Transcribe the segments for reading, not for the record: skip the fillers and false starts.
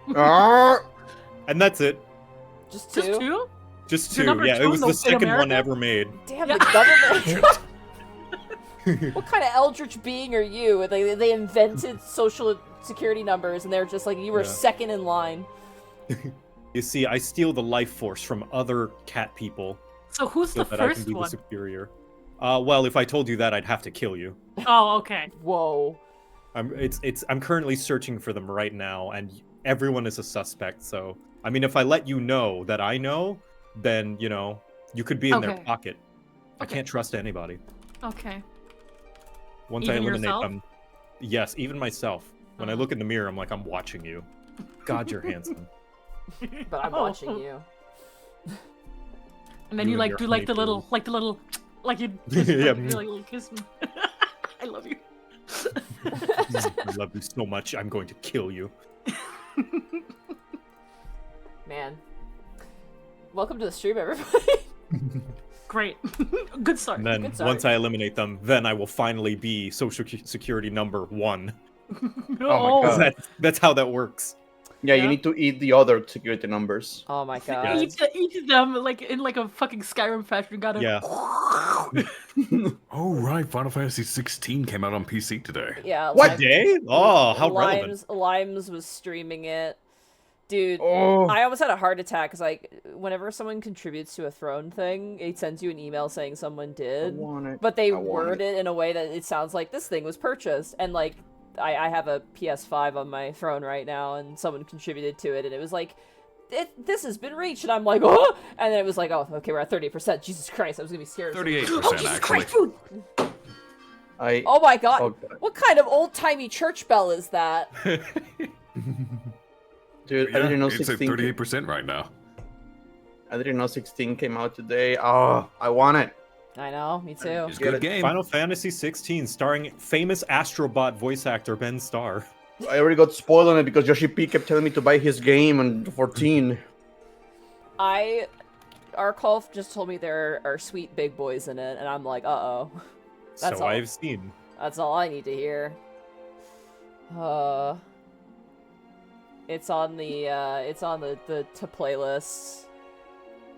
And that's it. Just two? Just two? Just You're two. number Yeah, two it was in the second one America? ever made. Damn, Yeah. the government. What kind of eldritch being are you? They invented social security numbers, and they're just like, you were second in line. You see, I steal the life force from other cat people So who's so the that I can first be the one? superior. Well, if I told you that, I'd have to kill you. Oh, okay. Whoa. I'm currently searching for them right now, and everyone is a suspect. So, I mean, if I let you know that I know, then you could be in their Okay. pocket. I Okay. can't trust anybody. Okay. Once Even I eliminate yourself? them, yes, even myself. When I look in the mirror, I'm like, I'm watching you. God, you're handsome. But I'm watching you. And then You you and like your do like the honeypoo. little, like you Yeah. really kiss me. I love you. I love you so much. I'm going to kill you. Man. Welcome to the stream, everybody. Great. Good start. And then Good start. once I eliminate them, then I will finally be social security number 1. Oh my God. That's how that works. Yeah, Yeah. you need to eat the other security numbers. Oh my god. Each of them like in like a fucking Skyrim fashion. You gotta. Yeah. Oh right, Final Fantasy 16 came out on PC today. Yeah. What day? Oh, how relevant. Limes was streaming it. Dude, Oh. I almost had a heart attack because, like, whenever someone contributes to a throne thing, it sends you an email saying someone did. want it. But they I want word it in a way that it sounds like this thing was purchased. And, like, I have a PS5 on my throne right now, and someone contributed to it, and it was like, this has been reached, and I'm like, oh! And then it was like, oh, okay, we're at 30%. Jesus Christ, I was gonna be scared. 38% actually. Food. Oh my god. Oh, God. What kind of old-timey church bell is that? Dude, I Yeah, didn't know it's at 16. 38% right now. I didn't know 16 came out today. Oh, I want it. I know, me too. It's a Get good it. game. Final Fantasy 16, starring famous Astrobot voice actor Ben Starr. I already got spoiled on it because Yoshi P kept telling me to buy his game on 14. Our call just told me there are sweet big boys in it, and I'm like, uh-oh. That's So all. I've seen. That's all I need to hear. It's on the to playlist.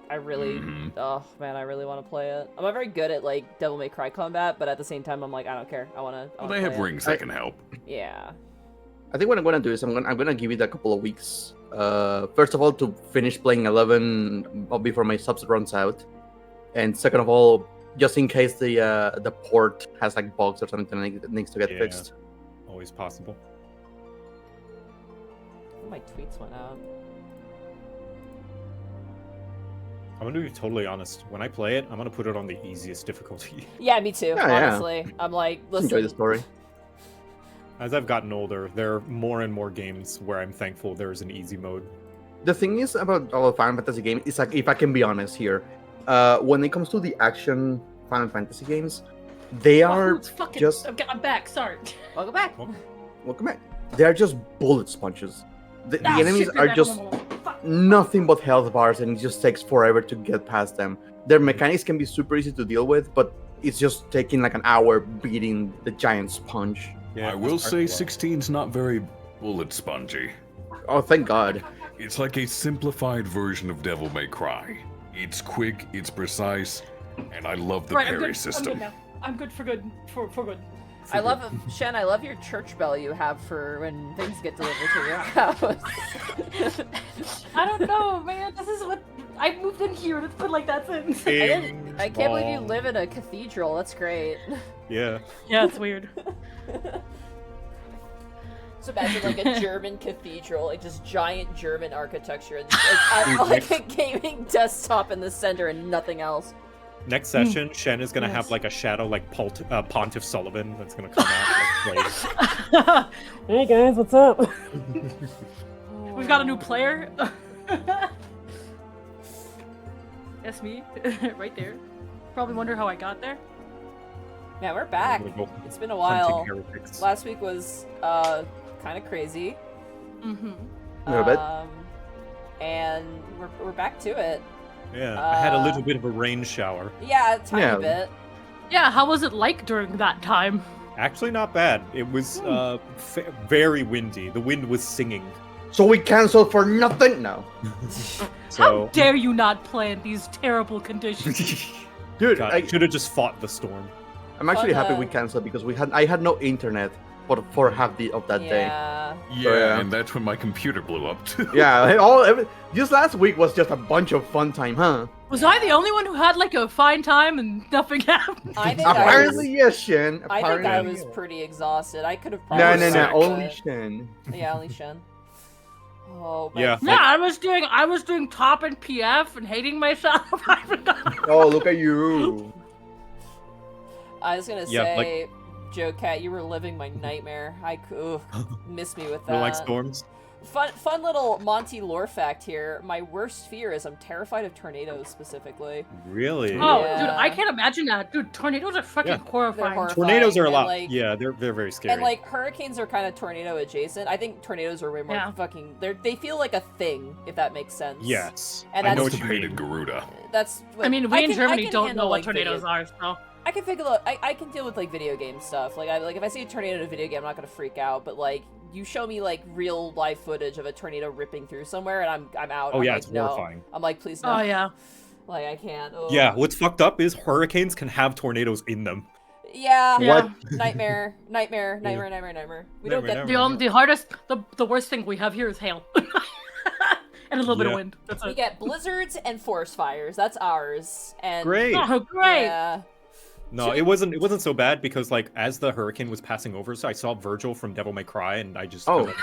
I really, oh man, I really want to play it. I'm not very good at like Devil May Cry combat, but at the same time, I'm like, I don't care. I wanna. Well, they have rings that can help. Yeah. I think what I'm gonna do is I'm gonna give it a couple of weeks. First of all, to finish playing 11 before my subs runs out, and second of all, just in case the port has like bugs or something that needs to get Yeah. fixed. Always possible. Oh, my tweets went out. I'm gonna be totally honest. When I play it, I'm gonna put it on the easiest difficulty. Yeah, me too. Yeah, yeah. Honestly, I'm like, listen. Enjoy the story. As I've gotten older, there are more and more games where I'm thankful there's an easy mode. The thing is about all Final Fantasy games is like, if I can be honest here, when it comes to the action Final Fantasy games, they are fucking, just I'm back. Sorry. Welcome back. welcome back. They are just bullet sponges. The Ah, enemies shit, are you're just back. Fuck. nothing but health bars, and it just takes forever to get past them. Their mechanics can be super easy to deal with, but it's just taking like an hour beating the giant sponge. Yeah, I will it's say hard to 16's not very bullet spongy. Oh, thank God. It's like a simplified version of Devil May Cry. It's quick, it's precise, and I love the Right, I'm parry good. system. I'm good now. I'm good for good. For good. I love Shen. I love your church bell you have for when things get delivered to your house. I don't know, man. This is what I moved in here, and it's been like that since. I can't believe you live in a cathedral. That's great. Yeah. Yeah, it's weird. So imagine like a German cathedral, like just giant German architecture, and like a gaming desktop in the center and nothing else. Next session, Shen is gonna have Yes. like a shadow like Pontiff Sullivan that's gonna come out like plays. Hey guys, what's up? We've got a new player. That's me, right there. Probably wonder how I got there. Yeah, we're back. I'm gonna go It's been a hunting while. heretics. Last week was kind of crazy. Mm-hmm. A little bit. And we're back to it. Yeah, I had a little bit of a rain shower. Yeah, a tiny Yeah. bit. Yeah, how was it like during that time? Actually, not bad. It was very windy. The wind was singing. So we cancel for nothing? No. How So, dare you not plan these terrible conditions? Dude, God, I, I should have just fought the storm. I'm actually Fun, happy we canceled because I had no internet for half of that day. Yeah. Yeah, and that's when my computer blew up too. Yeah, just last week was just a bunch of fun time, huh? Was I the only one who had like a fine time and nothing happened? I think Apparently, yes, Shen. I think I Apparently. was pretty exhausted. I could have No, probably. no, no, Sick. only Shen. Yeah, only Shen. Oh, my Yeah. Yeah, I was doing top and PF and hating myself. I forgot. Oh, look at you. I was gonna Yeah, say, Joe Cat, you were living my nightmare. Miss me with You that. don't like storms? Fun little Monty lore fact here. My worst fear is I'm terrified of tornadoes specifically. Really? Oh, Yeah. dude, I can't imagine that. Dude, tornadoes are fucking Yeah. horrifying. They're horrifying. Tornadoes are a and, lot. like- yeah, they're very scary. And like hurricanes are kind of tornado adjacent. I think tornadoes are way more Yeah. fucking. They feel like a thing, if that makes sense. yes, And I that's- know what you Constipated mean. Garuda. That's. I mean, we in can- Germany can don't handle, know what like, tornadoes are, so. I can I can deal with like video game stuff. Like if I see a tornado in a video game, I'm not gonna freak out. But like you show me like real live footage of a tornado ripping through somewhere, and I'm out. Oh I'm yeah, like, it's no. horrifying. I'm like, please no. Oh yeah. Like I can't. Ugh. Yeah, what's fucked up is hurricanes can have tornadoes in them. Yeah. Yeah. Nightmare. We don't Nightmare, get nightmare. The hardest, the worst thing we have here is hail. And a little bit of Yeah. wind. That's we it. get blizzards and forest fires. That's ours. And Great. Oh, great. Yeah. No, it wasn't so bad because like as the hurricane was passing over, so I saw Virgil from Devil May Cry, and I just Oh. kinda-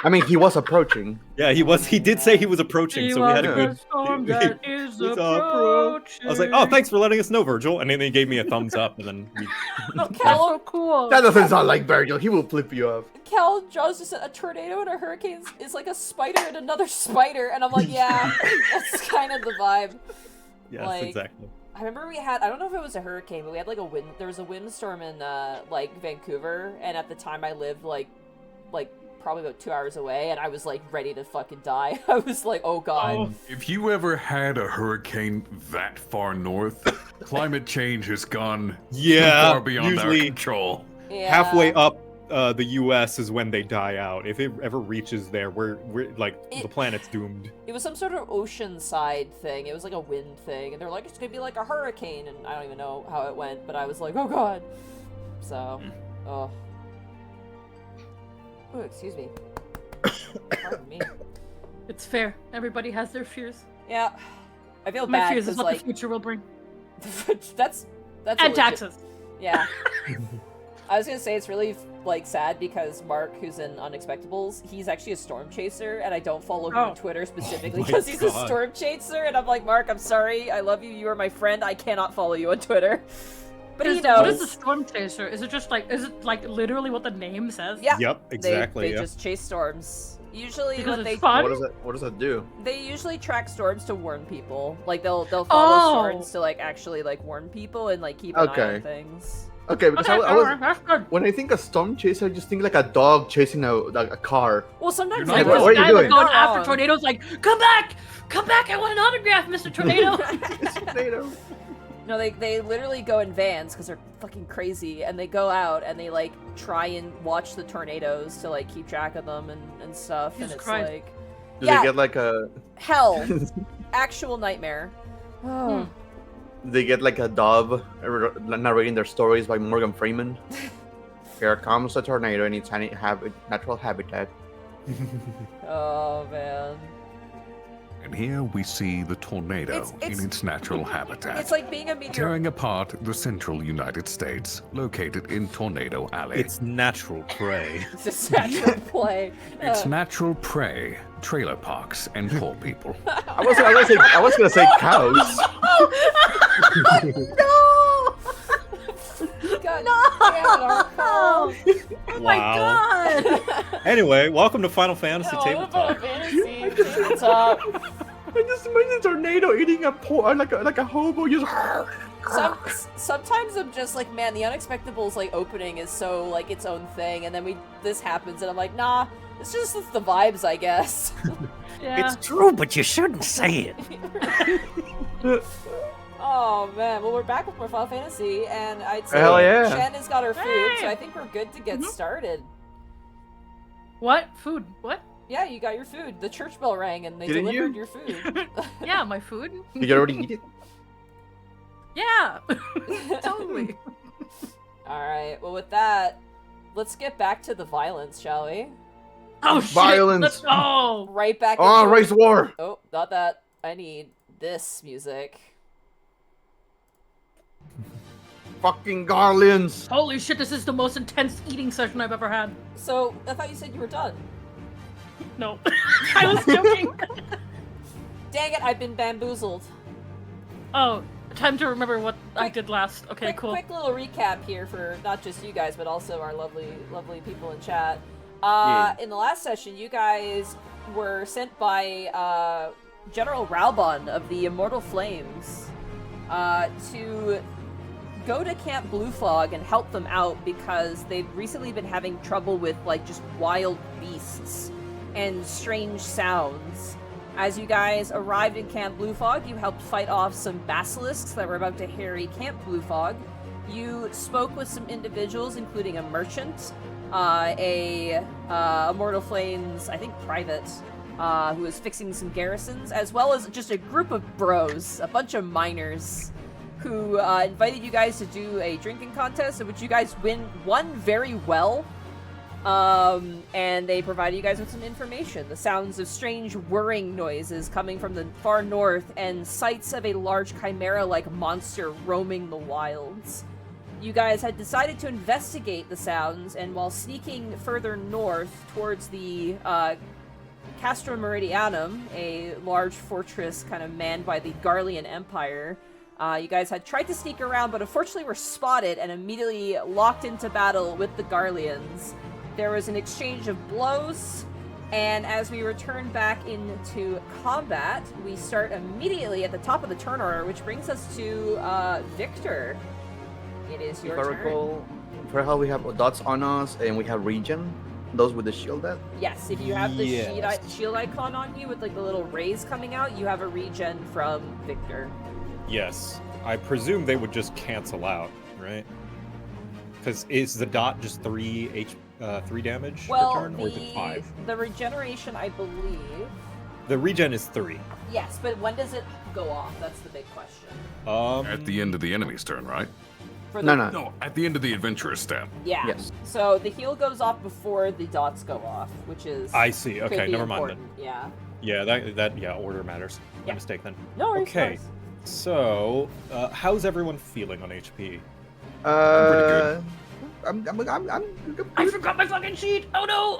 I mean, he was approaching. yeah, he did say he was approaching, so we had a was good. The storm that is It's approaching. I was like, oh, thanks for letting us know, Virgil, and then he gave me a thumbs up, and then we... That's so cool. That doesn't sound like Virgil. He will flip you off. Cal draws just a tornado and a hurricane is like a spider and another spider, and I'm like, yeah, that's kind of the vibe. yes, Like- exactly. I remember we had, I don't know if it was a hurricane, but we had like there was a windstorm in like Vancouver, and at the time I lived like probably about 2 hours away, and I was like ready to fucking die. I was like, oh god. If you ever had a hurricane that far north, climate change has gone Yeah, far beyond our usually control. Yeah. halfway up the U.S. is when they die out. If it ever reaches there, we're like the planet's doomed. It was some sort of ocean side thing. It was like a wind thing, and they're like, it's gonna be like a hurricane, and I don't even know how it went, but I was like, oh god. So, oh. Ooh, excuse me. Pardon me. It's fair. Everybody has their fears. Yeah, I feel My bad fears is because what like the future will bring. that's a And legit- taxes. Yeah. I was gonna say it's really like sad because Mark, who's in Unexpectables, he's actually a storm chaser, and I don't follow him on Twitter specifically my because he's a God. storm chaser, and I'm like, Mark, I'm sorry, I love you, you are my friend, I cannot follow you on Twitter. But he What is knows. the storm chaser? Is it like literally what the name says? Yeah. Yep, They exactly. yeah. just chase storms. Usually, Because what it's they fun. What does that do? they usually track storms to warn people. Like they'll follow Oh. storms to like actually like warn people and like keep an eye Okay. on things. Okay, because Okay, I was that's good. when I think of storm chaser, I just think like a dog chasing a car. Well, sometimes You're Like not they this wrong. What are you guy that's doing? going Not after wrong. tornadoes, like, come back, I want an autograph, Mr. Tornado. Tornado. No, they literally go in vans because they're fucking crazy, and they go out and they like try and watch the tornadoes to like keep track of them and stuff. Jesus and it's Christ. like Do Yeah. they get like a hell, actual nightmare. Oh. they get like a dove narrating their stories by Morgan Freeman? Here comes a tornado in its natural habitat. Oh man, And here we see the tornado It's- in its natural habitat. it's like being a meteor. Tearing apart the central United States, located in Tornado Alley. It's natural prey. It's a satchel play. Its natural prey, trailer parks and poor people. I was gonna say cows. No! God damn it, Arco. Oh my Wow. god! Anyway, welcome to Final Fantasy Tabletop. Fantasy tabletop. I just imagine a tornado eating like a hobo just. Sometimes I'm just like, man, the Unexpectables like opening is so like its own thing, and then this happens, and I'm like, nah, it's just the vibes, I guess. Yeah. true, but you shouldn't say it. Oh man, well we're back with more Final Fantasy, and I'd say Hell yeah. Shen has got her food, so Hey. I think we're good to get started. What? Food? What? Yeah, you got your food. The church bell rang and they Didn't delivered you? your food. Yeah, my food. Did you already eat it? Yeah, totally. Alright, well with that, let's get back to the violence, shall we? Oh shit! Violence. Let's go. Right back Oh, into- race war! Oh, not that. I need this music. Fucking garlands! Holy shit! This is the most intense eating session I've ever had. So, I thought you said you were done. No, I was joking. Dang it, I've been bamboozled. Oh, time to remember what I did last. Okay, quick, cool. Quick little recap here for not just you guys, but also our lovely people in chat. Yeah. In the last session, you guys were sent by General Raubon of the Immortal Flames to go to Camp Blue Fog and help them out because they've recently been having trouble with like just wild beasts and strange sounds. As you guys arrived in Camp Blue Fog, you helped fight off some basilisks that were about to harry Camp Blue Fog. You spoke with some individuals, including a merchant, a Immortal Flames, I think private, who was fixing some garrisons, as well as just a group of bros, a bunch of miners, who invited you guys to do a drinking contest in which you guys won very well. And they provided you guys with some information. The sounds of strange whirring noises coming from the far north and sights of a large chimera-like monster roaming the wilds. You guys had decided to investigate the sounds, and while sneaking further north towards the Castro Meridianum, a large fortress kind of manned by the Garlean Empire, you guys had tried to sneak around, but unfortunately were spotted and immediately locked into battle with the Garleans. There was an exchange of blows, and as we return back into combat, we start immediately at the top of the turn order, which brings us to Victor. It is your If I turn. recall, for how we have dots on us and we have regen, those with the shield at. Yes, if you have the Yes. shield icon on you with like the little rays coming out, you have a regen from Victor. Yes. I presume they would just cancel out, right? Because is the dot just 3 damage per Well, turn, or is it 5? the regeneration, I believe. The regen is 3. Yes, but when does it go off? That's the big question. At the end of the enemy's turn, right? For No, the, no. No, at the end of the adventurer's step. Yeah. Yes. So the heal goes off before the dots go off, which is. I see. could Okay, be never mind important. Yeah. then. Yeah, that order matters. My Yeah. mistake then. No worries. Okay. no worries. So, how's everyone feeling on HP? good. I forgot my fucking sheet. Oh no!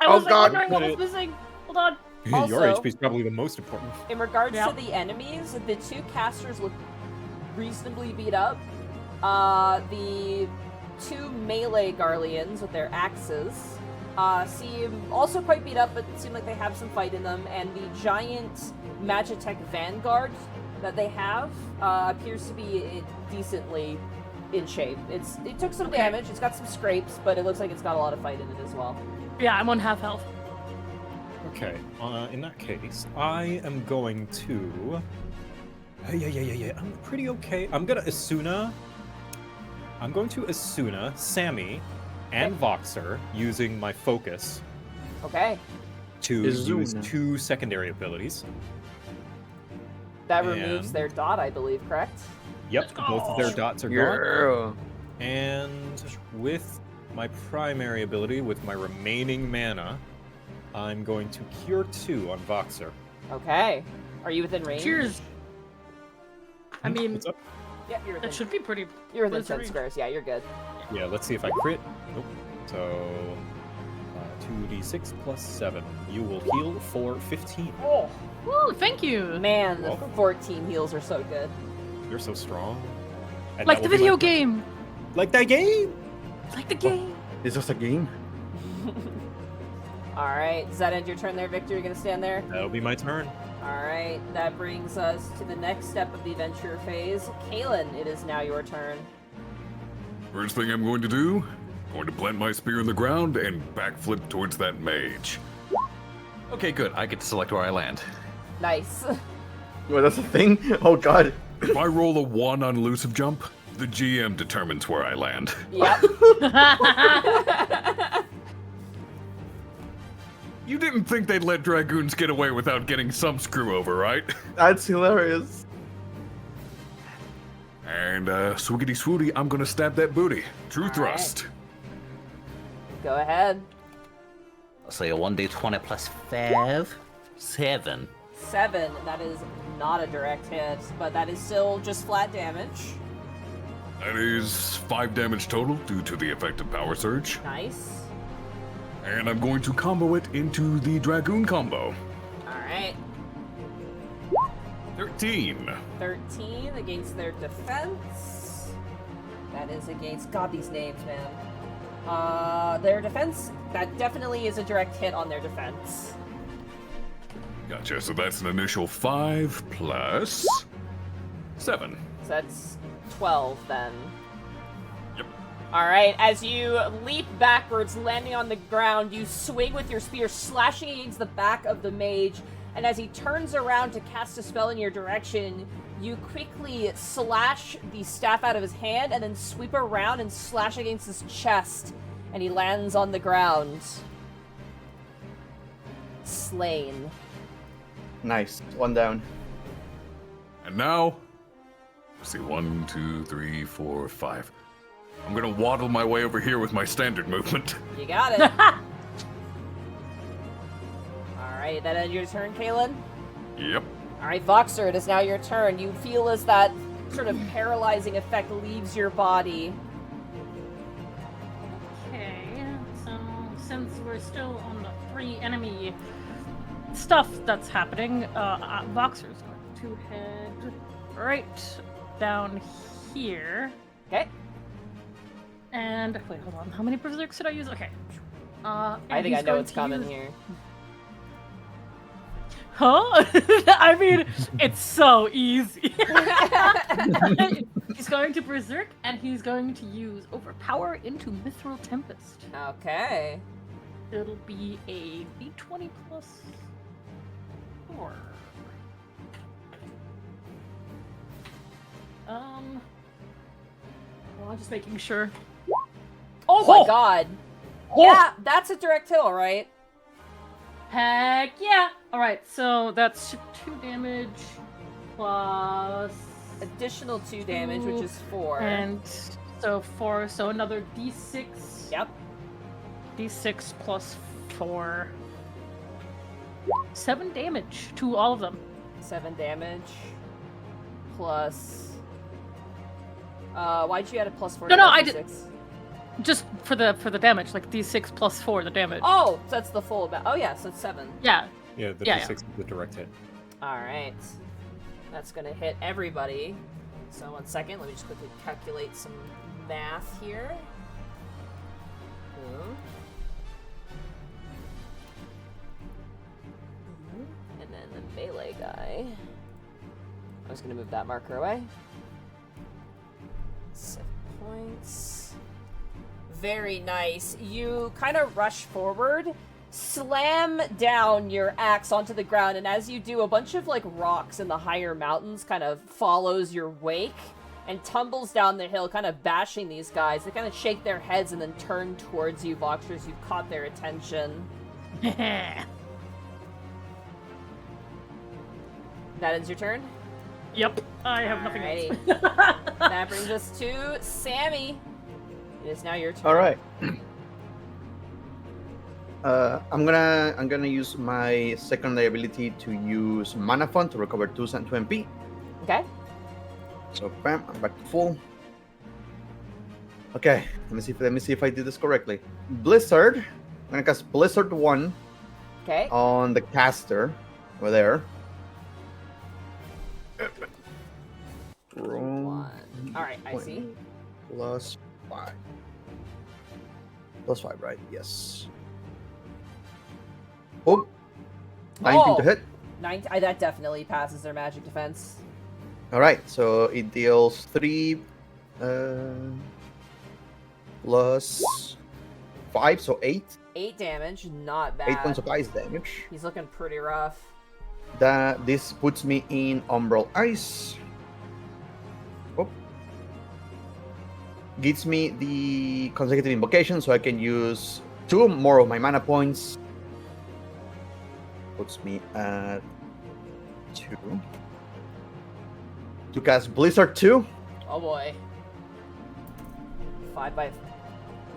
I Oh, was like God. wondering what was missing. Hold on. Your Also- HP is probably the most important. In regards Yeah. to the enemies, the two casters look reasonably beat up. The two melee Garleans with their axes seem also quite beat up, but seem like they have some fight in them. And the giant magitech vanguard that they have appears to be decently in shape. It took some Okay. damage. It's got some scrapes, but it looks like it's got a lot of fight in it as well. Yeah, I'm on half health. Okay, in that case, I am going to... Yeah, I'm pretty okay. I'm going to Asuna, Sammy, and Voxer using my focus Okay, to use Asuna. 2 secondary abilities. that removes And- their dot, I believe. Correct? Yep, Let's both of their go. dots are gone. Yeah. And with my primary ability, with my remaining mana, I'm going to Cure 2 on Voxer. Okay. Are you within range? Cheers. I mean, What's up? Yep, you're within. that should be pretty. You're within within 10 range. squares. Yeah, you're good. Yeah, let's see if I crit. Nope. So, 2d6 plus 7. You will heal for 15. Oh Woo! Thank you. man, the Welcome. 14 heals are so good. You're so strong. And Like that the will be video my- game. Like that game! Like the game. It's just a game. All right, does that end your turn there, Victor? You're gonna stand there. That'll be my turn. All right, that brings us to the next step of the adventure phase. Kaylin, it is now your turn. First thing I'm going to do, going to plant my spear in the ground and backflip towards that mage. Okay, good. I get to select where I land. Nice. Well, that's a thing? Oh, God. If I roll a 1 on elusive jump, the GM determines where I land. Yep. You didn't think they'd let dragoons get away without getting some screw over, right? That's hilarious. And swoogity swooty, I'm gonna stab that booty. True All right. thrust. Go ahead. So a 1d20 plus 5. 7. 7. That is not a direct hit, but that is still just flat damage. That is 5 damage total due to the effect of Power Surge. Nice. And I'm going to combo it into the Dragoon combo. Alright. 13. 13 against their defense. That is against... God, these names, man. Their defense, that definitely is a direct hit on their defense. Gotcha, so that's an initial 5 plus 7. So that's 12 then. Yep. Alright, as you leap backwards, landing on the ground, you swing with your spear, slashing against the back of the mage, and as he turns around to cast a spell in your direction, you quickly slash the staff out of his hand, and then sweep around and slash against his chest, and he lands on the ground. Slain. Nice. One down. And now, let's see, 1, 2, 3, 4, 5. I'm gonna waddle my way over here with my standard movement. You got it. Alright, that ends your turn, Caelan? Yep. Alright, Voxer, it is now your turn. You feel as that sort of paralyzing effect leaves your body. Okay, so since we're still on the 3 enemy stuff that's happening, Voxer's going to head right down here. Okay. And wait, hold on. How many berserks did I use? Okay. I think I know what's coming here. Huh? I mean, it's so easy. He's going to berserk, and he's going to use overpower into Mithril Tempest. Okay. It'll be a d20 plus 4. Well, I'm just making sure. Oh my god. Yeah, that's a direct hit, right? Heck yeah! Alright, so that's 2 damage plus... Additional 2 damage, which is 4. And so 4, so another d6. Yep. D6 plus 4. 7 damage to all of them. 7 damage. Plus... why'd you add a plus 4 to No, that I D6? did- Just for the damage, like d6 plus 4, the damage. Oh, so that's the full amount. Oh yeah, so it's 7. Yeah. Yeah, the Yeah, D6 is the direct hit. Alright. That's gonna hit everybody. So 1 second, let me just quickly calculate some math here. And then the melee guy. I was gonna move that marker away. 7 points. Very nice. You kind of rush forward, slam down your axe onto the ground, and as you do, a bunch of like rocks in the higher mountains kind of follows your wake and tumbles down the hill, kind of bashing these guys. They kind of shake their heads and then turn towards you, Voxer, as you've caught their attention. That ends your turn? Yep. I have nothing else. Alrighty. That brings us to Sammy. It is now your turn. All right. I'm gonna use my secondary ability to use Mana Font to recover 2 MP. Okay. So bam, I'm back to full. Okay, let me see if I did this correctly. Blizzard. I'm gonna cast Blizzard 1 Okay. on the caster over there. One. Alright, I see. Plus 5. Plus 5, right? Yes. Oh! 19 to hit. That definitely passes their magic defense. Alright, so it deals 3 plus 5, so 8. 8 damage, not bad. 8 points of ice damage. He's looking pretty rough. This puts me in Umbral Ice. Oh. Gives me the consecutive invocation, so I can use 2 more of my mana points puts me at 2. To cast Blizzard 2. Oh boy. 5 by...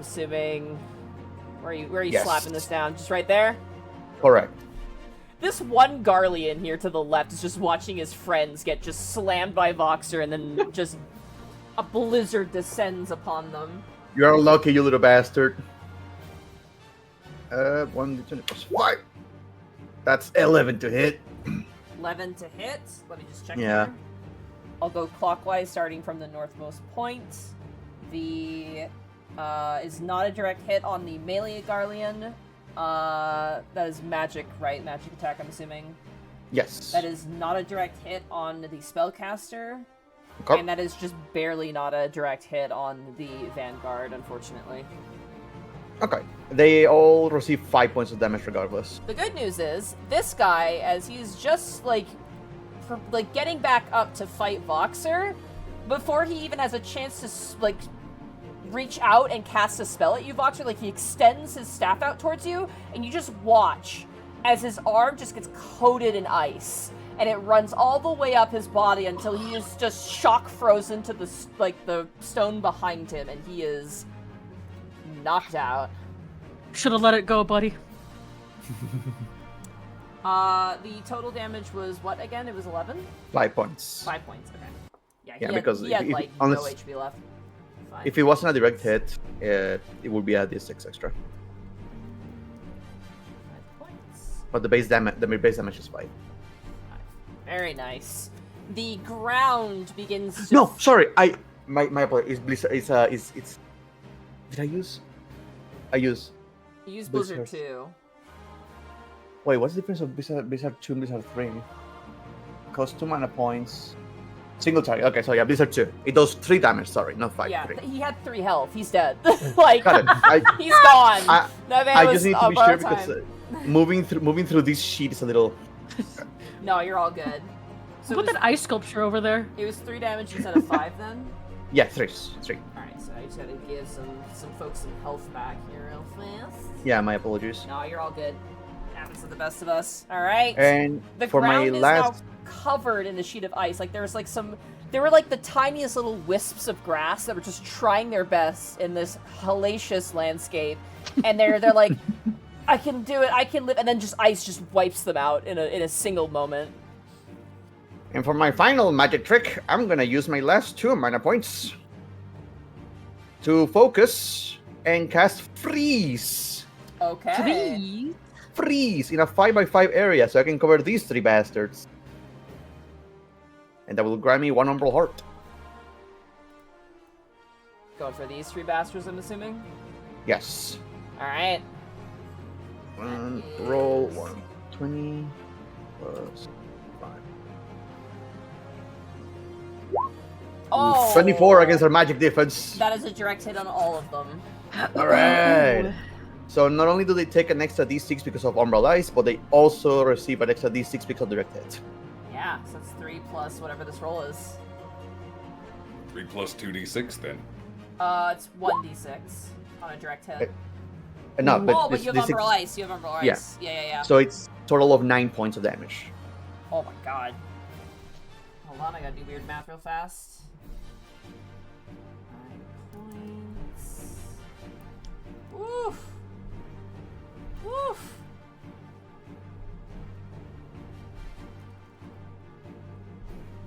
Assuming... Where are you Yes. slapping this down? Just right there? Correct. This one Garlean here to the left is just watching his friends get just slammed by Voxer, and then just a blizzard descends upon them. You're unlucky, you little bastard. 1d20 plus 5. That's 11 to hit. 11 to hit. Let me just check Yeah. here. I'll go clockwise, starting from the northmost point. The is not a direct hit on the melee Garlean. That is magic, right? Magic attack, I'm assuming. Yes. That is not a direct hit on the spellcaster. Okay. And that is just barely not a direct hit on the Vanguard, unfortunately. Okay. They all receive 5 points of damage regardless. The good news is, this guy, as he's just, getting back up to fight Voxer, before he even has a chance to, reach out and cast a spell at you, Voxer, he extends his staff out towards you, and you just watch as his arm just gets coated in ice, and it runs all the way up his body until he is just shock frozen to the stone behind him, and he is knocked out. Should have let it go, buddy. The total damage was what again? It was 11? 5 points. 5 points, okay. Yeah, Yeah, he because had if- no unless- HP left. Fine. If it wasn't a direct hit, it would be a d6 extra. 5 points. But the base damage is 5. Very nice. The ground begins to... No, sorry. My apologies. Blizzard is it's. Did I use? You use Blizzard Blizzard. 2. Wait, what's the difference of Blizzard 2 and Blizzard 3? Cost 2 mana points. Single target. Okay, so yeah, Blizzard 2. It does 3 damage, sorry, not 5. Yeah, 3. he had 3 health. He's dead. Got it. He's gone. I- That man I was just need to up be all sure the because time. moving through this sheet is a little. No, you're all good. So Put it was, that ice sculpture over there. it was 3 damage instead of 5 then? Yeah, 3. Alright, so I just gotta give some folks some health back here real fast. Yeah, my apologies. No, you're all good. Happens to the best of us. Alright. And The for my ground is last, now covered in a sheet of ice. There were the tiniest little wisps of grass that were just trying their best in this hellacious landscape. And they're like, I can do it, I can live, and then just ice just wipes them out in a single moment. and for my final magic trick, I'm gonna use my last 2 mana points to focus and cast freeze. Okay. Freeze in a 5x5 area, so I can cover these 3 bastards. And that will grant me 1 Umbral Heart. Going for these 3 bastards, I'm assuming? Yes. Alright. Roll 120 plus 5. Oh! 24 against our magic defense. That is a direct hit on all of them. Alright. So not only do they take an extra d6 because of Umbral Ice, but they also receive an extra d6 because of direct hit. Yeah, so it's 3 plus whatever this roll is. 3 plus 2d6 then. It's 1d6 on a direct hit. No, but, Oh, but this, you have this Umbral is- Ice. You have Umbral Yeah. Ice. Yeah. So it's total of 9 points of damage. Oh my god. Hold on, I gotta do weird math real fast. 9 points. Woof. Woof.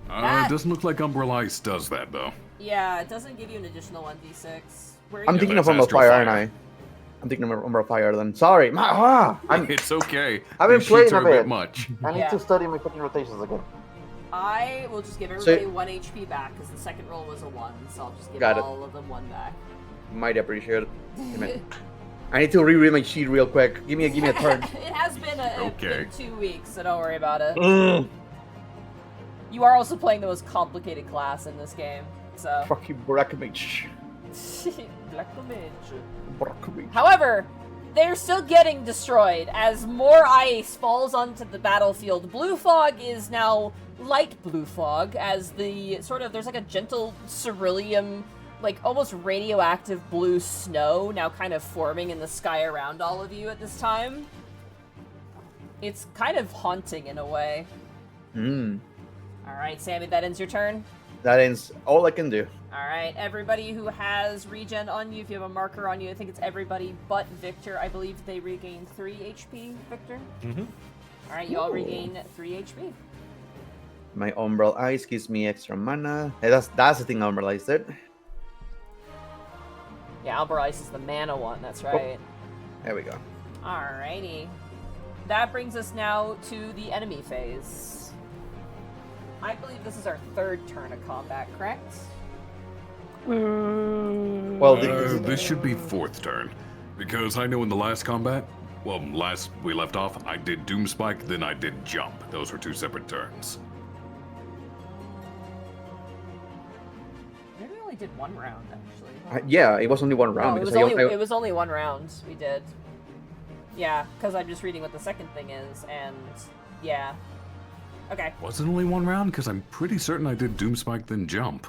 It doesn't look like Umbral Ice does that though. Yeah, it doesn't give you an additional 1d6. Where I'm you- thinking of that's Umbral Astral Fire, Fire. aren't I? I'm thinking of Umbral Fire then. Sorry. It's okay. I've been These sheets playing are a a bit bit. much. I need Yeah. to study my fucking rotations again. I will just give So- everybody 1 HP back, because the second roll was a 1, so I'll just give Got it. all of them 1 back. Might appreciate it. Amen. I need to reread my sheet real quick. Give me a turn. It has been, Okay. been 2 weeks, so don't worry about it. Mm, You are also playing the most complicated class in this game, so... fucking Brackmage. Black Mage. Brackmage. However, they're still getting destroyed as more ice falls onto the battlefield. Blue fog is now light blue fog, as the there's like a gentle ceruleum, like almost radioactive blue snow now kind of forming in the sky around all of you at this time. It's kind of haunting in a way. Hmm. Alright, Sammy, that ends your turn. That ends all I can do. Alright, everybody who has regen on you, if you have a marker on you, I think it's everybody but Victor. I believe they regain 3 HP, Victor? Mm-hmm. Alright, you all regain 3 HP. My Umbral Ice gives me extra mana. Hey, that's the thing Umbral Ice did. Yeah, Albert Ice is the mana one, that's right. There we go. Alrighty. That brings us now to the enemy phase. I believe this is our 3rd turn of combat, correct? Well, This should be 4th turn, because I know in the last combat, well, last we left off, I did Doom Spike, then I did Jump. Those were 2 separate turns. Maybe we only did 1 round, actually. yeah, it was only one round. No, it was only 1 round we did. Yeah, because I'm just reading what the second thing is, and yeah. Okay. Was it only 1 round? Because I'm pretty certain I did Doom Spike, then Jump.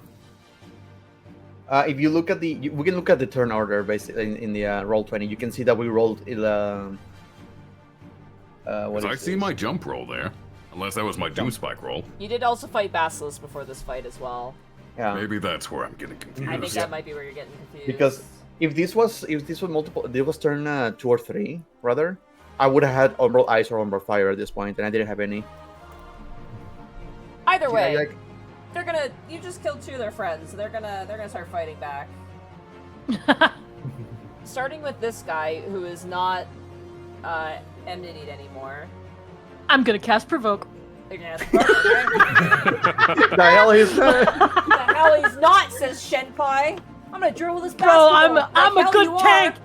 If you look at we can look at the turn order basically in the Roll20. You can see that we rolled what Because I is see this? my Jump roll there. Unless that was my Doom Spike roll. You did also fight Basilisk before this fight as well. Yeah. Maybe that's where I'm getting confused. I think that might be where you're getting confused. Because if this was multiple, this was turn 2 or 3 rather, I would have had Umbral Ice or Umbral Fire at this point, and I didn't have any. Either way, like, they're gonna. You just killed 2 of their friends. So they're gonna start fighting back. Starting with this guy who is not enmitied anymore. I'm gonna cast Provoke. They're gonna ask, okay. the hell is the hell he's not, says Shenpai. I'm gonna drill with this Bro, basketball. I'm Like a good hell you tank. are.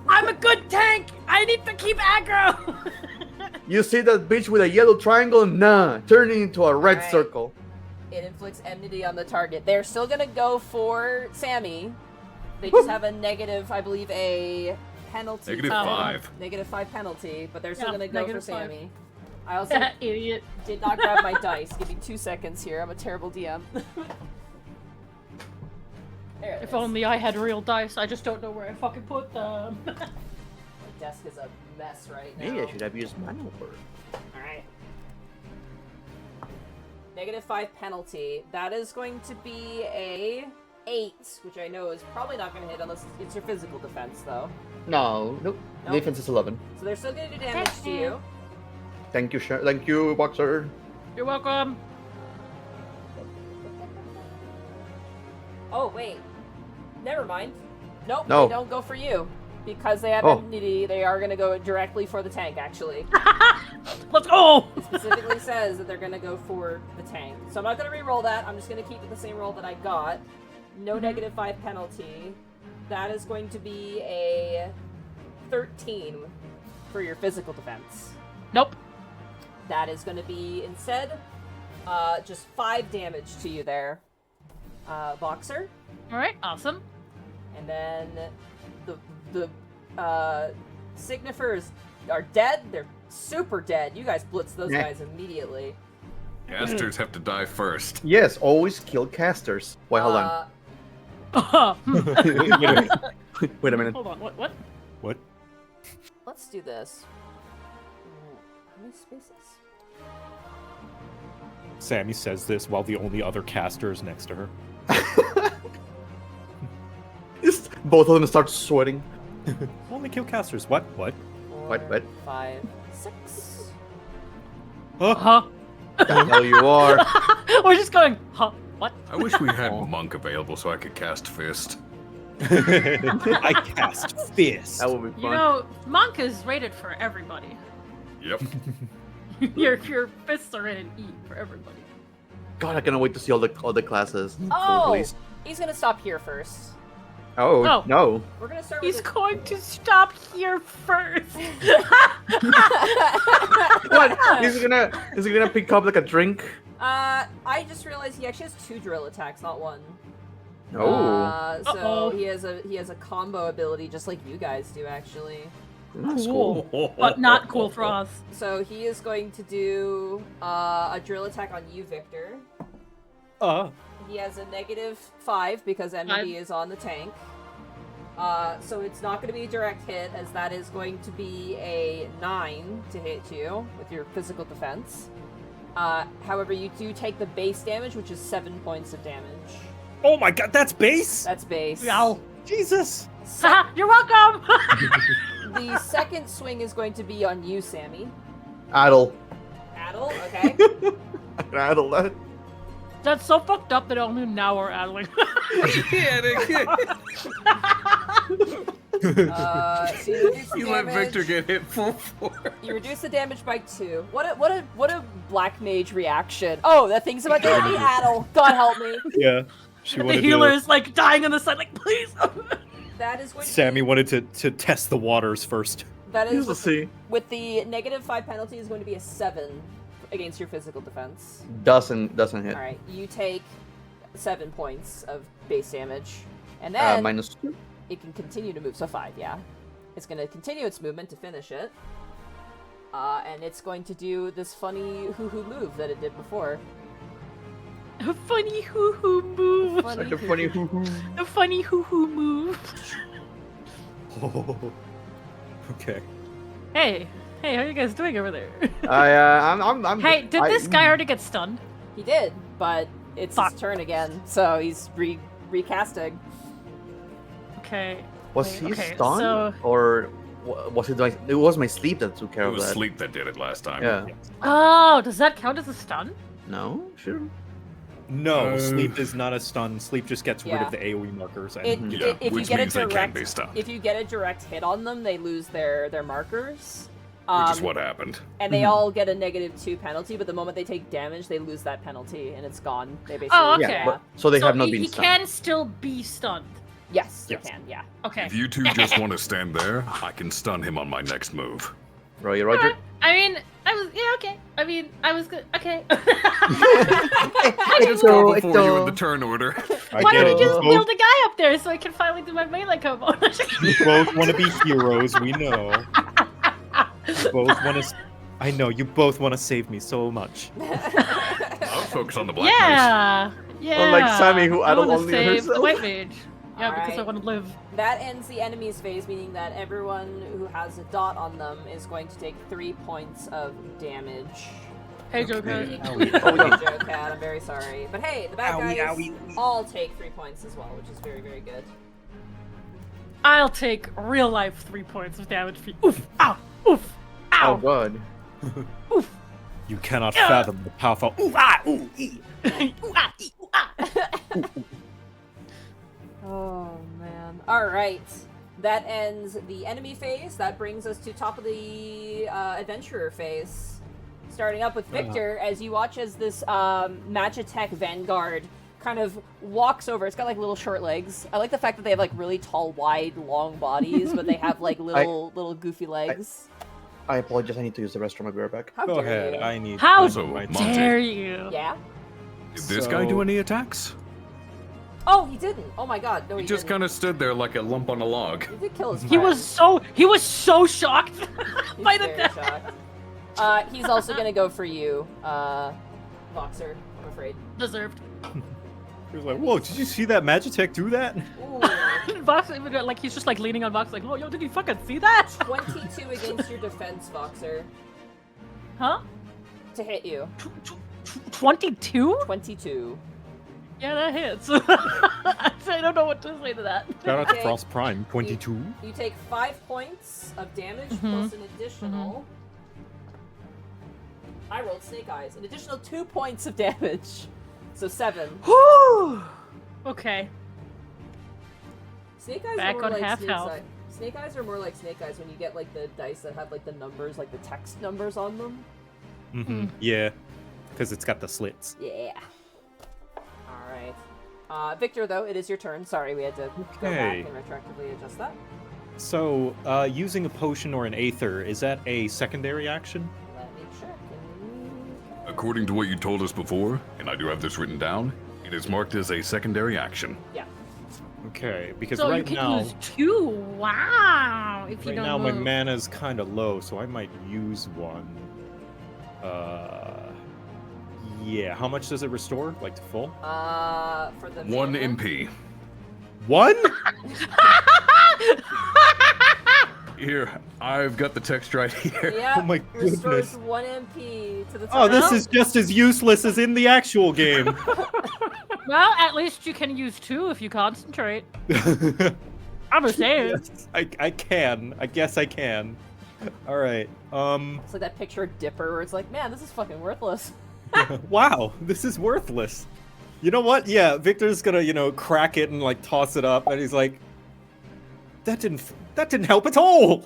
I'm a good tank. I need to keep aggro. You see that bitch with a yellow triangle? Nah, turning into a red Alright. circle. It inflicts enmity on the target. They're still gonna go for Sammy. They just have a negative, I believe, a penalty. -5. -5 penalty, but they're still Yeah, gonna go for -5. Sammy. I also Idiot. did not grab my dice. Give me 2 seconds here. I'm a terrible DM. There it If is. only I had real dice. I just don't know where I fucking put them. My desk is a mess right now. Maybe I should have used manual work. Alright. -5 penalty. That is going to be a 8, which I know is probably not going to hit unless it's your physical defense, though. No, nope. Nope. Defense is 11. So they're still going to do damage to you. Thank you, thank you, Boxer. You're welcome. Oh, wait. Never mind. Nope, No. they don't go for you. Because they have Oh. enmity, they are going to go directly for the tank, actually. Let's go. It specifically says that they're going to go for the tank. So I'm not going to re-roll that. I'm just going to keep it the same roll that I got. No -5 penalty. That is going to be a 13 for your physical defense. Nope. That is going to be, instead, just 5 damage to you there, Voxer. All right. Awesome. And then the Signifers are dead. They're super dead. You guys blitz those Yeah. guys immediately. Casters have to die first. Yes, always kill casters. Wait, hold on. Wait a minute. Hold on. What? What? Let's do this. How many spaces? Sammy says this while the only other caster is next to her. Both of them start sweating. Only kill casters. What? What? 4, What? 5, 6. Huh? The hell you are. We're just going. Huh? What? I wish we had Monk available so I could cast Fist. I cast fist. That would be You fun. know, Monk is rated for everybody. Yep. your fists are in an E for everybody. God, I cannot wait to see all the classes. Oh! Please. He's gonna stop here first. Oh, Oh. no. We're gonna start He's with going to stop here first. What? Is he gonna pick up like a drink? I just realized he actually has 2 drill attacks, not 1. Oh, So Uh-oh. he has a combo ability just like you guys do actually. that's Cool. cool. But not cool for us. So he is going to do a drill attack on you, Victor. He has a -5 because enmity is on the tank. So it's not going to be a direct hit, as that is going to be a 9 to hit you with your physical defense. However, you do take the base damage, which is 7 points of damage. Oh my god, that's base? That's base. Ow. Jesus. Haha, you're welcome! The second swing is going to be on you, Sammy. Addle. Addle, okay. Addle that. That's so fucked up that only now we're addling. So you reduce the You let damage. Victor get hit full force. You reduce the damage by 2. What a black mage reaction. Oh, that thing's about to hit me, Addle. God help me. Yeah. She The wanted healer to, is like dying on the side, like, please! That is going to Sammy wanted to test the waters first. That Here's the is C. with the -5 penalty is going to be a 7 against your physical defense. Doesn't hit. All right, you take 7 points of base damage, and then -2. it can continue to move. So 5, yeah. It's going to continue its movement to finish it, and it's going to do this funny hoo-hoo move that it did before. A funny hoo-hoo move. Funny Like a funny hoo-hoo. A funny hoo-hoo move. Oh. Okay. Hey, how are you guys doing over there? I'm. Hey, did this guy already get stunned? He did, but it's Fuck. his turn again, so he's recasting. Okay. Was Wait, he okay, stunned, so- or was it like it was my sleep that took care It of was that? sleep that did it last time. Yeah. Oh, does that count as a stun? No, sure. No, sleep is not a stun. Sleep just gets rid Yeah. of the AoE markers. And It, Yeah, if you which get a means they can direct, be stunned. if you get a direct hit on them, they lose their markers. Which is what happened. And they all get a -2 penalty, but the moment they take damage, they lose that penalty, and it's gone. They basically. Oh, okay. Yeah, but, so they have not been he stunned. can still be stunned. Yes, Yes. they can. Yeah. Okay. If you two just want to stand there, I can stun him on my next move. Roger, Roger. I mean, okay. I mean, I was good. Okay. I just go before you in the turn order. I Why get don't it. you just You build both, a guy up there so I can finally do my melee combo? you both want to be heroes. We know. You both want to. I know you both want to save me so much. I'll focus on the black yeah. Yeah. Unlike Sammy, who I want to only save the herself. white mage. Yeah, because I Alright. want to live. That ends the enemy's phase, meaning that everyone who has a dot on them is going to take 3 points of damage. Hey, Joker. Okay. Sorry, Joe Cat, I'm very sorry. But hey, the bad guys all take 3 points as well, which is very, very good. I'll take real life 3 points of damage for you. Oof! Ow! Oof! Oh Ow! god. Oof! You cannot fathom the powerful. Ooh, ah, ooh, ee. Ooh, ah, ee, ooh, ah. Oh man. Alright. That ends the enemy phase. That brings us to top of the adventurer phase. Starting up with Victor, as you watch as this magitech vanguard kind of walks over. It's got like little short legs. I like the fact that they have like really tall, wide, long bodies, but they have like little goofy legs. I apologize. I need to use the restroom. I'll be right back. How Go dare ahead. you. I need. How Also, my Monty. dare you? Yeah? Did this guy do So- any attacks? Oh, he didn't. Oh my god. No, He he just didn't. kind of stood there like a lump on a log. He did kill his He was so shocked He's by the very death. shocked. He's also gonna go for you, Voxer, I'm afraid. Deserved. He was like, "Whoa! Did you see that magitech do that?" Ooh. Vox, like he's just like leaning on Vox, like, oh, yo, did you fucking see that? 22 against your defense, Voxer. Huh? To hit you. 22? 22. Yeah, that hits. I don't know what to say to that. Shout out to Okay. Frost Prime 22. You take 5 points of damage Mhm. plus an additional. I rolled snake eyes. An additional 2 points of damage. So 7. Whew. Okay. Snake eyes Back are more on like half snake health. eyes. Snake eyes are more like snake eyes when you get like the dice that have like the numbers, like the text numbers on them. Mm-hmm. Yeah, because it's got the slits. Yeah. Alright. Victor, though, it is your turn. Sorry, we had to go Okay. back and retroactively adjust that. So, using a potion or an aether, is that a secondary action? Let me check. According to what you told us before, and I do have this written down, it is marked as a secondary action. Yeah. Okay, because So you right can now, use 2. Wow. If you right don't now move. my mana's kind of low, so I might use one. Yeah. How much does it restore? Like to full? For the 1 mana? MP. One? Here, I've got the text right here. Yeah. Oh my Restores goodness. 1 MP to the Oh, this town. is just as useless as in the actual game. Well, at least you can use 2 if you concentrate. I'm just saying. Yes, I can. I guess I can. All right. It's like that picture of Dipper where it's like, man, this is fucking worthless. Wow, this is worthless. You know what? Yeah, Victor's gonna, crack it and like toss it up, and he's like, that didn't help at all.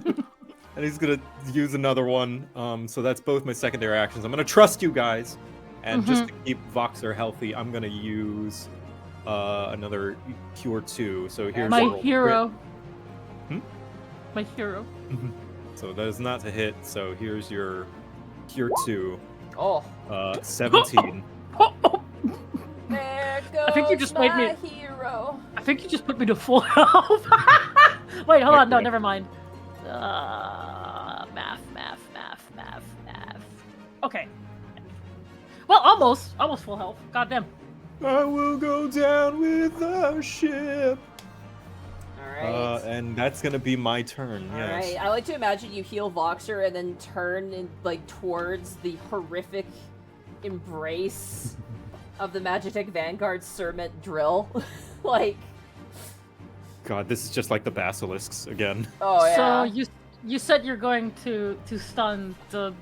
And he's gonna use another one. So that's both my secondary actions. I'm gonna trust you guys, and just to keep Voxer healthy, I'm gonna use another Cure 2. So here's My a roll. hero. Hmm? My hero. So that is not to hit. So here's your Cure 2. Oh. 17. There goes think you just made me- hero. I think you just put me to full health. Wait, hold on. No, never mind. Math. Okay. Well, almost full health. Goddamn. I will go down with the ship. Alright. And that's gonna be my turn. Yes. Alright. I like to imagine you heal Voxer and then turn in, towards the horrific embrace of the Magitech Vanguard Serment drill. God, this is just like the basilisks again. Oh yeah. So you said you're going to stun the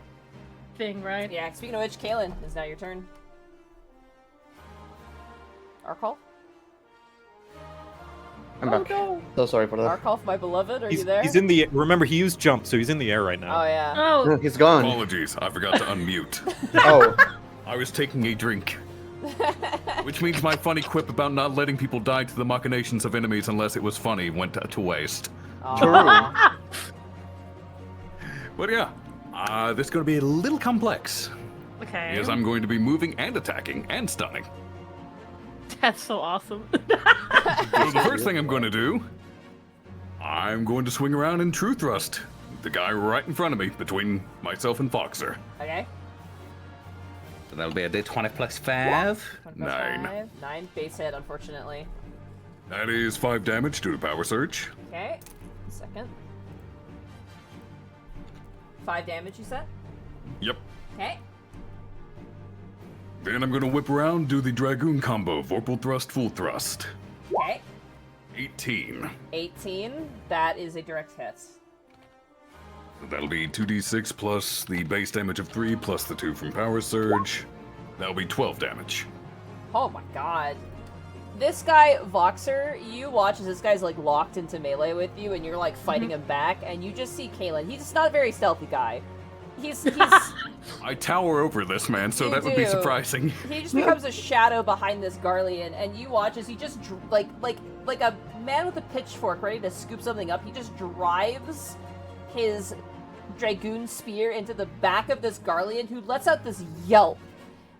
thing, right? Yeah, speaking of which, Caelan, is now your turn. Arcall? I'm back. So sorry for that. Arcall, my beloved, are you there? He's in the. Remember, he used jump, so he's in the air right now. Oh yeah. Oh, He's gone. Apologies, I forgot to unmute. Oh, I was taking a drink. Which means my funny quip about not letting people die to the machinations of enemies unless it was funny went to waste. Aw. But yeah, this is going to be a little complex. okay. Because I'm going to be moving and attacking and stunning. That's so awesome. So the first thing I'm going to do, I'm going to swing around and true thrust the guy right in front of me between myself and Voxer. Okay. So that'll be a D20 plus 5. 1 plus 9. 5. 9 base hit, unfortunately. That is 5 damage due to power surge. Okay. Second. 5 damage, you said? Yep. Okay. Then I'm going to whip around, do the Dragoon combo, Vorpal Thrust, Full Thrust. Okay. 18. 18. That is a direct hit. That'll be 2d6 plus the base damage of 3 plus the 2 from power surge. That'll be 12 damage. Oh my god. This guy, Voxer, you watch as this guy's locked into melee with you and you're fighting him back and you just see Caelan. He's just not a very stealthy guy. He's I tower over this man, so You that would be do. surprising. he just becomes a shadow behind this Garlean and you watch as he just like a man with a pitchfork ready to scoop something up. He just drives his Dragoon spear into the back of this Garlean who lets out this yelp,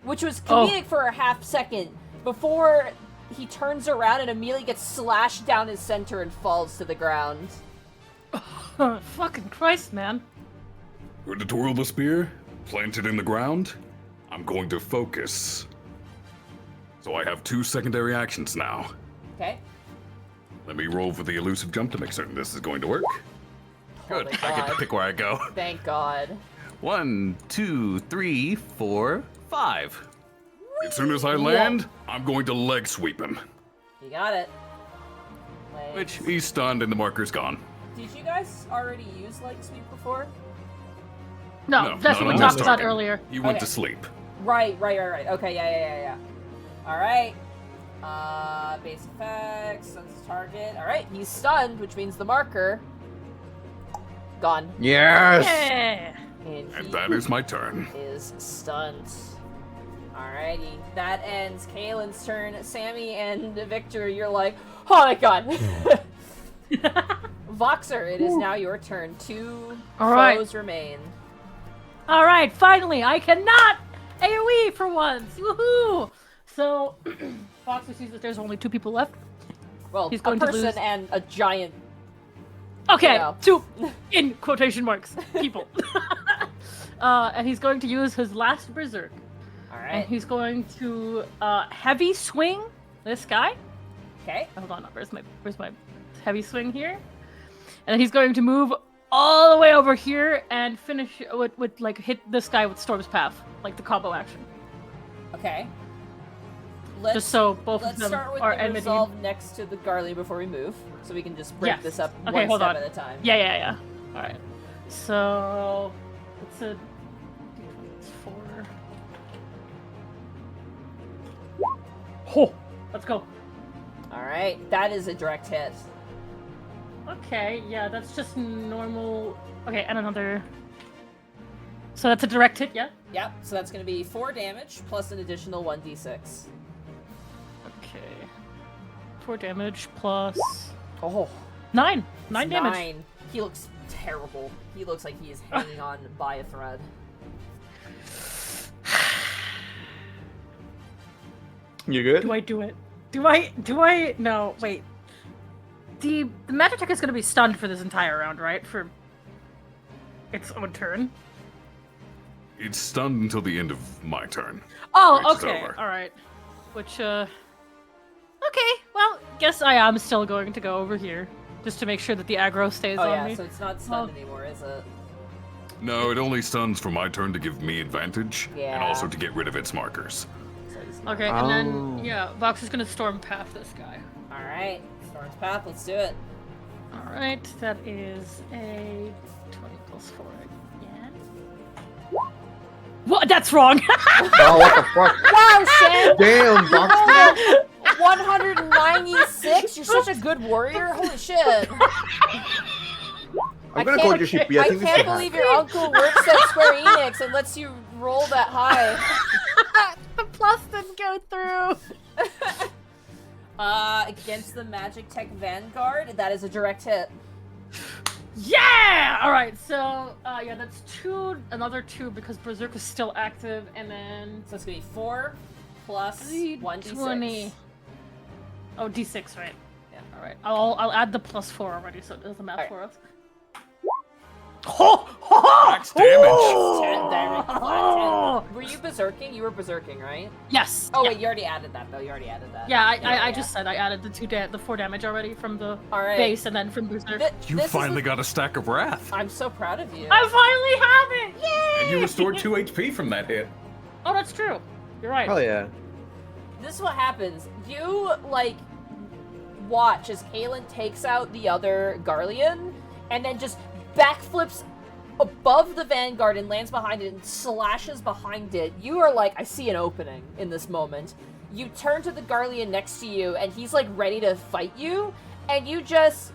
which was comedic for a half second before he turns around and immediately gets slashed down his center and falls to the ground. Fucking Christ, man. Going to twirl the spear, plant it in the ground. I'm going to focus. So I have 2 secondary actions now. Okay. Let me roll for the elusive jump to make certain this is going to work. Good, my I get to God. pick where I go. Thank God. 1, 2, 3, 4, 5. As soon as I land, I'm going to leg sweep him. You got it. Which, he's stunned and the marker's gone. Did you guys already use leg sweep before? No, that's not what we on talked this about target. earlier. He went Okay. to sleep. Right. Okay, yeah. Alright. Base effects, stuns the target. Alright, he's stunned, which means the marker gone. yes. Yeah. And And he that is my turn. is stunned. Alrighty. That ends Caelan's turn. Sammy and Victor, you're like, oh my god. Voxer, it is now your turn. 2 All right. foes remain. All right, finally, I cannot AoE for once. Woohoo! So, Foxer sees that there's only 2 people left. Well, He's a going to person lose. and a giant. Okay, You know. 2 in quotation marks people. And he's going to use his last berserk, and Alright. he's going to heavy swing this guy. Okay. Hold on, where's my heavy swing here, and then he's going to move all the way over here and finish with like hit this guy with Storm's Path, like the combo action. Okay. Just so both of Let's them start with are the enmity. resolve next to the Garly before we move, so we can just break Yes. this up Okay, one hold step on. at a time. Yeah. All right. So it's a 4. Oh, let's go. All right, that is a direct hit. Okay, yeah, that's just normal. Okay, and another. So that's a direct hit, yeah? Yep, so that's going to be 4 damage plus an additional 1d6. Okay. 4 damage plus Oh, 9. 9 it's damage. 9. He looks terrible. He looks like he is hanging on by a thread. You good? Do I do it? Do I? No, wait. The magitech is going to be stunned for this entire round, right? For its own turn. It's stunned until the end of my turn. Oh, Which is okay. over. All right. Which, okay. Well, guess I am still going to go over here just to make sure that the aggro stays Oh on yeah, me. so it's not stunned anymore, is it? No, it only stuns for my turn to give me advantage, and Yeah. also to get rid of its markers. So he's not. Okay, and Oh. then yeah, Vox is going to storm path this guy. All right, Storm's Path. Let's do it. All right, that is a 20 plus 4 again. What? That's wrong. Oh, what the fuck? Wow, Sam! Damn, Voxer. 196. You're such a good warrior. Holy shit! I'm gonna call you Shippy. I I think this can't is believe your uncle works at Square Enix and lets you roll that high. The plus didn't go through. Against the Magitech Vanguard, that is a direct hit. Yeah! All right, so yeah, that's 2, another 2 because Berserk is still active, and then So it's gonna be 4 plus 1d6. 20. Oh, d6, right? Yeah. All right, I'll add the plus 4 already, so it does the math All right. for us. Oh! Max damage. 10 damage, flat 10. Were you berserking? You were berserking, right? Yes. Oh yeah. wait, you already added that though. You already added that. Yeah, I just said I added the 4 damage already from the All right. base and then from Berserk. You This is finally the- got a stack of wrath, I'm so proud of you. I finally have it! Yay! And you restored 2 HP from that hit. Oh, that's true. You're right. Hell yeah. This is what happens. You, like, watch as Caelan takes out the other Garlean, and then just backflips above the Vanguard and lands behind it and slashes behind it. You are like, I see an opening in this moment. You turn to the Garlean next to you, and he's, like, ready to fight you, and you just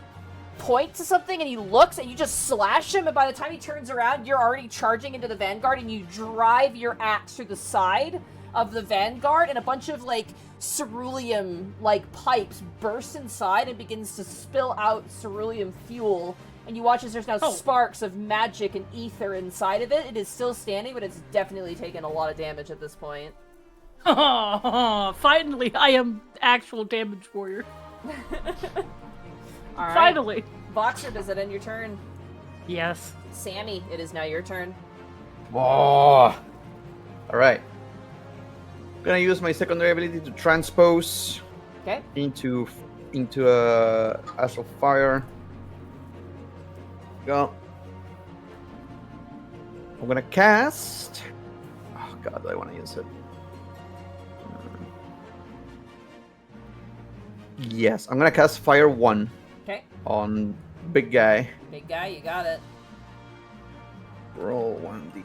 point to something, and he looks, and you just slash him, and by the time he turns around, you're already charging into the Vanguard, and you drive your axe through the side of the Vanguard, and a bunch of, like, ceruleum, like, pipes burst inside and begins to spill out ceruleum fuel. And you watch as there's now sparks of magic and ether inside of it. It is still standing, but it's definitely taken a lot of damage at this point. Finally, I am actual damage warrior. All right. Finally. Voxer, does it end your turn? Yes. Sammy, it is now your turn. Oh. All gonna use my secondary ability to transpose Okay. into astral fire. Go. I'm gonna cast. Oh god, do I want to use it? Yes, I'm gonna cast Fire 1 Okay. on big guy. Big guy, you got it. Roll 1d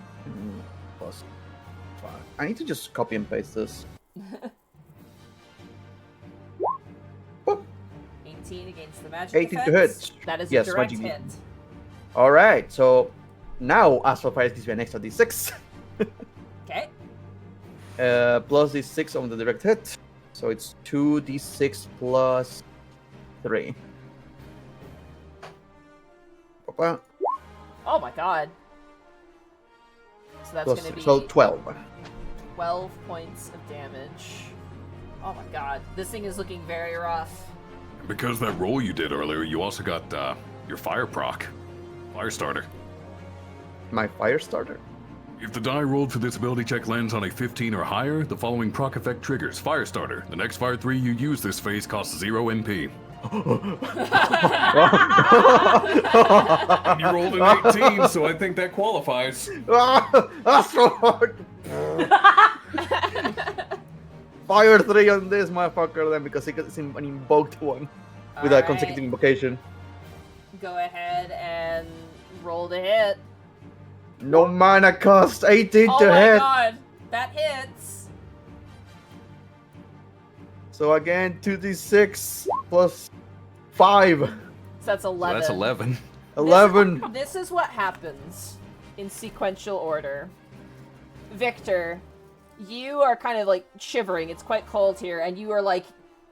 plus 5. I need to just copy and paste this. Boop. 18 against the magic 18 to defense. hit. That is Yes, a direct magic hit. All right, so now Astral Fire gives me an extra d6. Okay. Plus d6 on the direct hit. So it's 2d6 plus 3. Papa. Oh my god. So that's Plus gonna be 12. 12 points of damage. Oh my god. This thing is looking very rough. Because that roll you did earlier, you also got your fire proc. Firestarter. My fire starter. If the die rolled for this ability check lands on a 15 or higher, the following proc effect triggers. Firestarter. The next fire 3 you use this phase costs 0 NP. You rolled an 18, so I think that qualifies. That's so hard. Fire 3 on this motherfucker then, because it's an invoked one with a Alright. consecutive invocation. Go ahead and roll to hit. No mana cost, 18 Oh to my hit. god, that hits. So again, 2d6 plus 5. So that's 11. So that's 11. 11. This is what happens in sequential order. Victor, you are kind of like shivering. It's quite cold here, and you are like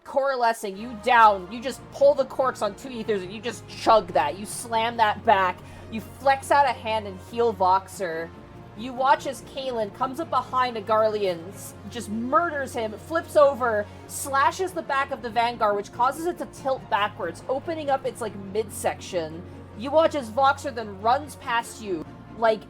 coalescing. You down. You just pull the corks on 2 ethers, and you just chug that. You slam that back. You flex out a hand and heal Voxer. You watch as Caelan comes up behind a Garlean, just murders him, flips over, slashes the back of the Vanguard, which causes it to tilt backwards, opening up its like midsection. You watch as Voxer then runs past you, like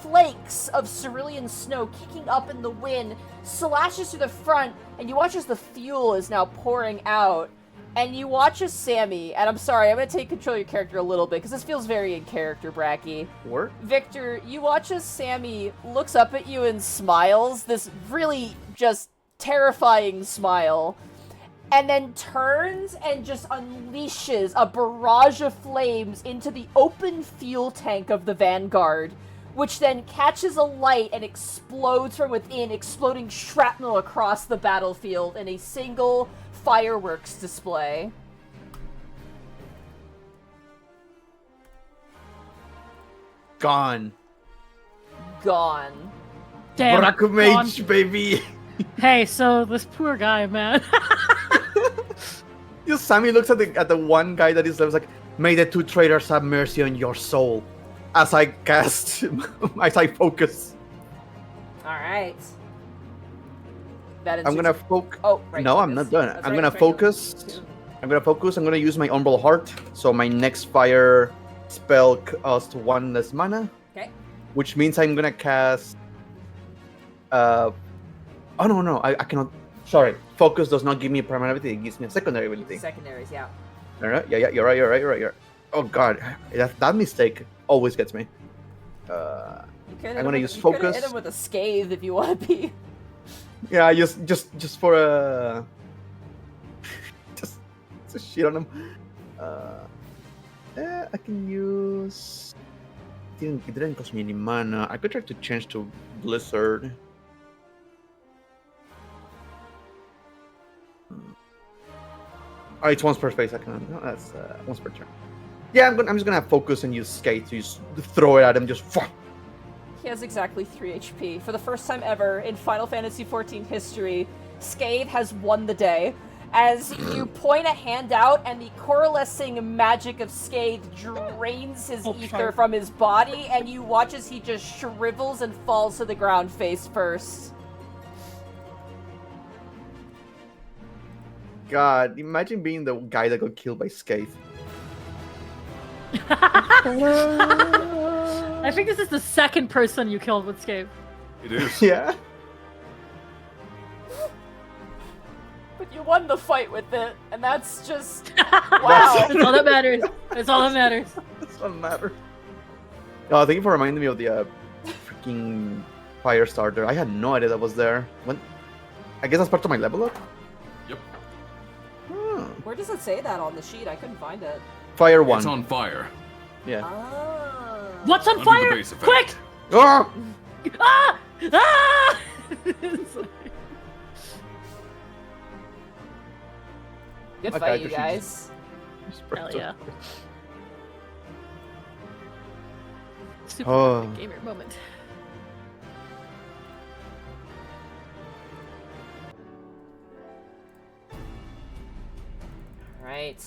flakes of cerulean snow kicking up in the wind, slashes to the front, and you watch as the fuel is now pouring out. And you watch as Sammy, and I'm sorry, I'm gonna take control of your character a little bit, because this feels very in character, Bracky. What? Victor, you watch as Sammy looks up at you and smiles, this really just terrifying smile, and then turns and just unleashes a barrage of flames into the open fuel tank of the Vanguard, which then catches alight and explodes from within, exploding shrapnel across the battlefield in a single fireworks display. Gone. Gone. Damn. Brakumage, gone. baby. Hey, so this poor guy, man. Sammy looks at the one guy that is like, may the two traitors have mercy on your soul. As I cast, as I focus. Alright. I'm gonna focus. Oh, right. No, I'm focus. not done. That's I'm right, gonna that's right, focus. I'm gonna use my Umbral Heart. So my next fire spell costs 1 less mana. Okay. Which means I'm gonna cast. Oh no, I cannot. Sorry, focus does not give me a primary ability. It gives me a secondary ability. Secondaries, yeah. All right, yeah, you're right. Oh god, that mistake always gets me. I'm gonna use focus. Hit him with a scathe if you want to be. Yeah, just for a just to shit on him. I can use. It didn't cost me any mana. I could try to change to Blizzard. Oh, it's once per phase. I can. No, that's once per turn. Yeah, I'm just gonna focus and use Skate to just throw it at him. Just. He has exactly 3 HP. For the first time ever in Final Fantasy XIV history, Scathe has won the day. As you point a hand out and the coalescing magic of Scathe drains his ether from his body, and you watch as he just shrivels and falls to the ground face first. God, imagine being the guy that got killed by Skate. I think this is the second person you killed with Scape. It is. Yeah. But you won the fight with it, and that's just... Wow. wow. That's all that matters. That's all that matters. That's what matters. Oh, thank you for reminding me of the freaking fire starter. I had no idea that was there. When? I guess that's part of my level up? Yep. Hmm. Where does it say that on the sheet? I couldn't find it. Fire 1. It's on fire. Yeah. Oh. What's on Under the fire? base effect. Quick! Ah! Ah! Ah! Good My fight, you character guys. Hell yeah. Super Oh. gamer moment. Right.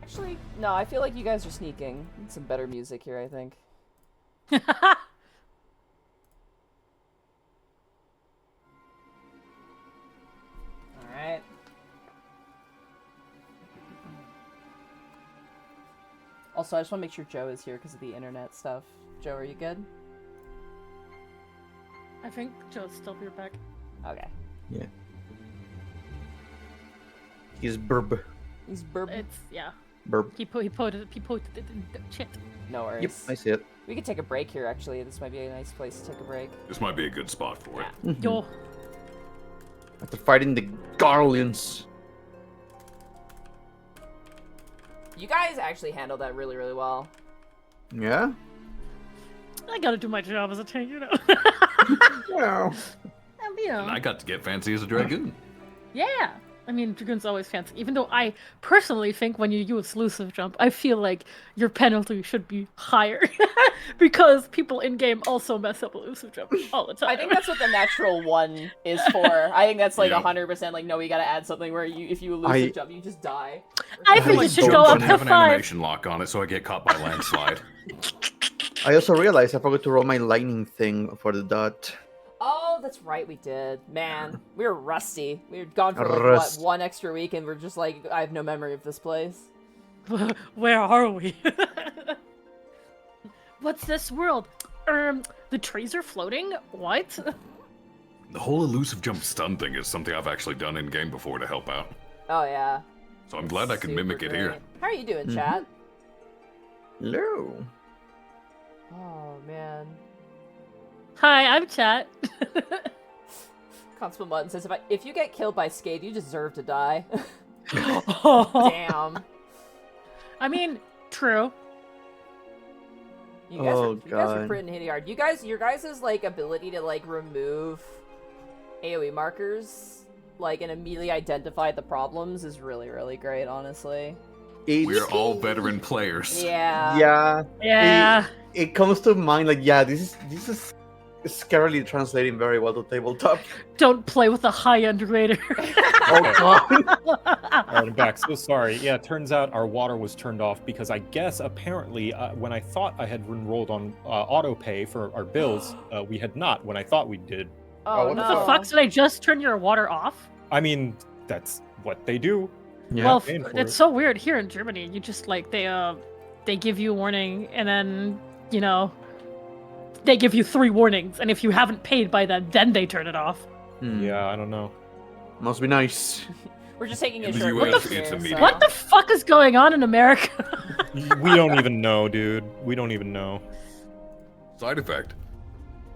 Actually, no, I feel like you guys are sneaking. Need some better music here, I think. Alright. Also, I just want to make sure Joe is here because of the internet stuff. Joe, are you good? I think Joe's still be back. Okay. Yeah. He's burb. He's burp. It's yeah. Burb. He posted it in the chat. No worries. Yep, I see it. We could take a break here, actually. This might be a nice place to take a break. This might be a good spot for it. Yeah. Yo, After fighting the Garleans. You guys actually handled that really, really well. Yeah? I gotta do my job as a tank, you know. Well. You know. And I got to get fancy as a dragoon. Yeah. I mean, Dragoon's always fancy. Even though I personally think when you use elusive jump, I feel like your penalty should be higher. Because people in-game also mess up elusive jump all the time. I think that's what the natural one is for. I think that's like Yeah. 100% like, no, we gotta add something where if you lose a jump, you just die. I think it should go up Don't to have an 5. animation lock on it, so I get caught by landslide. I also realized I forgot to roll my lightning thing for the dot. Oh, that's right, we did. Man, we were rusty. We were gone for like, Rust. what, 1 extra week, and we're just like, I have no memory of this place. Where are we? What's this world? The trees are floating? What? The whole elusive jump stun thing is something I've actually done in game before to help out. Oh, yeah. So I'm glad I can Super mimic it here. great. How are you doing, Mhm. chat? Hello. Oh, man. Hi, I'm Chat. Constable Mutton says, if you get killed by Skate, you deserve to die. Oh. Damn. I mean, true. You guys, Oh, you guys are God. pretty hitting hard. Your guys' like ability to like remove AoE markers, like and immediately identify the problems is really, really great, honestly. We're all veteran players. Yeah. Yeah. Yeah. It comes to mind like, yeah, this is scarily translating very well to tabletop. Don't play with a high-end raider. Oh god. Alright, I'm back. So sorry. Yeah, it turns out our water was turned off because I guess apparently when I thought I had enrolled on auto pay for our bills, we had not when I thought we did. Oh, what the no. The fuck? Did I just turn your water off? I mean, that's what they do. Yeah. Well, paying for it's it. so weird here in Germany. You just like they give you a warning, and then they give you 3 warnings, and if you haven't paid by then they turn it off. Yeah, I don't know. Must be nice. We're just taking a In the short US, break it's here, immediate. so- What the fuck is going on in America? We don't even know, dude. We don't even know. Side effect.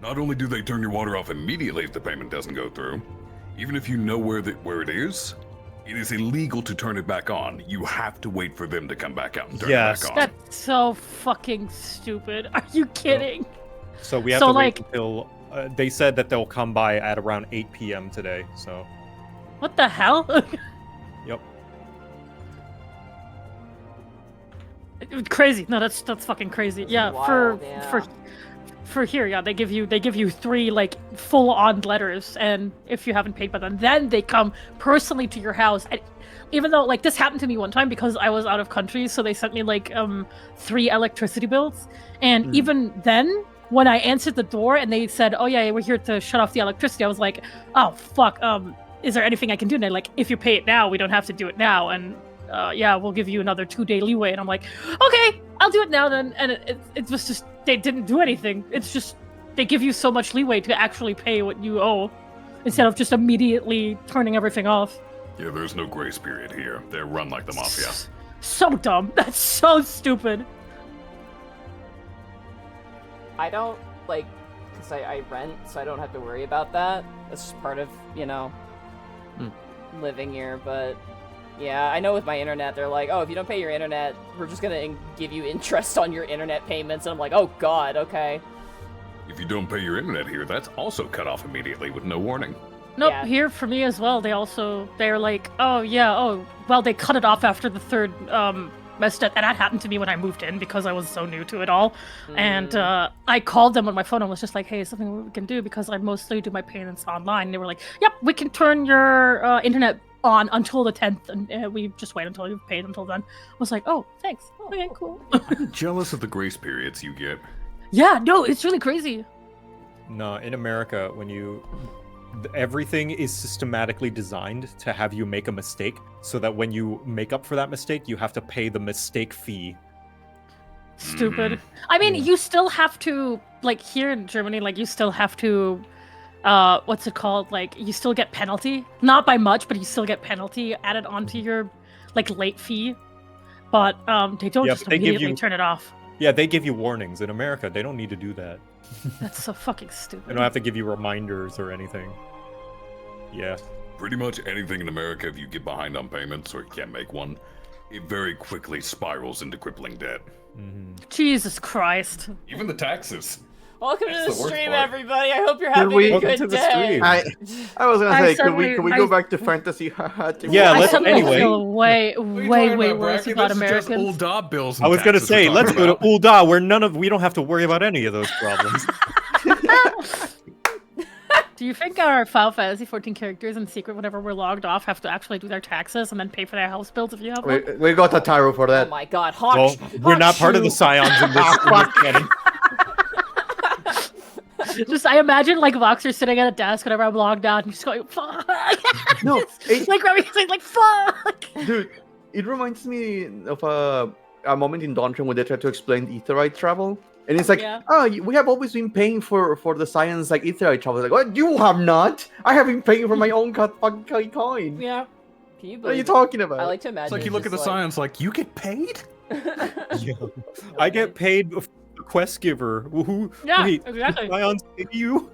Not only do they turn your water off immediately if the payment doesn't go through, even if you know where it is, it is illegal to turn it back on. You have to wait for them to come back out and turn Yes. it back on. That's so fucking stupid. Are you kidding? So we have So, to like- wait until they said that they'll come by at around 8 p.m. today. So, What the hell? yep. Crazy. No, that's fucking crazy. That's Yeah, wild, yeah. for here, yeah, they give you 3 like full-on letters, and if you haven't paid by then they come personally to your house. And even though like this happened to me one time because I was out of country, so they sent me like 3 electricity bills, and even then when I answered the door and they said, "Oh yeah, we're here to shut off the electricity," I was like, "Oh fuck, is there anything I can do?" And they're like, "If you pay it now, we don't have to do it now, and yeah, we'll give you another 2-day leeway." And I'm like, "Okay, I'll do it now then." And it was just they didn't do anything. It's just they give you so much leeway to actually pay what you owe instead of just immediately turning everything off. Yeah, there's no grace period here. They're run like the mafia. So dumb. That's so stupid. I don't like because I rent, so I don't have to worry about that. That's just part of living here. But yeah, I know with my internet, they're like, "Oh, if you don't pay your internet, we're just gonna give you interest on your internet payments." And I'm like, "Oh God, okay." If you don't pay your internet here, that's also cut off immediately with no warning. Nope, Yeah. here for me as well. They're like, "Oh yeah, oh well." They cut it off after the 3rd message, and that happened to me when I moved in because I was so new to it all. And I called them on my phone and was just like, "Hey, is something we can do?" Because I mostly do my payments online. And they were like, "Yep, we can turn your internet on until the 10th, and we just wait until you've paid until then." I was like, "Oh, thanks. Okay, cool." I'm jealous of the grace periods you get. Yeah, no, it's really crazy. No, in America, everything is systematically designed to have you make a mistake, so that when you make up for that mistake, you have to pay the mistake fee. Stupid. I mean, you still have to, like, here in Germany, like, you still have to what's it called? Like, you still get penalty, not by much, but you still get penalty added onto your like late fee. But they don't Yeah, just but they give immediately you- turn it off. Yeah, they give you warnings. In America, they don't need to do that. That's so fucking They stupid. don't have to give you reminders or anything. Yeah. Pretty much anything in America, if you get behind on payments or you can't make one, it very quickly spirals into crippling debt. Jesus Christ. Even the taxes. Welcome to That's the the worst stream, part. everybody. I hope you're Can having we- a Welcome good to the day. stream. I was gonna I say, suddenly- can we go back to fantasy? Yeah, I let's- suddenly anyway. feel way What are you way talking way about, worse Bracky? about This is just Americans. old Dobb bills and I was gonna taxes we're say, let's talking go to about. Ulda, where we don't have to worry about any of those problems. Do you think our Final Fantasy 14 characters in secret, whenever we're logged off, have to actually do their taxes and then pay for their house bills if you have one? We got a Tyro for Oh that. my god, Well, we're not part of the Scions in this canon. Just I imagine like Voxer sitting at a desk whenever I'm logged out and just going fuck. No, it- like grabbing his like fuck. Dude, it reminds me of a moment in Dawntrain where they try to explain Aetherite travel. And it's like, Yeah. we have always been paying for the science like Aetherite travel. Like, what? You have not? I have been paying for my own fucking coin. Yeah. Can you What are you believe talking about? I like to imagine. It's like you look at the just science like, you get paid? I get paid for the quest giver. Who? Yeah, wait, exactly. did Scions pay you?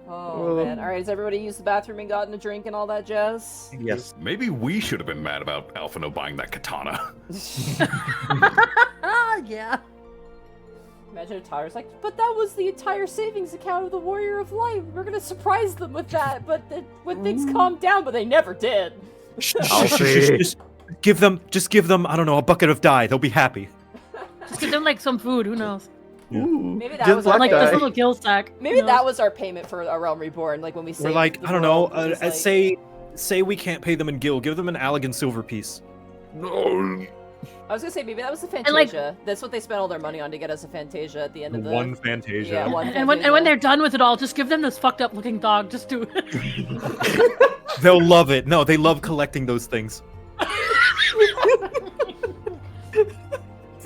Oh man! All right, has everybody used the bathroom and gotten a drink and all that jazz? Yes. Maybe we should have been mad about Alphino buying that katana. Yeah. Imagine if Tyler's like, but that was the entire savings account of the Warrior of Light. We're gonna surprise them with that, but when things calm down, but they never did. Alfie. Just give them, I don't know, a bucket of dye. They'll be happy. Just give them like some food. Who knows? Ooh, Maybe that just was our Like that. this little gill sack. Maybe who knows? that was our payment for A Realm Reborn. Like when we We're saved like, the I don't know, world, it was like- say we can't pay them in gil. Give them an Allegan silver piece. No. I was gonna say maybe that was the like- Fantasia. That's what they spent all their money on to get us a Fantasia at the end of the One Fantasia. Yeah, one And when Fantasia. they're done with it all, just give them this fucked up looking dog. Just do it. They'll love it. No, they love collecting those things.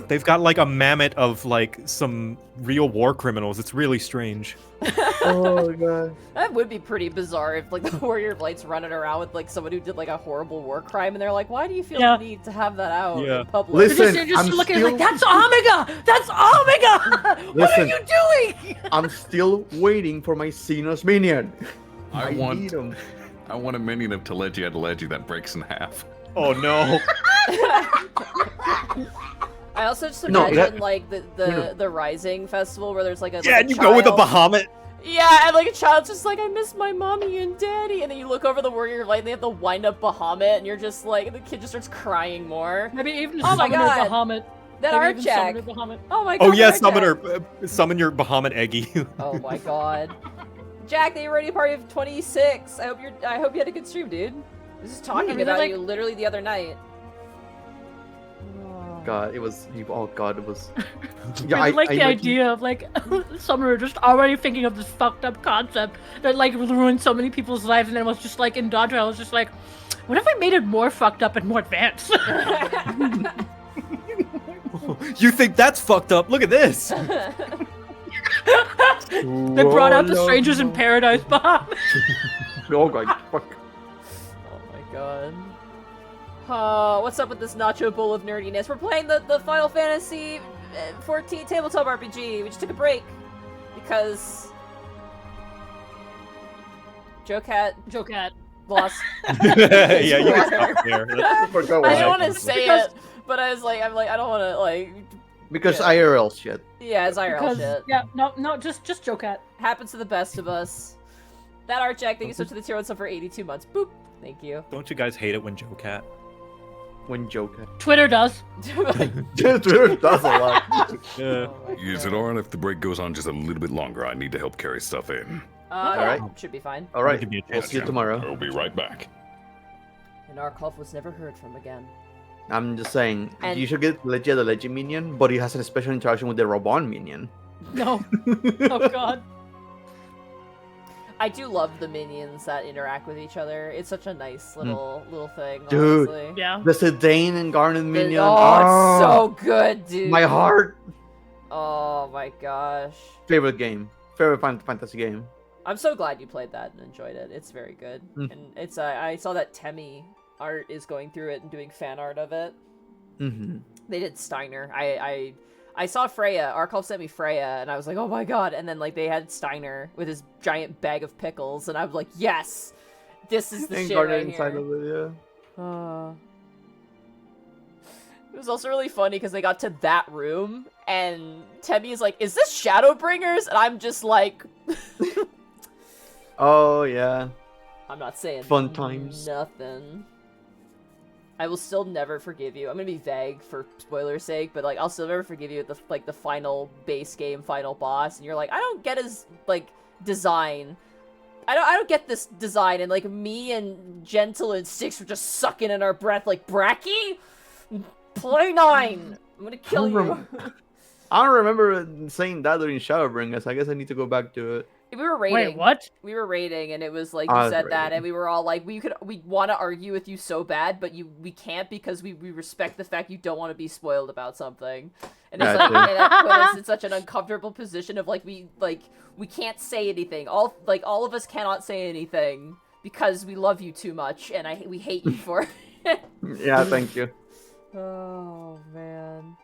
They've got like a mammoth of like some real war criminals. It's really strange. Oh god. That would be pretty bizarre if like the Warrior of Light's running around with like someone who did like a horrible war crime and they're like, why do you feel Yeah. the need to have that out Yeah. in public? Listen, They're just I'm looking still- like that's Omega. That's Omega. What are Listen. you doing? I'm still waiting for my Xenos minion. I need want him. a minion of Telegi that breaks in half. Oh no. I also just No, imagine that- like the Rising festival where there's like a Yeah, like and you go with a child- Bahamut. Yeah, and like a child's just like, I miss my mommy and daddy, and then you look over the Warrior of Light and they have the wind up Bahamut, and you're just like, and the kid just starts crying more. Maybe even Oh my Summoner God. Bahamut. That Maybe art even jack. Summoner Bahamut. Oh my god. Oh yeah, that art jack. summon your Bahamut Eggy. Oh my god. Jack, the already party of 26. I hope you had a good stream, dude. I was just talking really, about like- you literally the other night. God, it was. Oh God, it was. I like the imagine- idea of like Summoner just already thinking of this fucked up concept that like ruined so many people's lives, and then was just like in Dodge, I was just like, what if I made it more fucked up and more advanced? You think that's fucked up? Look at this. They brought out the Whoa, Strangers in no. Paradise bomb. Oh God, fuck. Oh my god. What's up with this nacho bowl of nerdiness? We're playing the Final Fantasy 14 tabletop RPG. We just took a break because Joe Cat lost. Yeah, you can stop there. I forgot what I don't happened. want to say Because- it, but I don't want to like. Because Yeah. IRL shit. Yeah, it's IRL Because, shit. yeah, no, just Jokat. Happens to the best of us. That art jack, thank you so much to the tier 1 sub for 82 months. Boop. Thank you. Don't you guys hate it when Joe Cat? When Joker. Twitter does. Twitter does a lot. Yeah. Is it alright if the break goes on just a little bit longer? I need to help carry stuff in. Alright. Should be fine. All right, Give me a we'll chance. see you tomorrow. I'll be right back. And Arkolf was never heard from again. I'm just saying, And- you should get Legit the Legend minion, but it has a special interaction with the Rabon minion. No. Oh God. I do love the minions that interact with each other. It's such a nice little thing. Dude. Honestly. Yeah. The Sedane and Garnet minion. Oh, it's Ah, so good, dude. my heart. Oh my gosh. Favorite game. favorite fantasy game. I'm so glad you played that and enjoyed it. It's very good. And it's I saw that Temmie art is going through it and doing fan art of it. They did Steiner. I saw Freya. Arcol sent me Freya, and I was like, oh my god. And then like they had Steiner with his giant bag of pickles, and I was like, yes, this is the shit right inside here. of it, It was also really funny because they got to that room, and Temmie is like, is this Shadowbringers? And I'm just like... Oh, yeah. I'm not saying Fun times. nothing. I will still never forgive you. I'm gonna be vague for spoiler's sake, but like I'll still never forgive you at the final base game final boss, and you're like, I don't get his like design. I don't get this design, and like me and Gentle and Six were just sucking in our breath like Bracky. Play 9. I'm gonna kill you. I don't remember saying that during Shadowbringers. I guess I need to go back to it. We were raiding. Wait, what? We were raiding, and it was like you said that, and we were all like, we want to argue with you so bad, but we can't because we respect the fact you don't want to be spoiled about something, and it's like and that put us in such an uncomfortable position of like we can't say anything. All of us cannot say anything because we love you too much, and we hate you for it. Yeah, thank you. Oh man.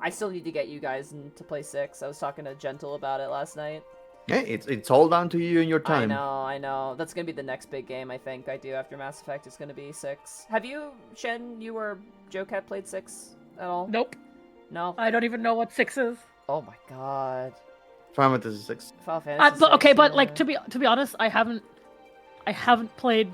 I still need to get you guys to play 6. I was talking to Gentle about it last night. Yeah, it's all down to you and your time. I know. That's gonna be the next big game I think I do after Mass Effect. It's gonna be 6. Have you, Shen, you or Joe Cat played 6 at all? Nope. No? I don't even know what 6 is. Oh my god. Final Fantasy 6. Final Fantasy But, okay, 6, but yeah. like to be honest, I haven't played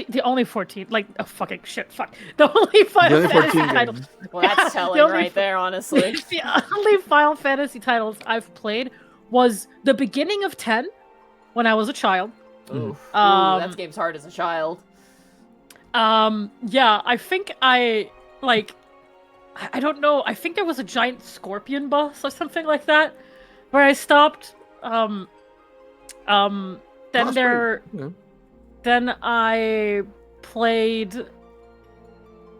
the only 14, like, oh fucking shit, fuck. The only Final only Fantasy 14 titles. games. Well, that's Yeah, telling the only right there, honestly. The only Final Fantasy titles I've played was the beginning of 10 when I was a child. Ooh, that game's hard as a child. Yeah, I think I don't know, I think there was a giant scorpion boss or something like that where I stopped. Then I played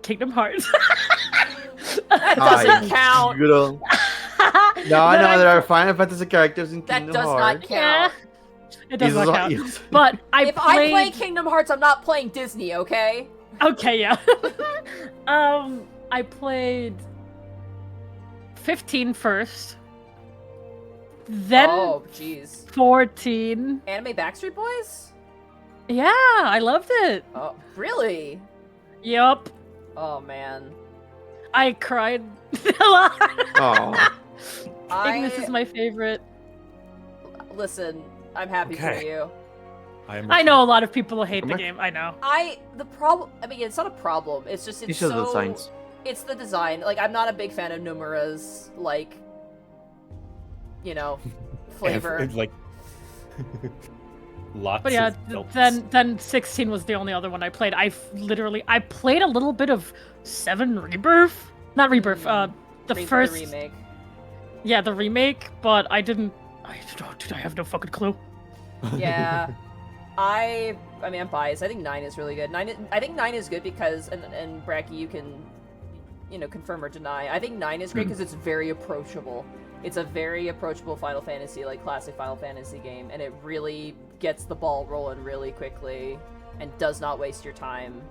Kingdom Hearts. That doesn't count. Good old... No, there are Final Fantasy characters in Kingdom That does Hearts. not count. It does not count. Yes. But If I play Kingdom Hearts, I'm not playing Disney, okay? Okay, yeah. I played 15 first. Then Oh, jeez. 14. Anime Backstreet Boys? Yeah, I loved it. Oh, really? Yup. Oh, man. I cried a lot. Oh. Ignis is my favorite. Listen, I'm happy for Okay. you. I know a lot of people hate the game. I know. The problem, I mean, it's not a problem. It's just, it's just so... the designs. It's the design. Like, I'm not a big fan of Nomura's, like, you know, flavor. It's like lots. But yeah, of films. then 16 was the only other one I played. I played a little bit of 7 Rebirth. Not Rebirth, the first... The remake. Yeah, the remake, but I didn't... I have no fucking clue. Yeah. I mean, I'm biased. I think 9 is really good. I think 9 is good because, and Bracky, you can, you know, confirm or deny. I think 9 is great because it's very approachable. It's a very approachable Final Fantasy, like classic Final Fantasy game, and it really gets the ball rolling really quickly and does not waste your time.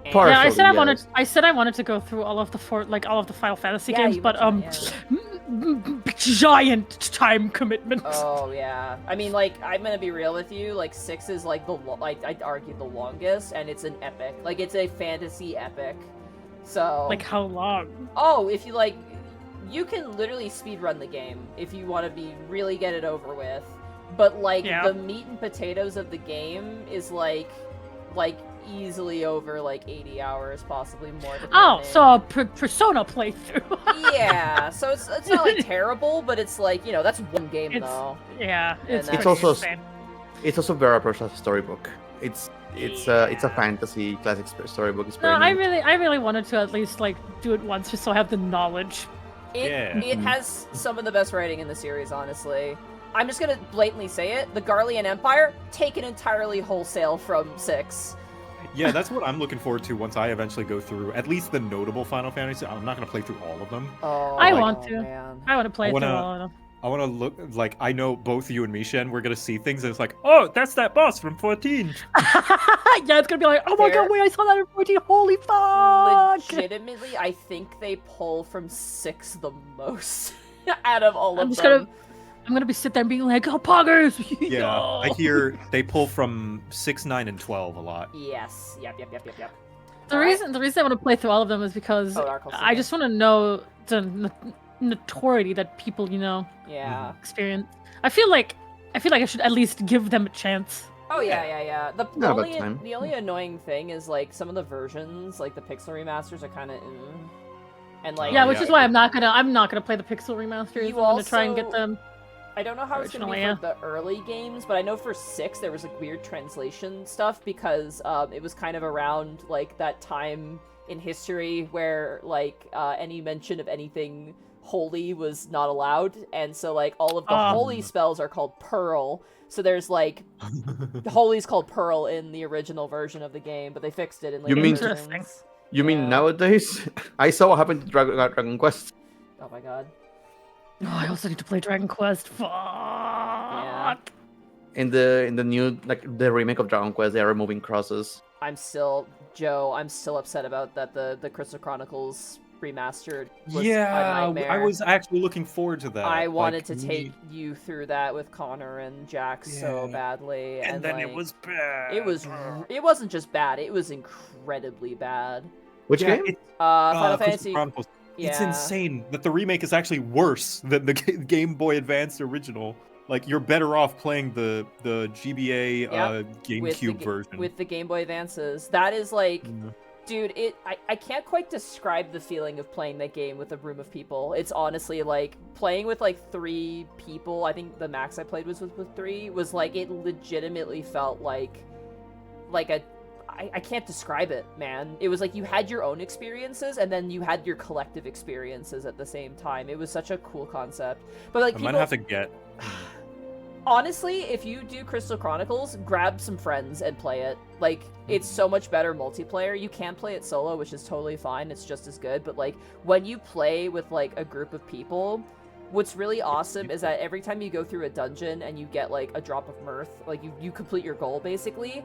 And Yeah, I said Partially, I wanted. I wanted to go through all of the Final Fantasy Yeah, games, you but mentioned giant time commitment. Oh yeah, I mean, like, I'm gonna be real with you. Like, 6 is like I'd argue the longest, and it's an epic. Like, it's a fantasy epic. So Like how long? oh, if you like, you can literally speedrun the game if you want to really get it over with. But like Yeah. the meat and potatoes of the game is like easily over like 80 hours, possibly more. Oh, depending. so a Persona playthrough. Yeah, so it's not like terrible, but it's like, you know, that's one game It's- though. Yeah, it's And pretty also- insane. It's also very approached as a storybook. It's a fantasy classic storybook. It's No, very I neat. really wanted to at least like do it once just so I have the knowledge. It has some of the best writing in the series, honestly. I'm just gonna blatantly say it: the Garlean Empire taken entirely wholesale from 6. Yeah, that's what I'm looking forward to once I eventually go through at least the notable Final Fantasy. I'm not gonna play through all of them. Oh, I like- want to. Man. I want to play I wanna- through all of them. I want to look like I know both you and Misha, and we're gonna see things, and it's like, oh, that's that boss from 14. Yeah, it's gonna be like, oh my They're- god, wait, I saw that in 14. Holy fuck! Legitimately, I think they pull from 6 the most out of all I'm of just them. I'm gonna be sitting there being like, oh, poggers! Yeah, I hear they pull from 6, 9, and 12 a lot. Yes. Yep. The reason I want to play through all of them is because Oh, Dark Souls, I okay. just want to know the notoriety that people, Yeah. experience. I feel like I should at least give them a chance. Oh yeah. The Not about only time. the only annoying thing is like some of the versions, like the pixel remasters, are kind of and like Yeah, which yeah, is why I'm not gonna play the pixel remasters. You I'm gonna try and get also- them. I don't know how it's gonna be Originally, for the early games, but I know for 6 there was like weird translation stuff because it was kind of around like that time in history where like any mention of anything holy was not allowed, and so like all of the holy spells are called Pearl. So there's like holy's called Pearl in the original version of the game, but they fixed it in later mean- versions. Interesting. You mean Yeah. nowadays? I saw what happened to Dragon Quest. Oh my god. Oh, I also need to play Dragon Quest. Fuck. In the new the remake of Dragon Quest, they are removing crosses. I'm still upset about that the Crystal Chronicles remastered was a Yeah, nightmare. I was actually looking forward to that. I wanted Like, to take you through that with Connor and Jack so Yeah. badly, and then like, it was bad. it wasn't just bad, it was incredibly bad. Which Yeah, game? it's, Final Crystal Fantasy. Chronicles. It's Yeah. insane that the remake is actually worse than the Game Boy Advance original. Like, you're better off playing the GBA Yep, GameCube version. with the Game Boy Advances. That is like, Yeah. dude, I can't quite describe the feeling of playing that game with a room of people. It's honestly like playing with like 3 people. I think the max I played was with 3. Was like it legitimately felt like a. I can't describe it, man. It was like you had your own experiences and then you had your collective experiences at the same time. It was such a cool concept. But like I people, might have to get. honestly, if you do Crystal Chronicles, grab some friends and play it. Like, it's so much better multiplayer. You can play it solo, which is totally fine. It's just as good. But, like, when you play with, like, a group of people, what's really awesome is that every time you go through a dungeon and you get, like, a drop of mirth, like, you complete your goal, basically,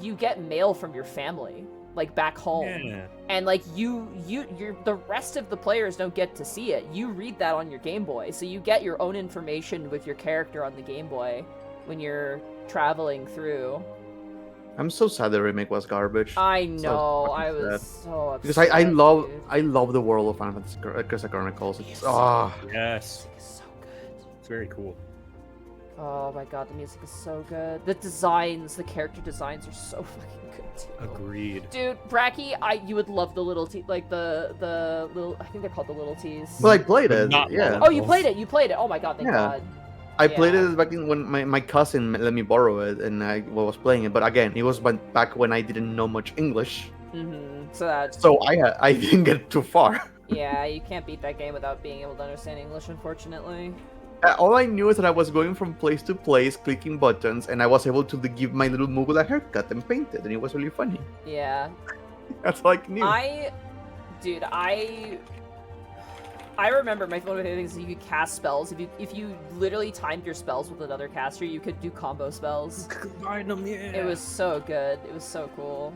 you get mail from your family, like, back home. Yeah. And like you're the rest of the players don't get to see it. You read that on your Game Boy, so you get your own information with your character on the Game Boy when you're traveling through. I'm so sad the remake was garbage. I So know, fucking I was sad. so upset. Because I dude. love the world of Final Fantasy Crystal Chronicles. It's Yes. Yes. Music is so good. It's very cool. Oh my god, the music is so good. The designs, the character designs are so fucking good too. Agreed. Dude, Bracky, you would love the little T, like the little. I think they're called the little T's. Well, I played But it. not Yeah. Oh, you played it. You played it. Oh my god, thank Yeah. God. I played Yeah. it back in when my cousin let me borrow it, and I was playing it. But again, it was back when I didn't know much English, So that, so I didn't get too far. yeah, you can't beat that game without being able to understand English, unfortunately. All I knew is that I was going from place to place, clicking buttons, and I was able to give my little Moogle a haircut and paint it, and it was really funny. Yeah. That's all I knew. Dude, I remember one of my favorite things is you could cast spells. If you literally timed your spells with another caster, you could do combo spells. Combine them, yeah. It was so good. It was so cool.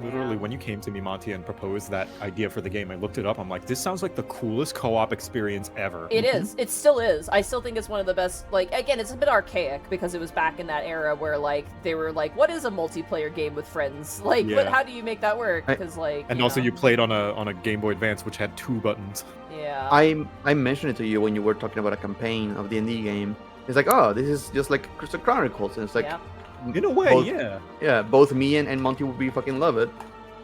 Literally, Man. when you came to me, Monty, and proposed that idea for the game, I looked it up. I'm like, this sounds like the coolest co-op experience ever. It is. It still is. I still think it's one of the best. Like, again, it's a bit archaic because it was back in that era where, like, they were like, "What is a multiplayer game with friends? Like, Yeah. how do you make that work?" Because, like, And also, you played on a Game Boy Advance, which had 2 buttons. yeah. I mentioned it to you when you were talking about a campaign of the D&D game. It's like, oh, this is just like Crystal Chronicles, and it's like, yeah. In a way, both- yeah. yeah, both me and Monty would be fucking love it.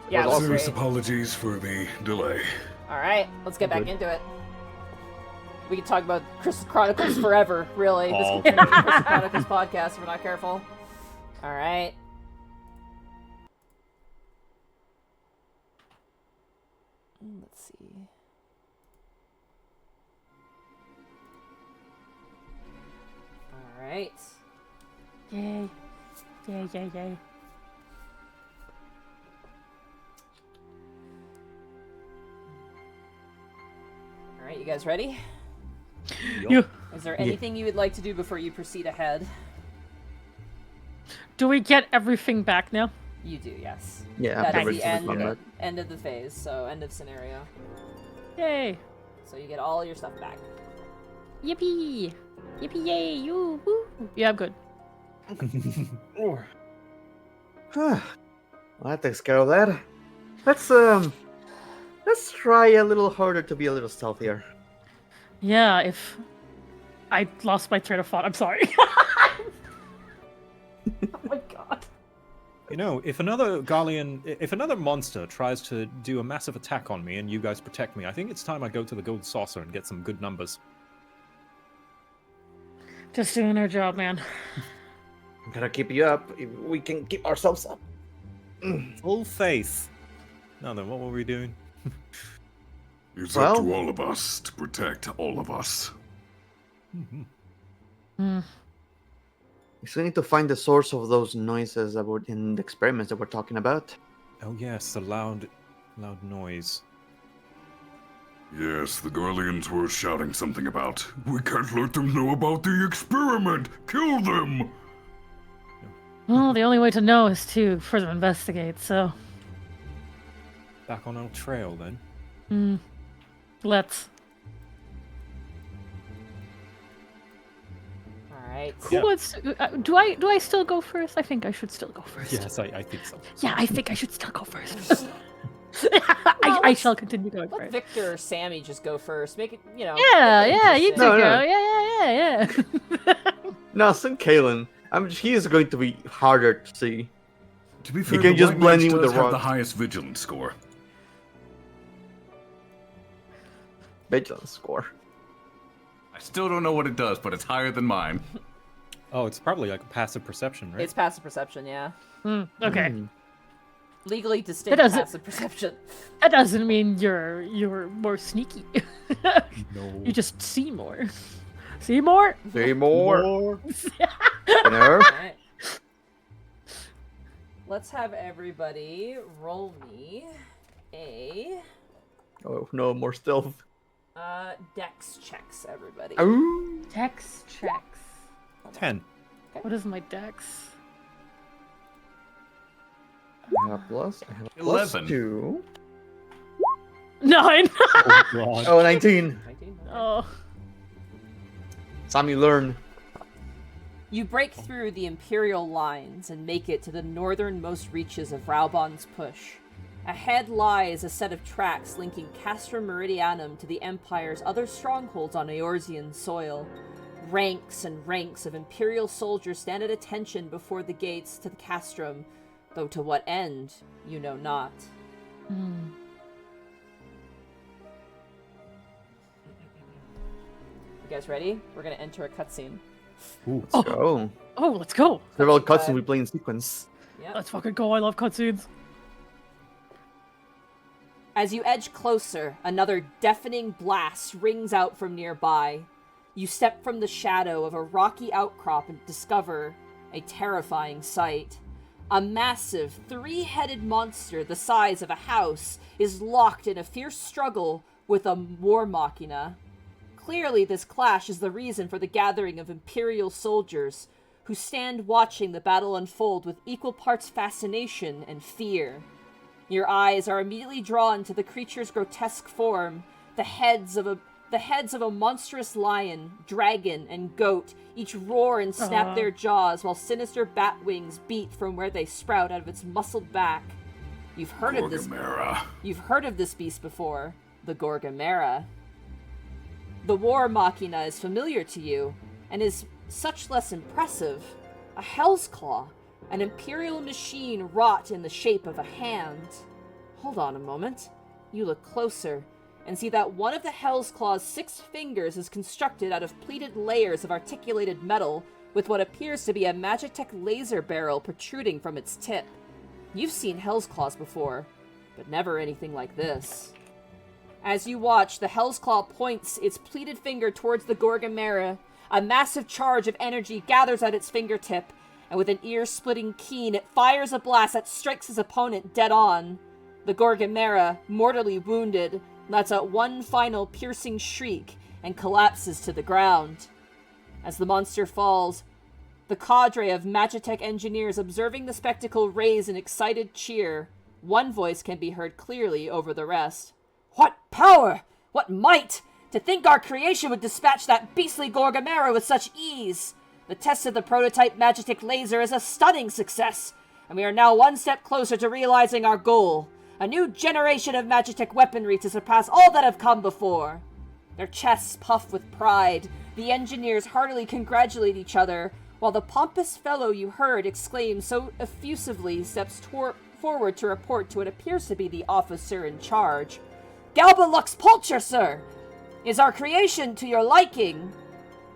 Yeah, it was Serious great. apologies for the delay. All right, let's get back Good. into it. We can talk about Crystal Chronicles forever, really. This All could turn into a Crystal Chronicles podcast if we're not careful. All right. Let's see. All right. Yay. Yay, yay, yay. Alright, you guys ready? You. Is there anything you would like to do before you proceed ahead? Do we get everything back now? You do, yes. Yeah, That after is the reaching end, combat. end of the phase, so end of scenario. Yay! So you get all your stuff back. Yippee! Yippee yay! You! Woo! Yeah, I'm good. Well, that takes care of that. Let's try a little harder to be a little stealthier. Yeah, if I lost my train of thought, I'm sorry. Oh my god. You know, if another monster tries to do a massive attack on me and you guys protect me, I think it's time I go to the gold saucer and get some good numbers. Just doing our job, man. I'm gonna keep you up if we can keep ourselves up. Full faith. Now then, what were we doing? It's Well- up to all of us to protect all of us. Hmm. We still need to find the source of those noises that were in the experiments that we're talking about. Oh yes, the loud noise. Yes, the Guardians were shouting something about. We can't let them know about the experiment! Kill them! Well, the only way to know is to further investigate, so... Back on our trail then. Let's. Alright. Who Yeah. wants... do I still go first? I think I should still go first. Yes, I think so. Yeah, I think I should still go first. I let's- shall continue going Let first. Victor or Sammy just go first. Make it, you know. Yeah, make it yeah, you two interesting. No, go. no. Yeah. No, Sammie and Caelan. He is going to be harder to see. To be fair, can the just White blend Mage in with does the have the rocks. highest vigilance score. Vigilance score. I still don't know what it does, but it's higher than mine. Oh, it's probably like a passive perception, right? It's passive perception, yeah. Okay. Hmm. Legally distinct doesn't- passive perception. That doesn't mean you're more sneaky. No. You just see more. See more? Say more. You know? Alright. Let's have everybody roll me a Oh no, more stealth. dex checks, everybody. Oh. Dex checks. 10. What is my dex? I have plus 11. 2. 9. Oh, God. Oh, 19. 19? Oh. Sammy, learn. You break through the Imperial lines and make it to the northernmost reaches of Raubon's Push. Ahead lies a set of tracks linking Castra Meridianum to the Empire's other strongholds on Eorzean soil. Ranks and ranks of Imperial soldiers stand at attention before the gates to the castrum, though to what end, you know not. You guys ready? We're gonna enter a cutscene. Ooh. Let's go. Oh, let's go. Several Cutscene cutscenes time. we play in sequence. Yep. Let's fucking go. I love cutscenes. As you edge closer, another deafening blast rings out from nearby. You step from the shadow of a rocky outcrop and discover a terrifying sight. A massive, three-headed monster the size of a house is locked in a fierce struggle with a war machina. Clearly, this clash is the reason for the gathering of Imperial soldiers, who stand watching the battle unfold with equal parts fascination and fear. Your eyes are immediately drawn to the creature's grotesque form, the heads of a monstrous lion, dragon, and goat each roar and snap their jaws while sinister bat wings beat from where they sprout out of its muscled back. You've heard of this beast before, the Gorgamera. The war machina is familiar to you, and is such less impressive. A Hell's Claw, an Imperial machine wrought in the shape of a hand. Hold on a moment. You look closer, and see that one of the Hell's Claw's 6 fingers is constructed out of pleated layers of articulated metal, with what appears to be a magitech laser barrel protruding from its tip. You've seen Hell's Claws before, but never anything like this. As you watch, the Hell's Claw points its pleated finger towards the Gorgamera. A massive charge of energy gathers at its fingertip, and with an ear-splitting keen, it fires a blast that strikes his opponent dead on. The Gorgamera, mortally wounded, lets out one final piercing shriek and collapses to the ground. As the monster falls, the cadre of magitech engineers observing the spectacle raise an excited cheer. One voice can be heard clearly over the rest. What power! What might! To think our creation would dispatch that beastly Gorgamera with such ease! The test of the prototype magitech laser is a stunning success, and we are now one step closer to realizing our goal. A new generation of magitech weaponry to surpass all that have come before. Their chests puff with pride. The engineers heartily congratulate each other, while the pompous fellow you heard exclaim so effusively steps forward to report to what appears to be the officer in charge. Galba Lux Pulcher, sir! Is our creation to your liking?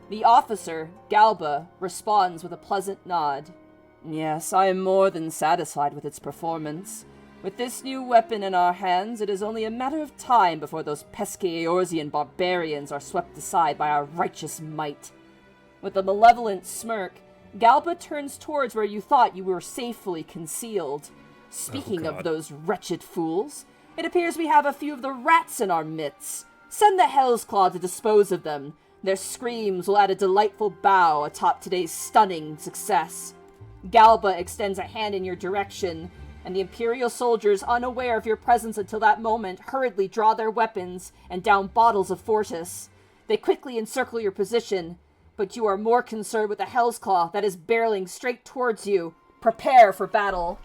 The officer, Galba, responds with a pleasant nod. Yes, I am more than satisfied with its performance. With this new weapon in our hands, it is only a matter of time before those pesky Eorzean barbarians are swept aside by our righteous might. With a malevolent smirk, Galba turns towards where you thought you were safely concealed. Speaking of those wretched fools, it appears we have a few of the rats in our midst. Send the Hell's Claw to dispose of them. Their screams will add a delightful bow atop today's stunning success. Galba extends a hand in your direction, and the Imperial soldiers, unaware of your presence until that moment, hurriedly draw their weapons and down bottles of Fortis. They quickly encircle your position, but you are more concerned with the Hell's Claw that is barreling straight towards you. Prepare for battle.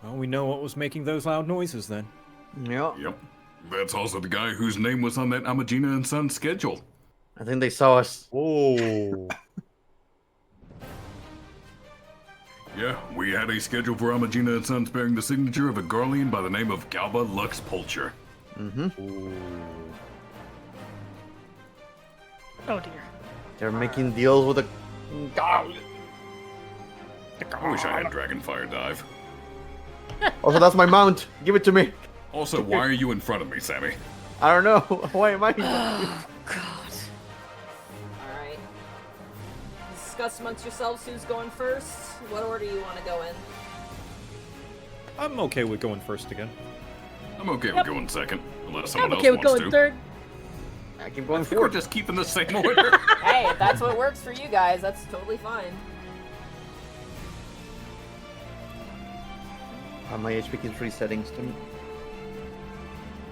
Well, we know what was making those loud noises then. Yep. That's also the guy whose name was on that Amagina and Son schedule. I think they saw us. Oh. Yeah, we had a schedule for Amagina and Sons bearing the signature of a Garlean by the name of Galba Lux Pulcher. Oh dear. They're making deals with a... I wish I had Dragonfire Dive. Also, that's my mount. Give it to me. Also, why are you in front of me, Sammy? I don't know. Why am I? Alright. Discuss amongst yourselves who's going first. What order you want to go in? I'm okay with going first again. I'm okay with going second, unless someone I'm okay with else wants going to. third. I keep going We're forward. just keeping the same order. Hey, if that's what works for you guys, that's totally fine. My HP keeps resetting to me.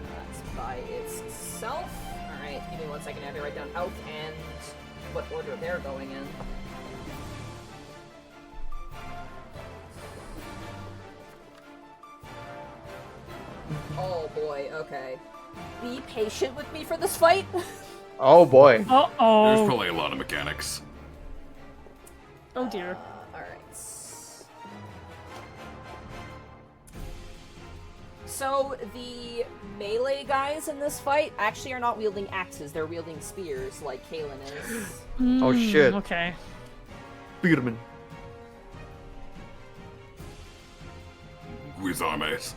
That's by itself. Alright, give me 1 second. I have to write down out and what order they're going in. Oh boy, okay. Be patient with me for this fight. Oh boy. There's Uh-oh. probably a lot of mechanics. Oh dear. Alright. So, the melee guys in this fight actually are not wielding axes, they're wielding spears like Caelan is. Oh shit. Okay. Spearman. Guizames.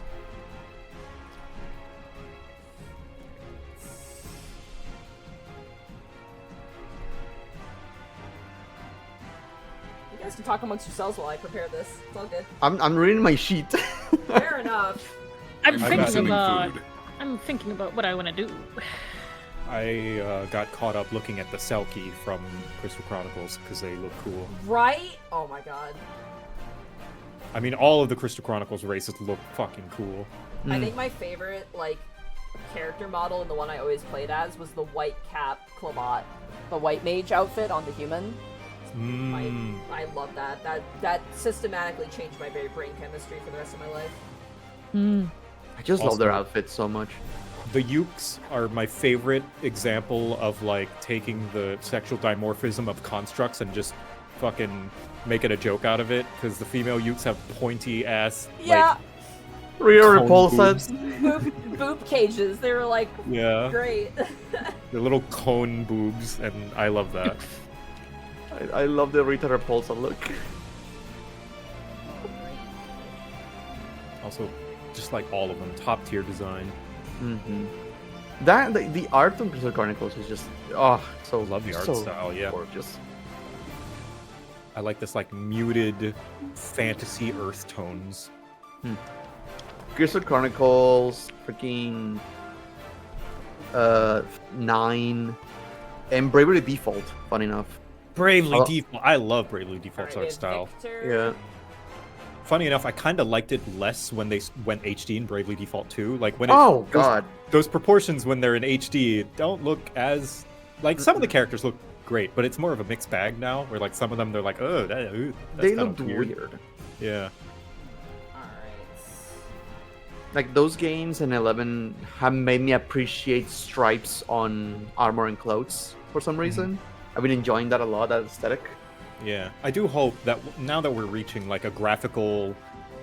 You guys can talk amongst yourselves while I prepare this. It's all good. I'm reading my sheet. Fair enough. I'm I'm thinking sending about. food. I'm thinking about what I want to do. I got caught up looking at the Selkie from Crystal Chronicles because they look cool. Right? Oh my god. I mean, all of the Crystal Chronicles races look fucking cool. I think my favorite, like, character model and the one I always played as was the white cap Clobot. The white mage outfit on the human. I love that. That systematically changed my very brain chemistry for the rest of my life. I just love their Also- outfits so much. The Ukes are my favorite example of, like, taking the sexual dimorphism of constructs and just fucking making a joke out of it, because the female Ukes have pointy ass, Yeah, Rear cone repulsors. boob cages. They were like yeah, great. the little cone boobs, and I love that. I love the Rita repulsor look. Also, just like all of them, top tier design. That the art from Crystal Chronicles is just so Love the art so style, yeah. gorgeous. I like this like muted fantasy earth tones. Crystal Chronicles, freaking 9, and Bravery Default. Fun enough. Bravely Oh. Default. I love Bravely Default's art style. Yeah. Funny enough, I kind of liked it less when they went HD in Bravely Default 2. Like when it, Oh God. those proportions when they're in HD don't look as like some of the characters look great, but it's more of a mixed bag now. Where like some of them they're like, oh, that's They kinda looked weird. Yeah. Alright. Like those games in 11 have made me appreciate stripes on armor and clothes for some reason. I've been enjoying that a lot, that aesthetic. Yeah, I do hope that now that we're reaching like a graphical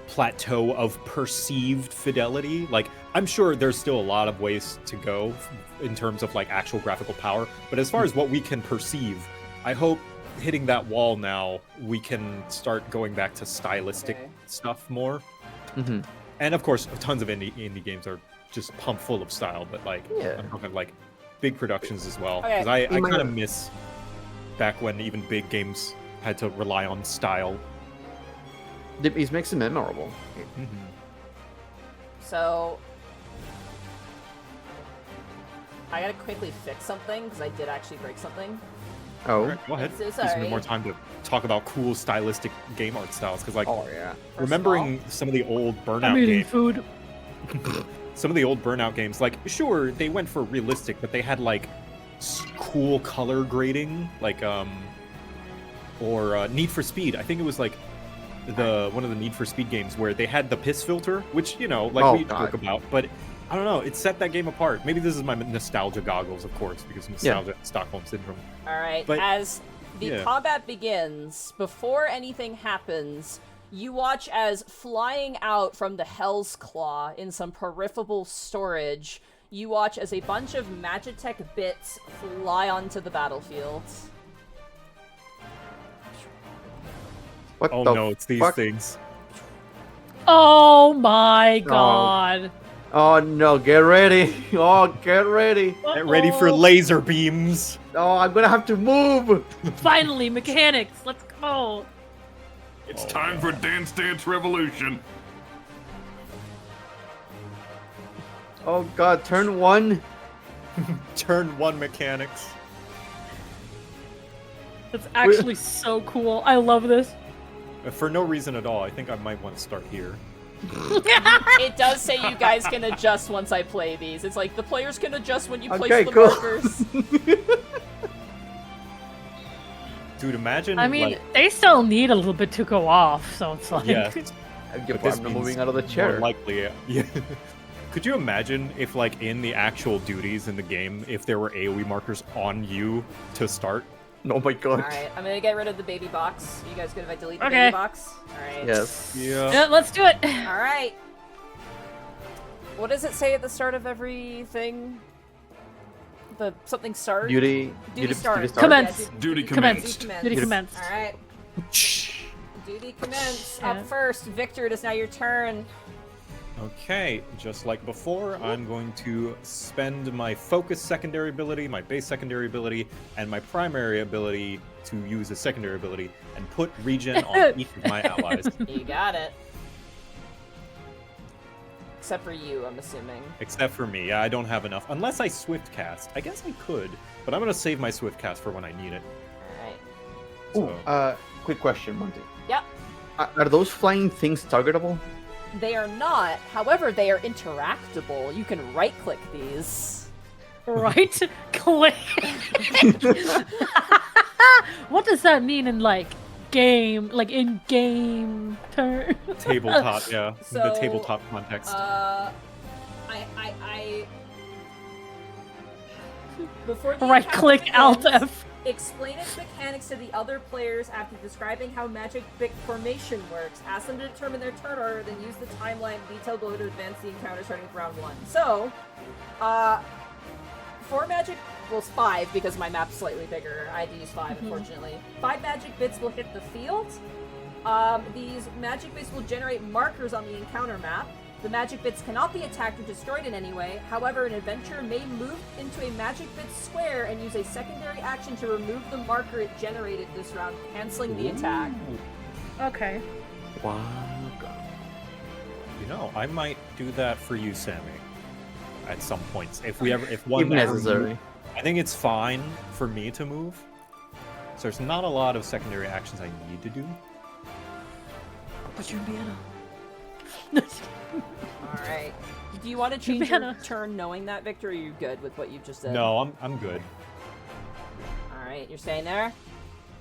plateau of perceived fidelity, like I'm sure there's still a lot of ways to go in terms of like actual graphical power, but as far as what we can perceive, I hope hitting that wall now, we can start going back to stylistic Okay. stuff more. Mm-hmm. And of course, tons of indie games are just pumped full of style, but like Yeah. I'm talking like big productions as well. Okay. Because I In my- kind of miss back when even big games had to rely on style. It makes it memorable. So I gotta quickly fix something because I did actually break something. Oh. Alright, go ahead. I'm so Gives me sorry. more time to talk about cool stylistic game art styles because like Oh yeah. First of remembering some of the old I'm Burnout eating games, food. some of the old Burnout games, like sure they went for realistic, but they had like cool color grading, like or Need for Speed. I think it was like one of the Need for Speed games where they had the piss filter, which you know, like Oh, we God. joke about, but I don't know, it set that game apart. Maybe this is my nostalgia goggles, of course, because nostalgia, Stockholm syndrome. All right. But- As the yeah. combat begins, before anything happens, you watch as flying out from the Hell's Claw in some peripheral storage, you watch as a bunch of magitech bits fly onto the battlefield. What Oh the no, it's these fuck? things. Oh my god. Oh no, get ready. Oh, get ready. Get ready for Uh-oh. laser beams. Oh, I'm gonna have to move. Finally, mechanics. Let's go. It's time for Dance Dance Revolution. Oh God, turn 1. Turn 1 mechanics. That's actually so cool. I love this. For no reason at all, I think I might want to start here. It does say you guys can adjust once I play these. It's like the players can adjust when you place Okay, the cool. markers. Dude, imagine. I mean, like, they still need a little bit to go off, so it's like. yes, You're but this not means moving out of the more chair. likely, yeah. Could you imagine if, like, in the actual duties in the game, if there were AoE markers on you to start? Oh my God. Alright, I'm gonna get rid of the baby box. You guys good if I delete the Okay. baby box? Alright. Yes. Yeah, let's do it. Alright. What does it say at the start of everything? The something start? Duty start. Commence. Yeah, Duty Commence. commenced. Duty commenced. Alright. Duty commence. Yeah. Up first. Victor, it is now your turn. Okay, just like before, I'm going to spend my focus secondary ability, my base secondary ability, and my primary ability to use a secondary ability and put regen on each of my allies. You got it. Except for you, I'm assuming. Except for me, I don't have enough. Unless I swift cast. I guess I could, but I'm gonna save my swift cast for when I need it. Alright. So, Quick question, Monty. Yep. Are those flying things targetable? They are not. However, they are interactable. You can right-click these. Right? Click. What does that mean in like game, like in game term? tabletop, yeah. the So, tabletop context. Before the Right encounter click Alt begins, F. explain its mechanics to the other players after describing how magic bit formation works. Ask them to determine their turn order, then use the timeline detail below to advance the encounter starting with round 1. So, 4 magic, well, it's 5 because my map's slightly bigger. I had to use 5, unfortunately. 5 magic bits will hit the field. These magic bits will generate markers on the encounter map. The magic bits cannot be attacked or destroyed in any way. However, an adventurer may move into a magic bit square and use a secondary action to remove the marker it generated this round, canceling the attack. Okay. Wow. You know, I might do that for you, Sammy. at some points. If one If ever necessary. move, I think it's fine for me to move. So there's not a lot of secondary actions I need to do. But you're Vienna. Alright. Do you want to change your turn knowing that, Victor, or are you good with what you just said? No, I'm good. Alright, you're staying there?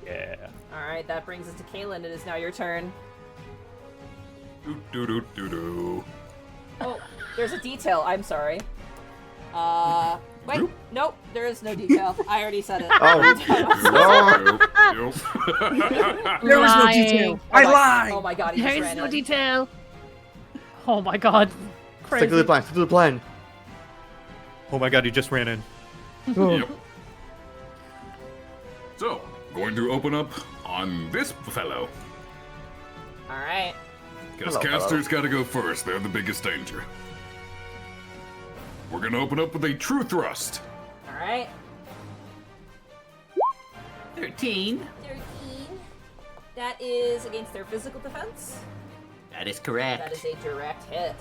Yeah. Alright, that brings us to Caelan. It is now your turn. Do. Oh, there's a detail. I'm sorry. Wait. Nope, there is no detail. I already said it. There was no detail. I lied! Oh my god, he just There is ran no in. detail. Oh my god. Crazy. Stick to the plan. Stick to the plan. Oh my god, he just ran in. Yep. So, going to open up on this fellow. Alright. Because Hello, casters gotta go first. They're the biggest danger. We're gonna open up with a true thrust. Alright. 13. 13. That is against their physical defense. That is That correct. is a direct hit.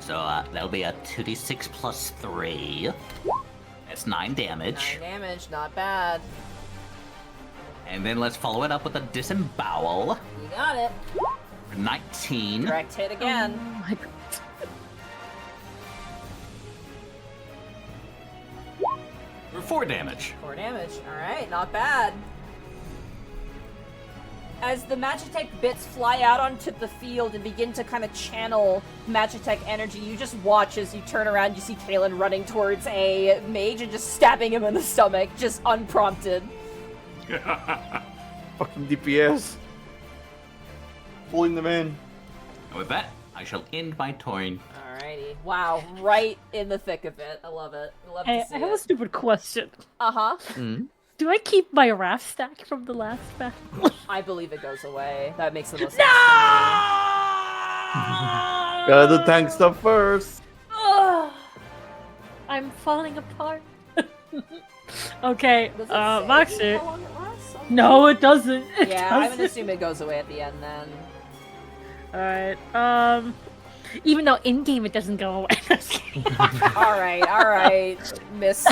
So that'll be a 2d6 plus 3. That's 9 damage. 9 damage, not bad. And then let's follow it up with a disembowel. You got it. For 19. Direct hit again. Oh my god. For 4 damage. 4 damage. Alright, not bad. As the magitech bits fly out onto the field and begin to kind of channel magitech energy, you just watch as you turn around, you see Caelan running towards a mage and just stabbing him in the stomach, just unprompted. Fucking DPS. Pulling them in. And with that, I shall end my turn. Alrighty. Wow, right in the thick of it. I love it. I love to Hey, see I have a it. stupid question. Uh-huh. Do I keep my raft stack from the last battle? I believe it goes away. That makes the most sense No! Gotta do tank stuff first. Ugh. I'm falling apart. Okay, to me. Does it say Voxer. how long it lasts? No, it doesn't. It Yeah, I'm gonna doesn't. assume it goes away at the end then. Alright, even though in-game it doesn't go away. Alright, Miss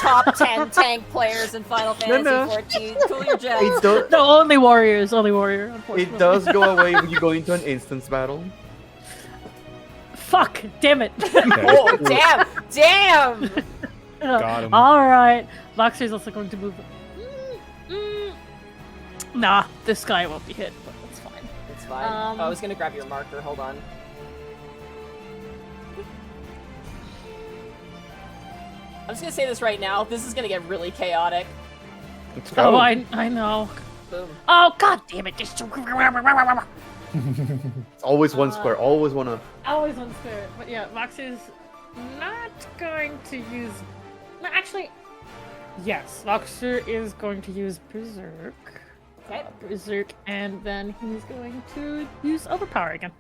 Top 10 tank players in Final Fantasy no. 14. Cool your jet. It, do- No, only warrior, unfortunately. it does go away when you go into an instance battle. Fuck, damn it. Oh, damn! Got him. Alright, Voxer's also going to move. Nah, this guy won't be hit, but that's fine. It's fine. Oh, I was gonna grab your marker, hold on. I'm just gonna say this right now, this is gonna get really chaotic. Let's Oh, go. I know. Boom. Oh, god damn it. This It's always one square. Always one up. always on spirit. But yeah, Voxer's not going to use... No, actually, yes. Voxer is going to use Berserk. Okay. Berserk, and then he's going to use Overpower again.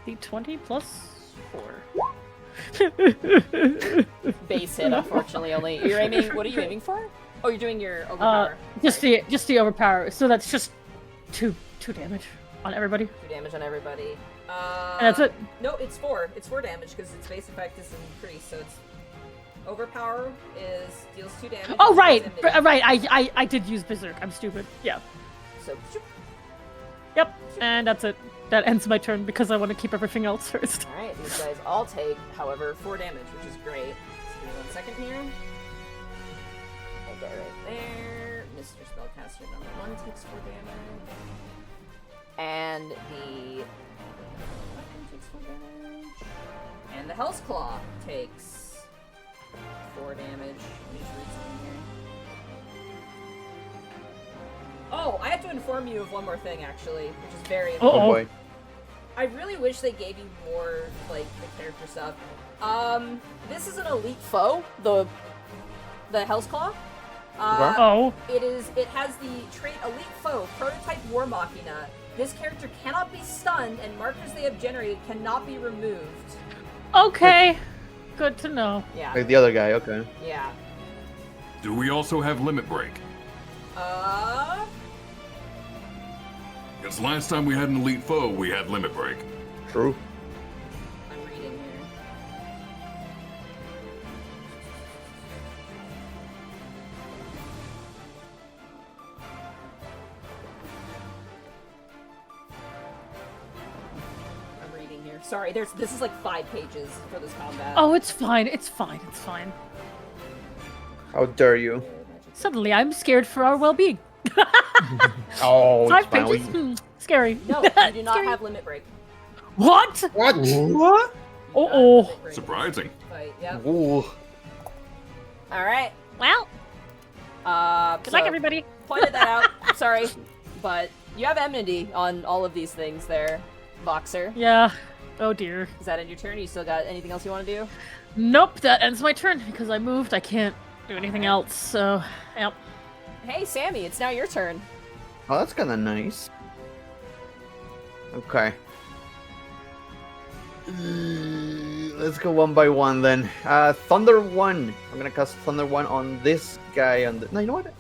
D20 plus 4. Base hit, unfortunately, only. You're aiming, what are you aiming for? Oh, you're doing your overpower. Just the Overpower. So that's just 2 damage on everybody. 2 damage on everybody. And that's it. No, it's 4. It's 4 damage because its base effect is increased, so it's... Overpower deals 2 damage. Oh, right! It's enemy. Right, I did use Berserk. I'm stupid. Yeah. So, Yep, and that's it. That ends my turn because I want to keep everything else first. alright, these guys all take, however, 4 damage, which is great. So give me 1 second here. Hold that right there. Mr. Spellcaster number 1 takes 4 damage. And the... weapon takes 4 damage. And the Hell's Claw takes 4 damage. Let me just read something here. Oh, I have to inform you of one more thing, actually, which is very important. Oh boy. I really wish they gave you more, like, the character stuff. This is an elite foe, the Hell's Claw. Oh. It has the trait Elite Foe, Prototype War Machina. This character cannot be stunned, and markers they have generated cannot be removed. Okay. Good to know. Yeah. Like the other guy, okay. Yeah. Do we also have limit break? Because last time we had an elite foe, we had limit break. True. I'm reading here. I'm reading here. Sorry, this is like 5 pages for this combat. Oh, it's fine. It's fine. It's fine. How dare you? Suddenly, I'm scared for our well-being. Oh, it's 5 fine. pages? Scary. No, you do not Scary. have limit break. What? What? What? Oh. Surprising. Fight, yep. Ooh. Alright. Well, good luck, so everybody. Pointed that out. Sorry. But you have enmity on all of these things there, Voxer. Yeah. Oh dear. Is that in your turn? You still got anything else you want to do? Nope, that ends my turn because I moved. I can't do anything else. So, yep. Hey, Sammy, it's now your turn. Oh, that's kind of nice. Okay. Let's go one by one then. Thunder 1. I'm gonna cast Thunder 1 on this guy. On the... No, you know what?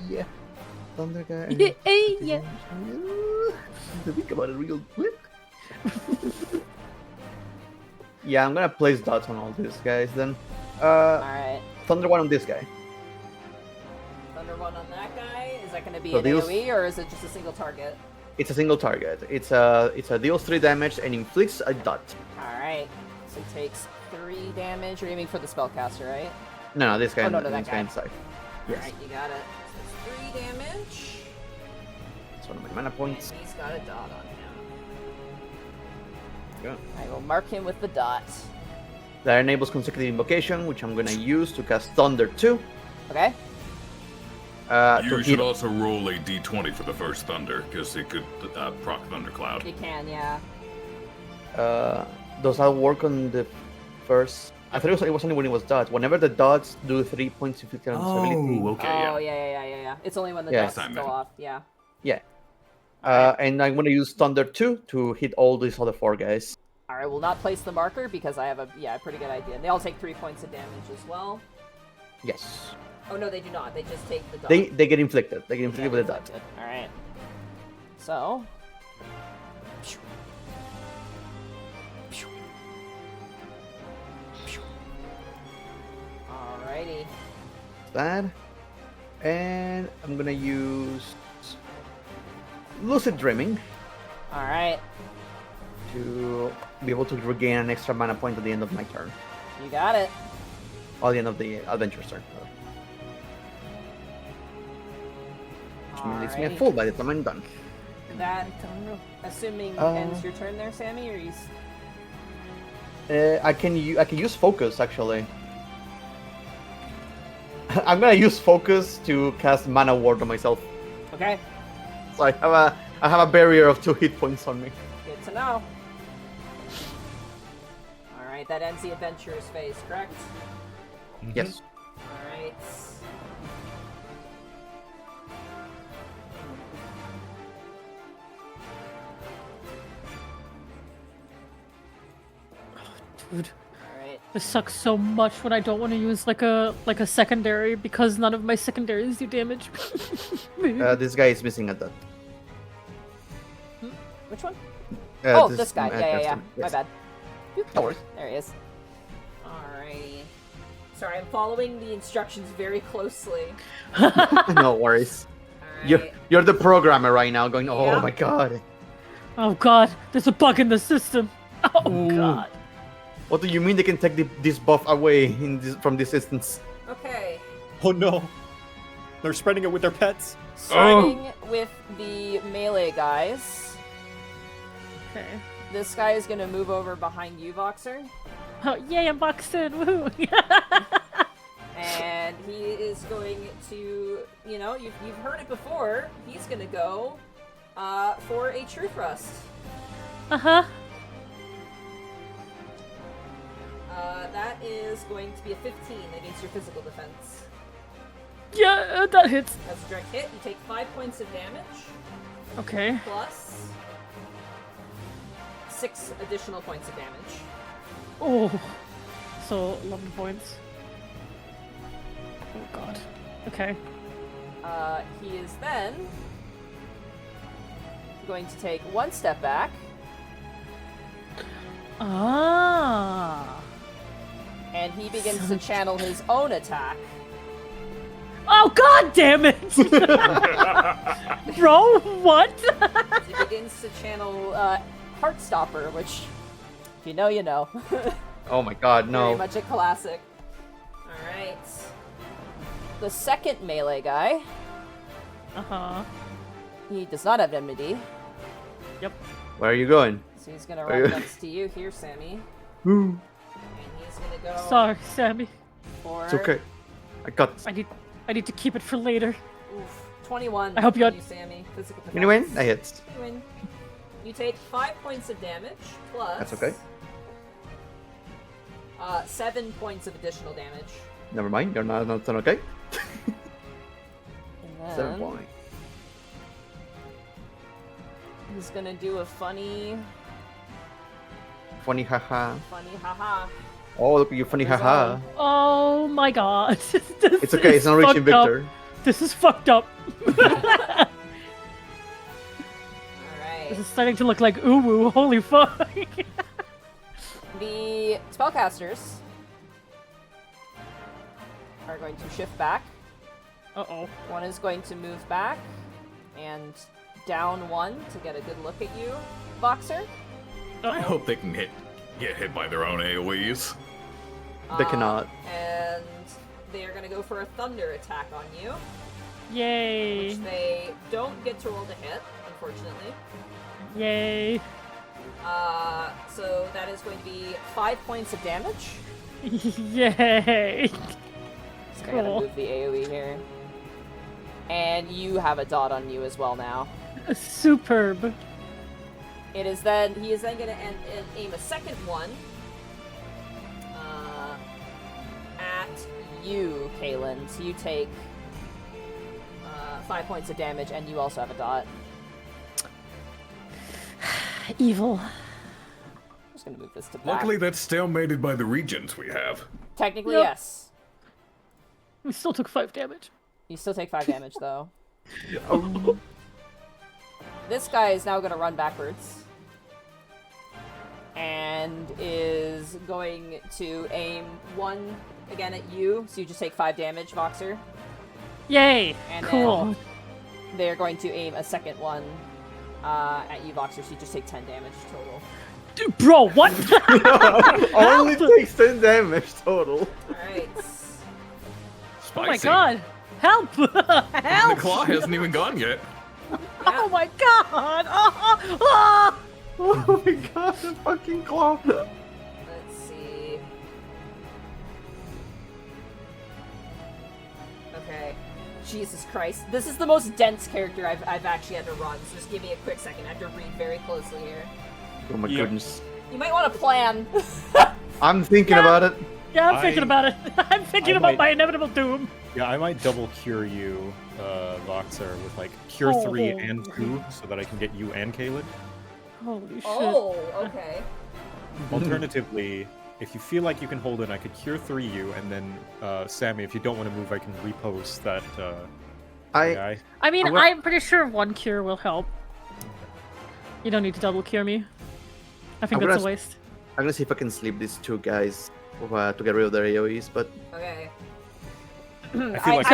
Yeah. Thunder guy. Yeah. To think about it real quick. Yeah, I'm gonna place dots on all these guys then. Alright. Thunder 1 on this guy. Thunder 1 on that guy. Is that going to be So an deals- AoE or is it just a single target? It's a single target. It's a deals 3 damage and inflicts a dot. Alright. So he takes 3 damage. You're aiming for the spellcaster, right? No, this guy. Oh, no, this that guy guy. inside. Yes. Alright, you got it. So it's 3 damage. It's one of my mana points. And he's got a dot on him. Yeah. I will mark him with the dot. That enables consecutive invocation, which I'm gonna use to cast Thunder 2. Okay? To You hit. should also roll a d20 for the first thunder, because it could proc Thundercloud. You can, yeah. Does that work on the first? I thought it was only when it was dots. Whenever the dots do 3 points inflicted on disability. okay, Oh, yeah. yeah. It's only when the Yeah. dots Time go then. off, yeah. Yeah. And I'm gonna use Thunder 2 to hit all these other 4 guys. Alright, we'll not place the marker because I have a pretty good idea. And they all take 3 points of damage as well. Yes. Oh no, they do not. They just take the dot. They get inflicted. They get inflicted with a dot. Alright. So. Alrighty. That. And I'm gonna use Lucid Dreaming Alright. to be able to regain an extra mana point at the end of my turn. You got it. Or the end of the adventure's turn. Which means it's me at Alrighty. full by the time I'm done. That, assuming Uh, ends your turn there, Sammy, or you... I can use focus actually. I'm gonna use focus to cast mana ward on myself. Okay, So I have a barrier of 2 hit points on me. good to know. Alright, that ends the adventurer's phase, correct? Yes. Alright. Dude, Alright. this sucks so much when I don't want to use like a secondary because none of my secondaries do damage. This guy is missing a dot. Which one? Oh, this guy. uh, Yeah. yes. My bad. No worries. There he is. Alrighty. Sorry, I'm following the instructions very closely. No worries. Alright. You're the programmer right now, going, oh Yeah. my god. Oh god, there's a bug in the system. Oh Ooh. god. What do you mean they can take this buff away from this instance? Okay. Oh no. They're spreading it with their pets. Starting with the melee guys. Okay. This guy is gonna move over behind you, Voxer. Oh yay, I'm boxed in. Woohoo. And he is going to, you know, you've heard it before. He's gonna go for a true thrust. Uh-huh. That is going to be a 15 against your physical defense. Yeah, that hits. As a direct hit, you take 5 points of damage, Okay. plus 6 additional points of damage. Oh. So 11 points. Oh god. Okay. He is then going to take one step back. Ah. And he begins to channel his own attack. Oh, god damn it! Bro, what? He begins to channel Heartstopper, which, if you know, you know. Oh my god, Very no. much a classic. Alright. The second melee guy, Uh-huh. he does not have enmity, Yep. Where are you going? so he's gonna Are run you- next to you here, Sammy. Ooh, And he's gonna go Sorry, Sammy. for it's okay. I got this. I need to keep it for later. oof, 21. I hope you for had- Sammy. Physical You win? defense. I hit. You win. You take 5 points of damage plus. That's okay. 7 points of additional damage. Never mind, you're not okay. And 7 then point. he's gonna do a funny Funny haha. haha. Oh, look at you, funny His haha. own. Oh my god. It's okay, it's not reaching Victor. This is fucked up. Alright. This is starting to look like uwu. Holy fuck. The spellcasters are going to shift back. Uh-oh. One is going to move back and down one to get a good look at you, Voxer. I hope they can get hit by their own AoEs. They cannot. And they are going to go for a thunder attack on you, Yay. which they don't get to roll to hit, unfortunately. Yay. So that is going to be 5 points of damage. Yay. So I gotta Cool. move the AoE here. And you have a dot on you as well now. Superb. He is then gonna aim a second one at you, Caelan. So you take 5 points of damage, and you also have a dot. Evil. I'm just gonna move this to back. Luckily, that's stalemated by the regions we have. Technically, Yep. yes. We still took 5 damage. You still take 5 damage, though. Oh. This guy is now gonna run backwards. And is going to aim one again at you, so you just take 5 damage, Voxer. Yay. And Cool. then they're going to aim a second one at you, Voxer, so you just take 10 damage total. Dude, bro, what? Only takes 10 damage total. Alright. Spicy. Oh my god. Help. The Help. claw hasn't even gone yet. Oh my god. Oh. Oh my god, the fucking claw. Let's see. Okay. Jesus Christ. This is the most dense character I've actually had to run, so just give me a quick second. I have to read very closely here. Oh my Yep. goodness. You might want to plan. I'm thinking Yeah. about it. Yeah, I'm thinking about it. I'm thinking I about might- my inevitable doom. Yeah, I might double cure you, Voxer, with like cure 3 and 2, so that I can get you and Caelan. Holy shit. Oh, okay. Alternatively, if you feel like you can hold it, I could cure 3 you, and then Sammy, if you don't want to move, I can repost that I guy. I mean, I'm gonna- I'm pretty sure one cure will help. You don't need to double cure me. I think I'm that's a gonna- waste. I'm gonna see if I can sleep these two guys to get rid of their AoEs, but Okay. I feel like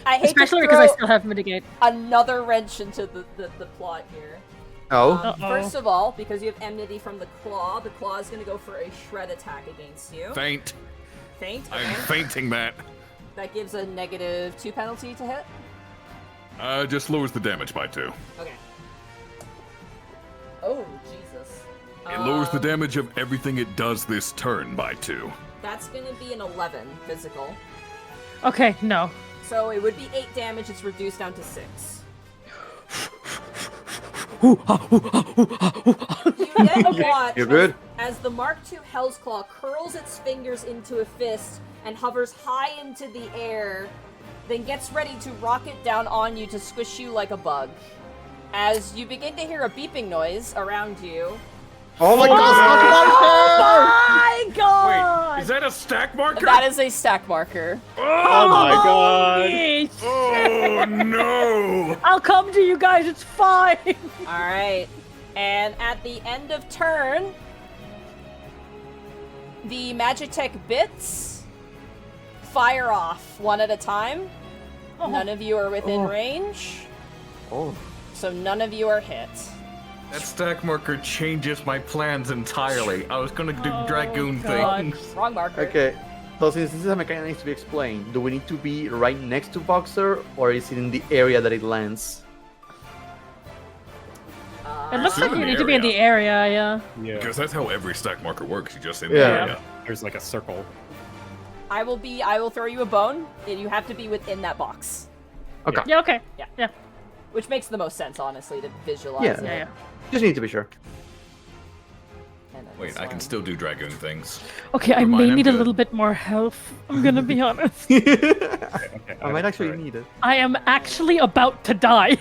I hate Especially to because I throw still have mitigate. another wrench into the plot here. oh, Uh-oh. First of all, because you have enmity from the claw is going to go for a shred attack against you. Faint. Feint? I'm Okay. fainting that. That gives a -2 penalty to hit. Just lowers the damage by 2. Okay. Oh, Jesus. It lowers the damage of everything it does this turn by 2. That's going to be an 11 physical. Okay, no. So it would be 8 damage. It's reduced down to 6. You get a watch You're good. as the Mark II Hell's Claw curls its fingers into a fist and hovers high into the air, then gets ready to rocket down on you to squish you like a bug. As you begin to hear a beeping noise around you, oh my god, Oh my god! Wait, is that a a stack marker? That is a stack marker. Oh my god. Yes. Oh no! I'll come to you guys. It's fine. All right. And at the end of turn, the magitech bits fire off one at a time. None of you are within range, Oh. so none of you are hit. That stack marker changes my plans entirely. I was gonna do dragoon God. things. Wrong marker. Okay. So since this is a mechanic that needs to be explained, do we need to be right next to Voxer, or is it in the area that it lands? It looks like you Assume need an to be in the area, yeah. Yeah. Because that's how every stack marker works. You just in Yeah. there. There's like a circle. I will throw you a bone, and you have to be within that box. Okay. Yeah, okay. Yeah. Yeah, Which makes the most sense, honestly, to visualize Yeah. it. yeah. Just need to be sure. And then Wait, this I can one. still do dragoon things. Okay, I Never may mind, I'm need a good. little bit more health. I'm gonna be honest. Okay, I might actually need it. I am actually about to die.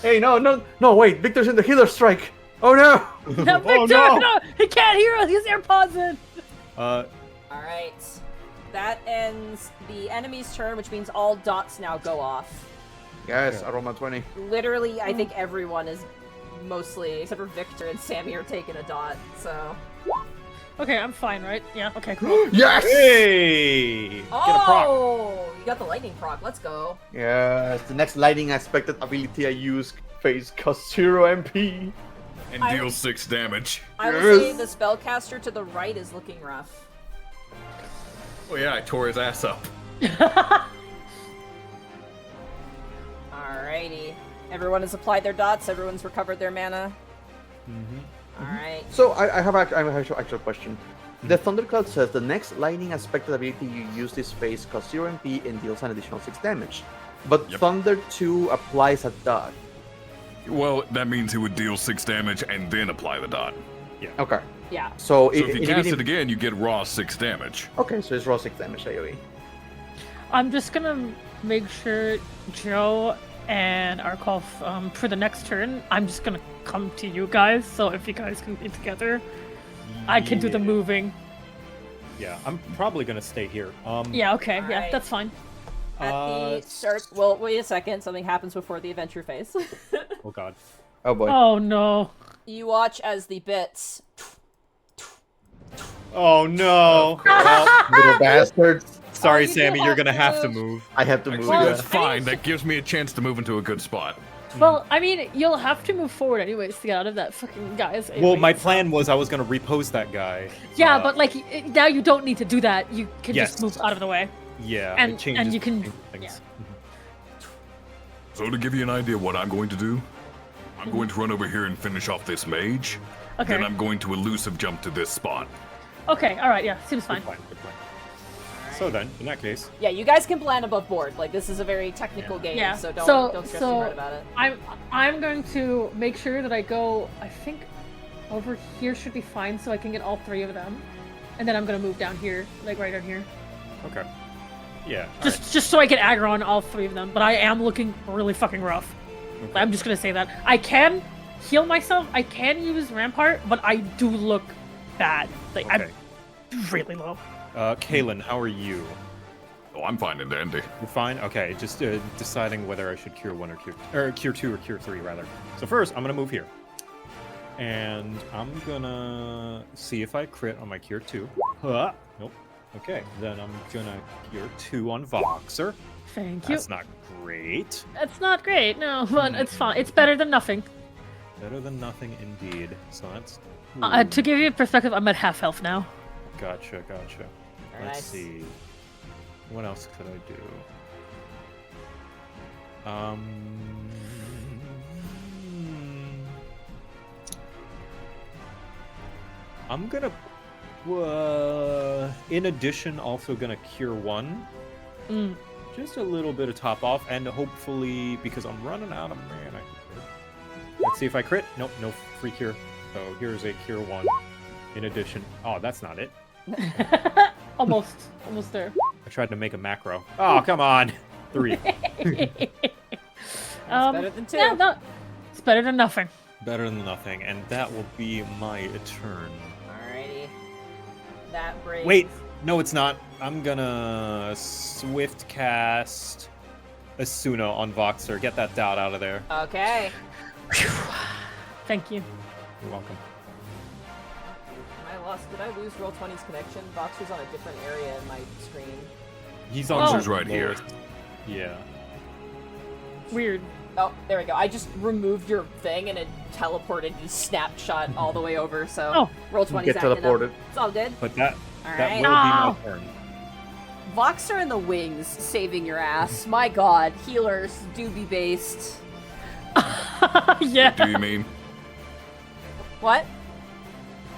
Hey, no, wait, Victor's in the healer strike. Oh no! No, Victor, no. no, he can't hear us. His AirPods in. Uh, All right. That ends the enemy's turn, which means all dots now go off. Yes, I rolled my 20. Literally, I think everyone is mostly, except for Victor and Sammy, are taking a dot. So. Okay, I'm fine, right? Yeah. Okay, cool. Yes! hey! Get a proc. Oh, you got the lightning proc. Let's go. Yes, the next lightning aspected ability I use phase costs 0 MP. And I- deal 6 damage. I will say Yes. the spellcaster to the right is looking rough. Oh yeah, I tore his ass up. Alrighty. Everyone has applied their dots. Everyone's recovered their mana. All right. So I have an actual question. The Thundercloud says the next lightning aspected ability you use this phase costs 0 MP and deals an additional 6 damage. But Yep. Thunder 2 applies a dot. Well, that means he would deal 6 damage and then apply the dot. Okay. Yeah. So, So if you even cast if- it again, you get raw 6 damage. Okay, so it's raw 6 damage AoE. I'm just gonna make sure Joe and Arkolf, for the next turn, I'm just gonna come to you guys. So if you guys can be together, I can do the Yeah. moving. Yeah, I'm probably gonna stay here. Yeah. Okay. Yeah, Alright. that's fine. At the start. Well, wait a second. Something happens before the adventure phase. Oh god. Oh boy. Oh no. You watch as the bits. Oh no. Well, Little bastards. sorry, you do Sammy, you're have gonna to have to move. move. I have to move. Actually, Well, that's I mean, fine. That gives me a chance to move into a good spot. Well, I mean, you'll have to move forward anyways to get out of that fucking guy's. Well, AoE. my plan was I was gonna repose that guy. Yeah, but like now you don't need to do that. You can Yes. just move out of the way. Yeah, and- it changes and you can- things. So to give you an idea what I'm going to do, I'm going to run over here and finish off this mage. Okay. Then I'm going to elusive jump to this spot. Okay. All right. Yeah. Seems fine. Good plan, good plan. So then, in that case, Yeah, you guys can plan above board. Like this is a very technical game, Yeah. so don't stress too so hard about it. I'm going to make sure that I go. I think over here should be fine, so I can get all three of them, and then I'm gonna move down here, like right down here, okay. Yeah. just so I can aggro on all three of them. But I am looking really fucking rough. Okay. I'm just gonna say that I can heal myself. I can use Rampart, but I do look bad. Like Okay. I'm really low. Caelan, how are you? Oh, I'm fine and dandy. You're fine? Okay, just deciding whether I should cure 1 or cure 2 or cure 3 rather. So first, I'm gonna move here. And I'm gonna see if I crit on my cure 2. Nope. Okay, then I'm gonna cure 2 on Voxer. Thank you. That's not great. It's not great, no, but it's fine. It's better than nothing. Better than nothing indeed. So that's To give you a perspective, I'm at half health now. Gotcha. Very Let's nice. see. What else could I do? I'm gonna, in addition, also gonna cure 1. Mm. Just a little bit of top off, and hopefully, because I'm running out of mana here. Let's see if I crit. Nope, no free cure. So here's a cure 1. In addition, oh, that's not it. almost there. I tried to make a macro. Oh, come on. 3. better than 2. Yeah, no, it's better than nothing. Better than nothing, and that will be my turn. Alrighty. brains. Wait, no, it's not. I'm gonna swift cast Asuna on Voxer. Get that doubt out of there. Okay. Thank you. You're welcome. I lost. Did I lose Roll20's connection? Voxer's on a different area in my screen. He's on Voxer's the right here. lowest. Yeah. Weird. Oh, there we go. I just removed your thing and it teleported you snapshot all the way over, so Oh. Roll20's Get acting up. teleported. It's all good. But that Alright. will be my turn. Voxer and the wings saving your ass. My god, healers do be based. Yeah. Do you mean? What?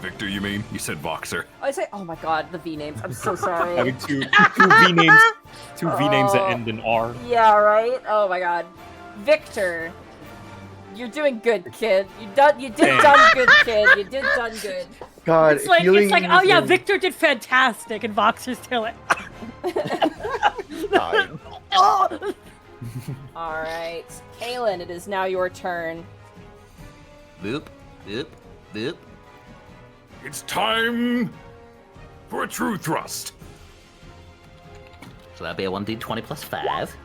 Victor, you mean? You said Voxer. I say, oh my god, the V names. I'm so sorry. Having two V names, two V names that end in R. Yeah, right? Oh my god. Victor, you're doing good, kid. You did done good, kid. You did done good. God, It's like, healing oh yeah, is- Victor did fantastic, and Voxer's still like, Dying. Alright. Caelan, it is now your turn. Boop, boop, boop. It's time for a true thrust. So that'd be a 1d20 plus 5.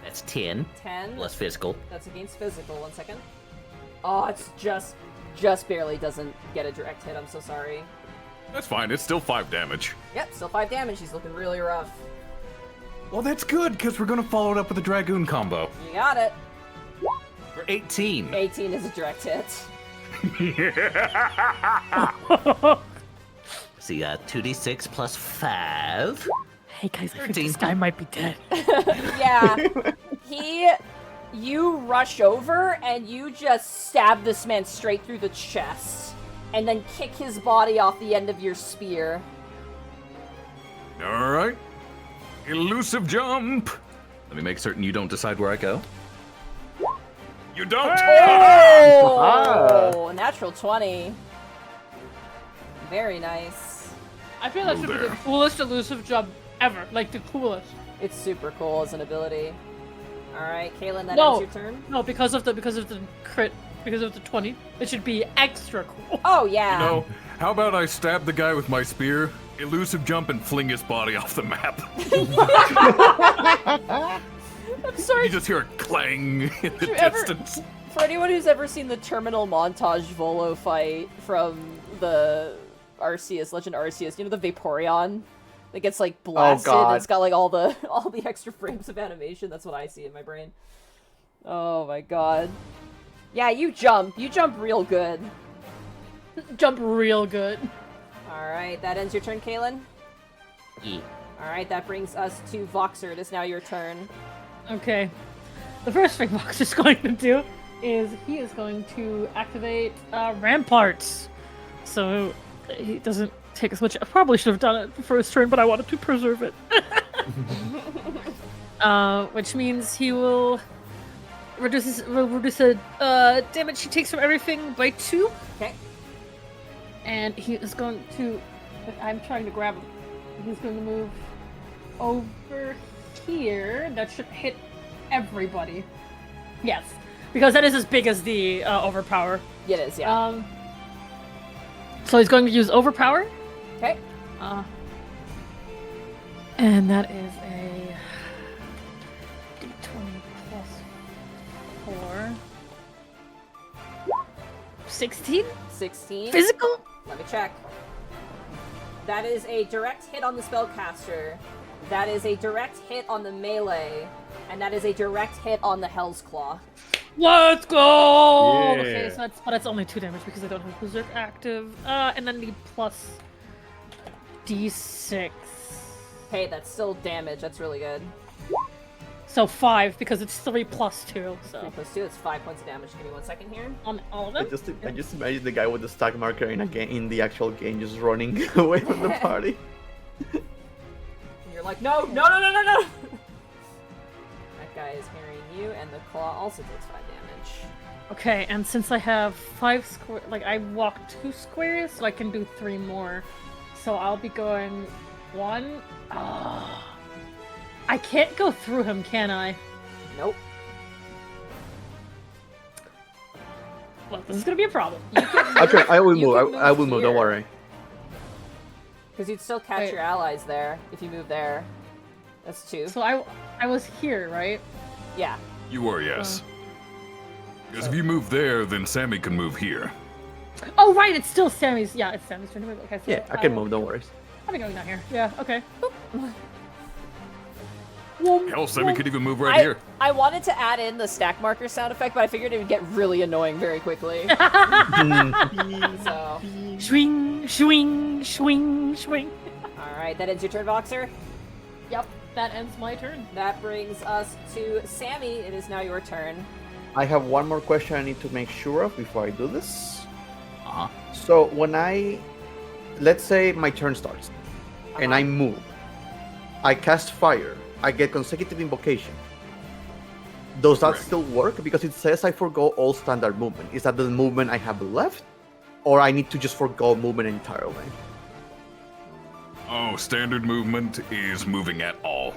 That's 10. 10. Less physical. That's against physical. 1 second. Oh, it's just barely doesn't get a direct hit. I'm so sorry. That's fine. It's still 5 damage. Yep, still 5 damage. He's looking really rough. Well, that's good because we're gonna follow it up with a dragoon combo. You got it. For 18. 18 is a direct hit. See, 2d6 plus 5. hey guys, I think 13. this guy might be dead. Yeah. You rush over and you just stab this man straight through the chest. And then kick his body off the end of your spear. All right. Elusive jump. Let me make certain you don't decide where I go. You don't. Oh! Natural 20. Very nice. I feel that should be there. the coolest elusive jump ever. Like the coolest. It's super cool as an ability. Alright, Caelan, that No. ends your turn. No, because of the crit, because of the 20, it should be extra cool. Oh, yeah. No. How about I stab the guy with my spear, elusive jump, and fling his body off the map? I'm sorry. You just hear a clang in the you ever- distance. For anyone who's ever seen the terminal montage Volo fight from the Arceus, Legend Arceus, you know the Vaporeon? That gets like blasted and God. it's got like all the extra frames of animation. That's what I see in my brain. Oh my god. Yeah, you jump real good. Jump real good. Alright, that ends your turn, Caelan. E. Alright, that brings us to Voxer. It is now your turn. Okay. The first thing Vox is going to do is he is going to activate Ramparts. So he doesn't take as much. I probably should have done it the first turn, but I wanted to preserve it. Which means he will reduce the damage he takes from everything by 2. Okay. And he is going to. I'm trying to grab him. He's going to move over here. That should hit everybody. Yes, because that is as big as the overpower. It is, yeah. So he's going to use overpower. Okay. And that is a d20 plus 4. 16? 16. Physical? Let me check. That is a direct hit on the spellcaster. That is a direct hit on the melee. And that is a direct hit on the Hell's Claw. Let's go! Yeah. Okay, so that's only 2 damage because I don't have Berserk active. And then the plus d6. Hey, that's still damage. That's really good. So 5 because it's 3 plus 2. 3 So plus 2, that's 5 points of damage. Give me 1 second here. on all of I them. just imagine the guy with the stack marker in a game, in the actual game, just running away from the party. And you're like, no, no, no, no, no, no! That guy is hearing you, and the claw also takes 5 damage. Okay, and since I have 5 square, like I walked 2 squares, so I can do 3 more. So I'll be going 1. Oh. I can't go through him, can I? Nope. Well, this is gonna be a problem. Okay, I will You move. can I will move. Don't here. worry. Because you'd still catch Wait. your allies there if you move there. That's 2. So I was here, right? Yeah. You were, yes. Because if you move there, then Sammy can move here. Oh, right, it's still Sammy's. Yeah, it's Sammy's turn to move. Okay, so Yeah, I can move. Don't worry. I'll be going down here. Yeah, okay. Hell, Sammy could even move right here. I wanted to add in the stack marker sound effect, but I figured it would get really annoying very quickly. So, Swing, swing, swing, swing. alright, that ends your turn, Voxer. Yep, that ends my turn. That brings us to Sammy. It is now your turn. I have one more question I need to make sure of before I do this. Uh-huh. So when let's say my turn starts, and I move, I cast fire, I get consecutive invocation. Does that Correct. still work? Because it says I forgo all standard movement. Is that the movement I have left? Or I need to just forgo movement entirely? Oh, standard movement is moving at all.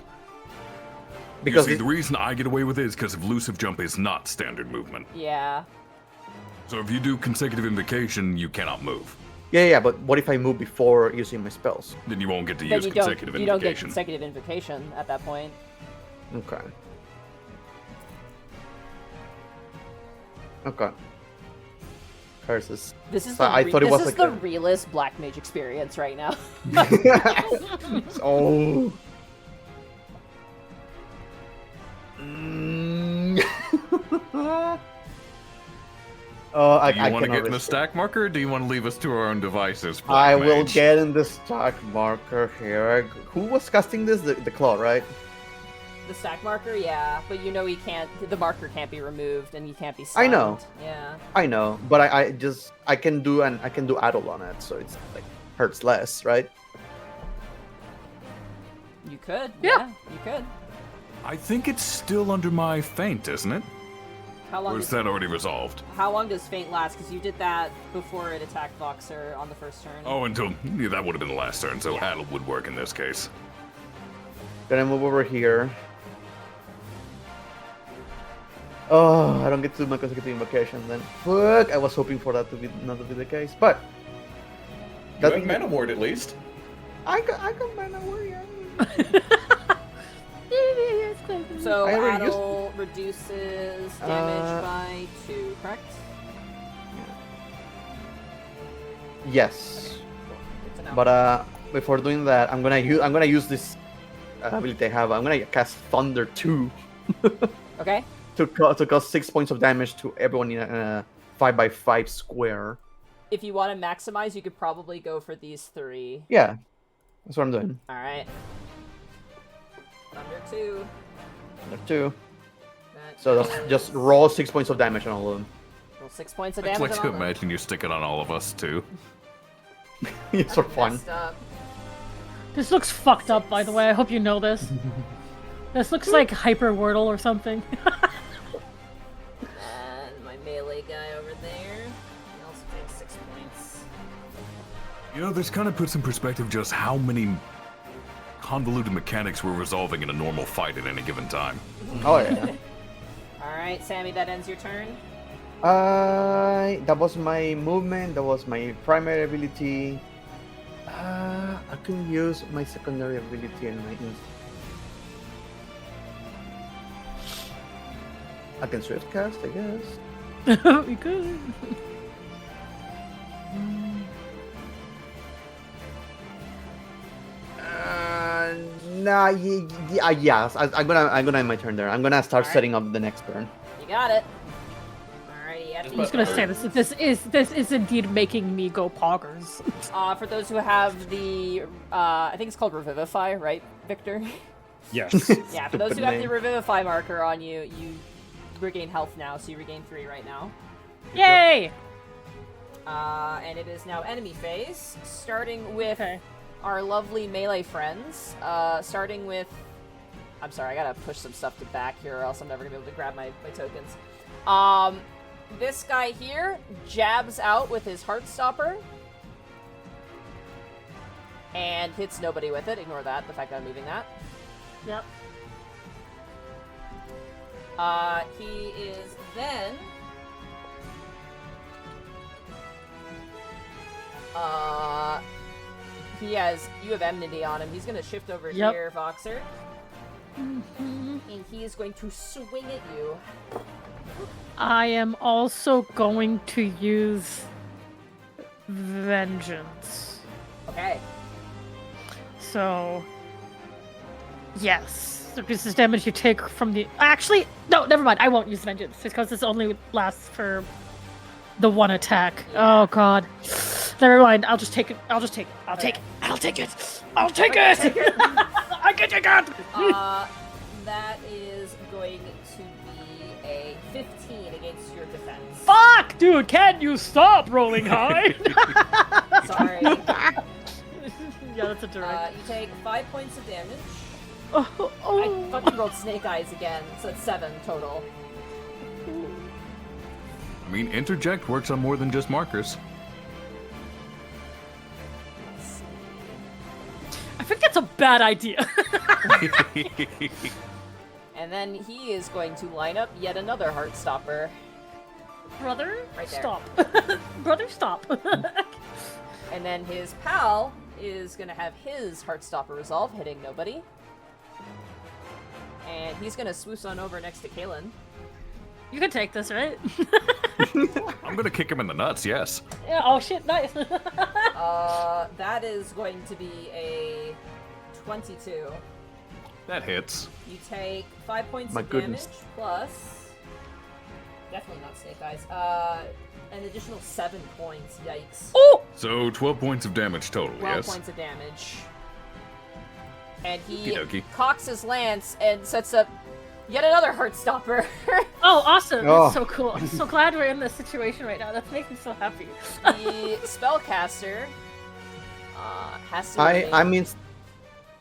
Because You see, the reason I get away with it is because elusive jump is not standard movement. Yeah. So if you do consecutive invocation, you cannot move. yeah, but what if I move before using my spells? Then you won't get to Then use you don't consecutive get invocation. consecutive invocation at that point. Okay. Okay. Curses. This is So the I thought it was this is like the realest black mage experience right now. Oh. Mm. I Do you want to cannot get in the risk it. stack marker, or do you want to leave us to our own devices? I Black will Mage? get in the stack marker here. Who was casting this? The claw, right? The stack marker, yeah, but you know he can't. The marker can't be removed, and he can't be. I Stunned. know. Yeah. I know, but I can do addle on it, so it's like hurts less, right? You could. Yeah. You could. I think it's still under my feint, isn't it? How long? Or is that already resolved? How long does Feint last? Because you did that before it attacked Voxer on the first turn. Oh, until yeah, that would have been the last turn, so Yeah. Addle would work in this case. Gonna move over here. Oh, I don't get to do my consecutive invocation then. Fuck! I was hoping for that to be not to be the case, but You have mana ward at least. I got mana ward. Yeah. So I already used Addle reduces damage by 2, correct? Yes, Good to know. but before doing that, I'm gonna use this ability I have. I'm gonna cast Thunder 2 Okay. to cause 6 points of damage to everyone in a 5x5 square. If you want to maximize, you could probably go for these 3. Yeah, that's what I'm doing. All right. Thunder 2. Thunder 2. That So that's just roll 6 points of damage on all of them. roll 6 points of I'd damage. like on to them. imagine you stick it on all of us, too. It's for fun. Messed up. This looks fucked up, by the way. I hope you know this. This looks like Hyper Wordle or something. And my melee guy over there. He also takes 6 points. You know, this kind of puts in perspective just how many convoluted mechanics we're resolving in a normal fight at any given time. Oh yeah. All right, Sammy, that ends your turn. That was my movement. That was my primary ability. I can use my secondary ability and my. I can swift cast, I guess. We could. Yes. I'm gonna end my turn there. I'm gonna start Alright. setting up the next turn. You got it. Alrighty, after I you was gonna say this is indeed making me go poggers. for those who have the, I think it's called Revivify, right, Victor? Yes. Yeah, for those who Stupid have name. the Revivify marker on you, you regain health now, so you regain 3 right now. Yay! And it is now enemy phase, starting with Okay. our lovely melee friends. Starting with... I'm sorry, I gotta push some stuff to back here, or else I'm never gonna be able to grab my tokens. This guy here jabs out with his Heartstopper. And hits nobody with it. Ignore that, the fact that I'm moving that. Yep. He is then... you have enmity on him. He's gonna shift over Yep. here, Voxer. And he is going to swing at you. I am also going to use vengeance. Okay. So, yes, this is damage you take from the. Actually, no, never mind. I won't use vengeance because this only lasts for the one attack. Yeah. Oh God. Never mind. I'll just take it. I'll take it. I can take it. That is going to be a 15 against your defense. Fuck, dude! Can you stop rolling high? Sorry. Yeah, that's a direct. You take 5 points of damage. Oh. I fucking rolled snake eyes again, so it's 7 total. I mean, interject works on more than just markers. I think that's a bad idea. And then he is going to line up yet another Heartstopper. Brother, Right there. stop. Brother, stop. And then his pal is going to have his Heartstopper resolve, hitting nobody. And he's going to swoosh on over next to Caelan. You can take this, right? I'm gonna kick him in the nuts, yes. Yeah. Oh shit! Nice. That is going to be a 22. That hits. You take 5 points My of goodness. damage plus... Definitely not snake eyes. An additional 7 points. Yikes. Oh! So 12 points of damage total, 12 yes? points of damage. And he Okey-dokey. cocks his lance and sets up yet another Heartstopper. Oh, awesome! Oh. That's so cool. I'm so glad we're in this situation right now. That makes me so happy. The spellcaster has to. I mean,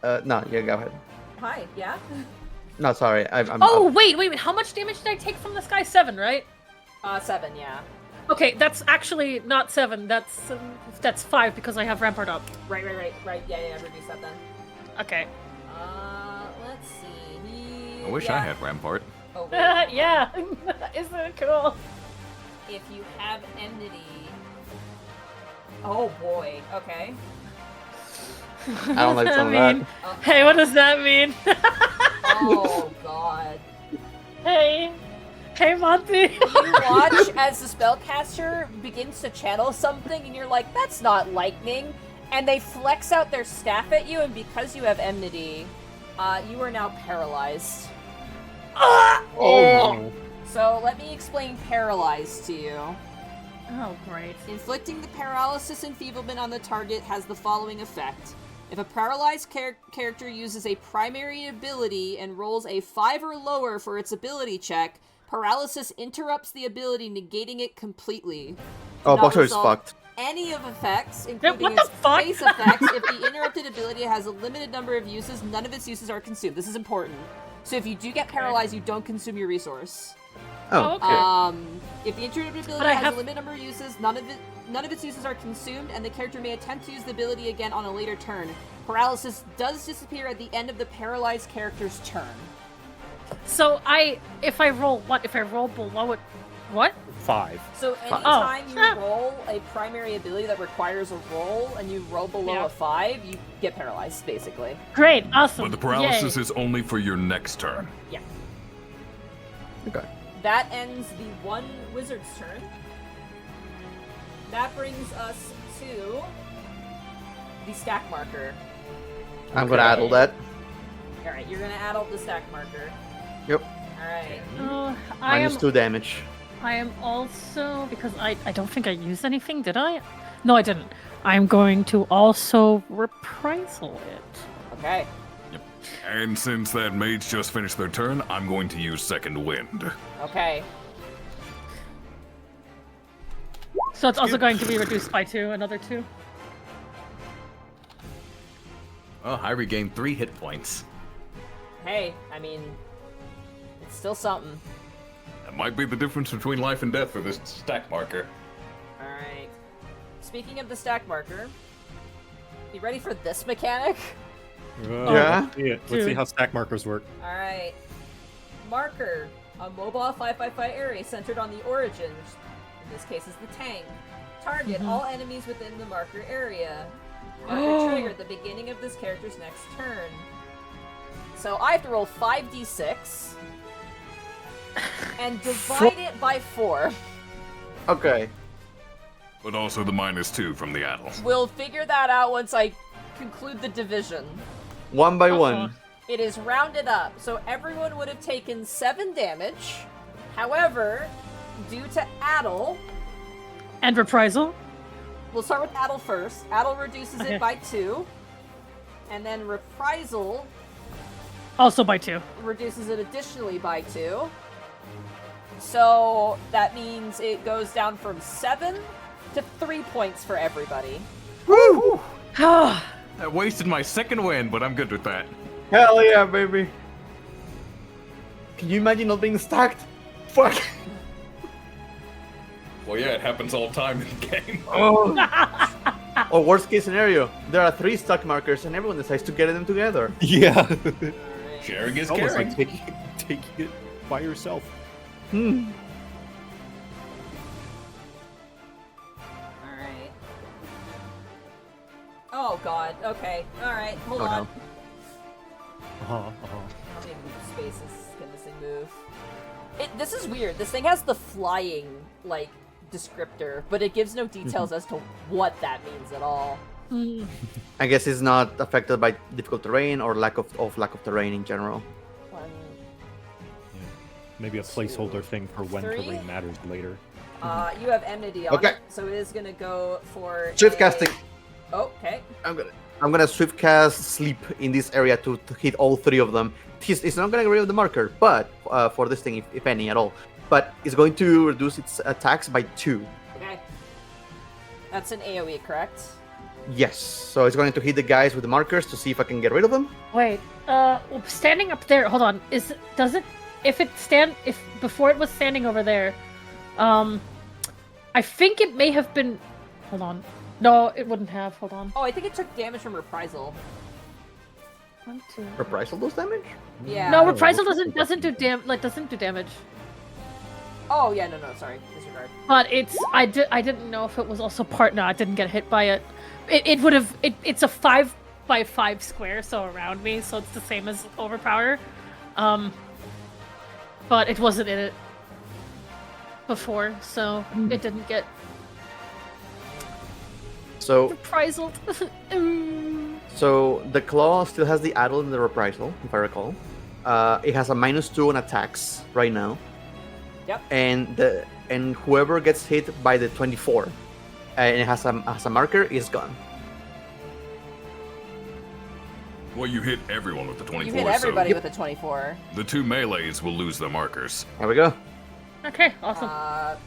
no, yeah, go ahead. Hi, yeah. No, sorry, I'm. Oh wait! How much damage did I take from this guy? 7, right? 7, yeah. Okay, that's actually not 7. That's 5 because I have Rampart up. Right. Yeah, reduce that then. Okay. Let's see. I wish I had Rampart. Oh, wait. Yeah. Isn't it cool? If you have enmity. Oh boy. Okay. I don't like some of that. Hey, what does that mean? Oh god. Hey, Monty. You watch as the spellcaster begins to channel something, and you're like, "That's not lightning." And they flex out their staff at you, and because you have enmity, you are now paralyzed. Oh, no. So let me explain paralyzed to you. Oh, great. Inflicting the paralysis enfeeblement on the target has the following effect. If a paralyzed character uses a primary ability and rolls a 5 or lower for its ability check, paralysis interrupts the ability, negating it completely. Oh, Not Voxer is resolve fucked. Any of effects, including what the its fuck? base effects, if the interrupted ability has a limited number of uses, none of its uses are consumed. This is important. So if you do get paralyzed, you don't consume your resource. Oh, okay. If the interrupted ability But I has have- a limited number of uses, none of its uses are consumed, and the character may attempt to use the ability again on a later turn. Paralysis does disappear at the end of the paralyzed character's turn. So if I roll below it, what? 5. So anytime you roll a primary ability that requires a roll, and you roll below a 5, you get paralyzed, basically. Great, awesome. But the paralysis Yay. is only for your next turn. Yeah. okay. That ends the one wizard's turn. That brings us to the stack marker. I'm gonna addle that. Alright, you're gonna add the stack marker. Yep. Alright. I Minus am 2 damage. I am also, because I don't think I used anything, did I? No, I didn't. I'm going to also reprisal it. Okay. And since that mage just finished their turn, I'm going to use Second Wind. Okay. So it's also going to be reduced by 2, another 2. Oh, I regained 3 hit points. Hey, I mean, it's still something. That might be the difference between life and death for this stack marker. Alright. Speaking of the stack marker, you ready for this mechanic? Yeah? Let's see it. Let's see Dude. how stack markers work. Alright. Marker. A mobile 5x5 area centered on the origins. In this case is the tank. target all enemies within the marker area. Marker trigger at the beginning of this character's next turn. So I have to roll 5d6 and divide it by 4. Okay. But also the -2 from the addle. We'll figure that out once I conclude the division. One by one. It is rounded up, so everyone would have taken 7 damage. However, due to Addle, And reprisal. we'll start with Addle first. Addle reduces Okay. it by 2. And then Reprisal Also by 2. reduces it additionally by 2. So that means it goes down from 7 to 3 points for everybody. Woo! Ah, I wasted my second win, but I'm good with that. Hell yeah, baby. Can you imagine not being stacked? Fuck. Well, yeah, it happens all the time in the game. Oh. Or worst case scenario, there are 3 stack markers and everyone decides to get them together. Yeah. Sharing is Almost caring. like taking it by yourself. Hmm. Alright. Oh god, okay. Alright, hold Oh, on. no. Uh-huh. How many spaces can this thing move? This is weird. This thing has the flying, like, descriptor, but it gives no details as to what that means at all. I guess it's not affected by difficult terrain or lack of terrain in general. One, Maybe a placeholder thing for when 3. terrain matters later. you have enmity on Okay. it, so it is gonna go for Swift a- casting. Oh, okay. I'm gonna swift cast sleep in this area to hit all 3 of them. It's not gonna get rid of the marker, but for this thing, if any at all. But it's going to reduce its attacks by 2. Okay. That's an AoE, correct? Yes. So it's going to hit the guys with the markers to see if I can get rid of them. wait. Standing up there. Hold on. If before it was standing over there, I think it may have been. Hold on. No, it wouldn't have. Hold on. Oh, I think it took damage from Reprisal. 1, 2. Reprisal does damage? Yeah. No, reprisal doesn't do damage. Oh, yeah, no, sorry. Disregard. But I didn't know if it was also part. No, I didn't get hit by it. It would have. It's a 5 by 5 square, so around me, so it's the same as overpower. But it wasn't in it before, so it didn't get So reprisal. So the claw still has the addle in the reprisal, if I recall. It has a -2 on attacks right now. Yep. And whoever gets hit by the 24 and it has a marker is gone. Well, you hit everyone with the 24, You hit everybody so with a 24. the 2 melees will lose their markers. There we go. Okay, awesome.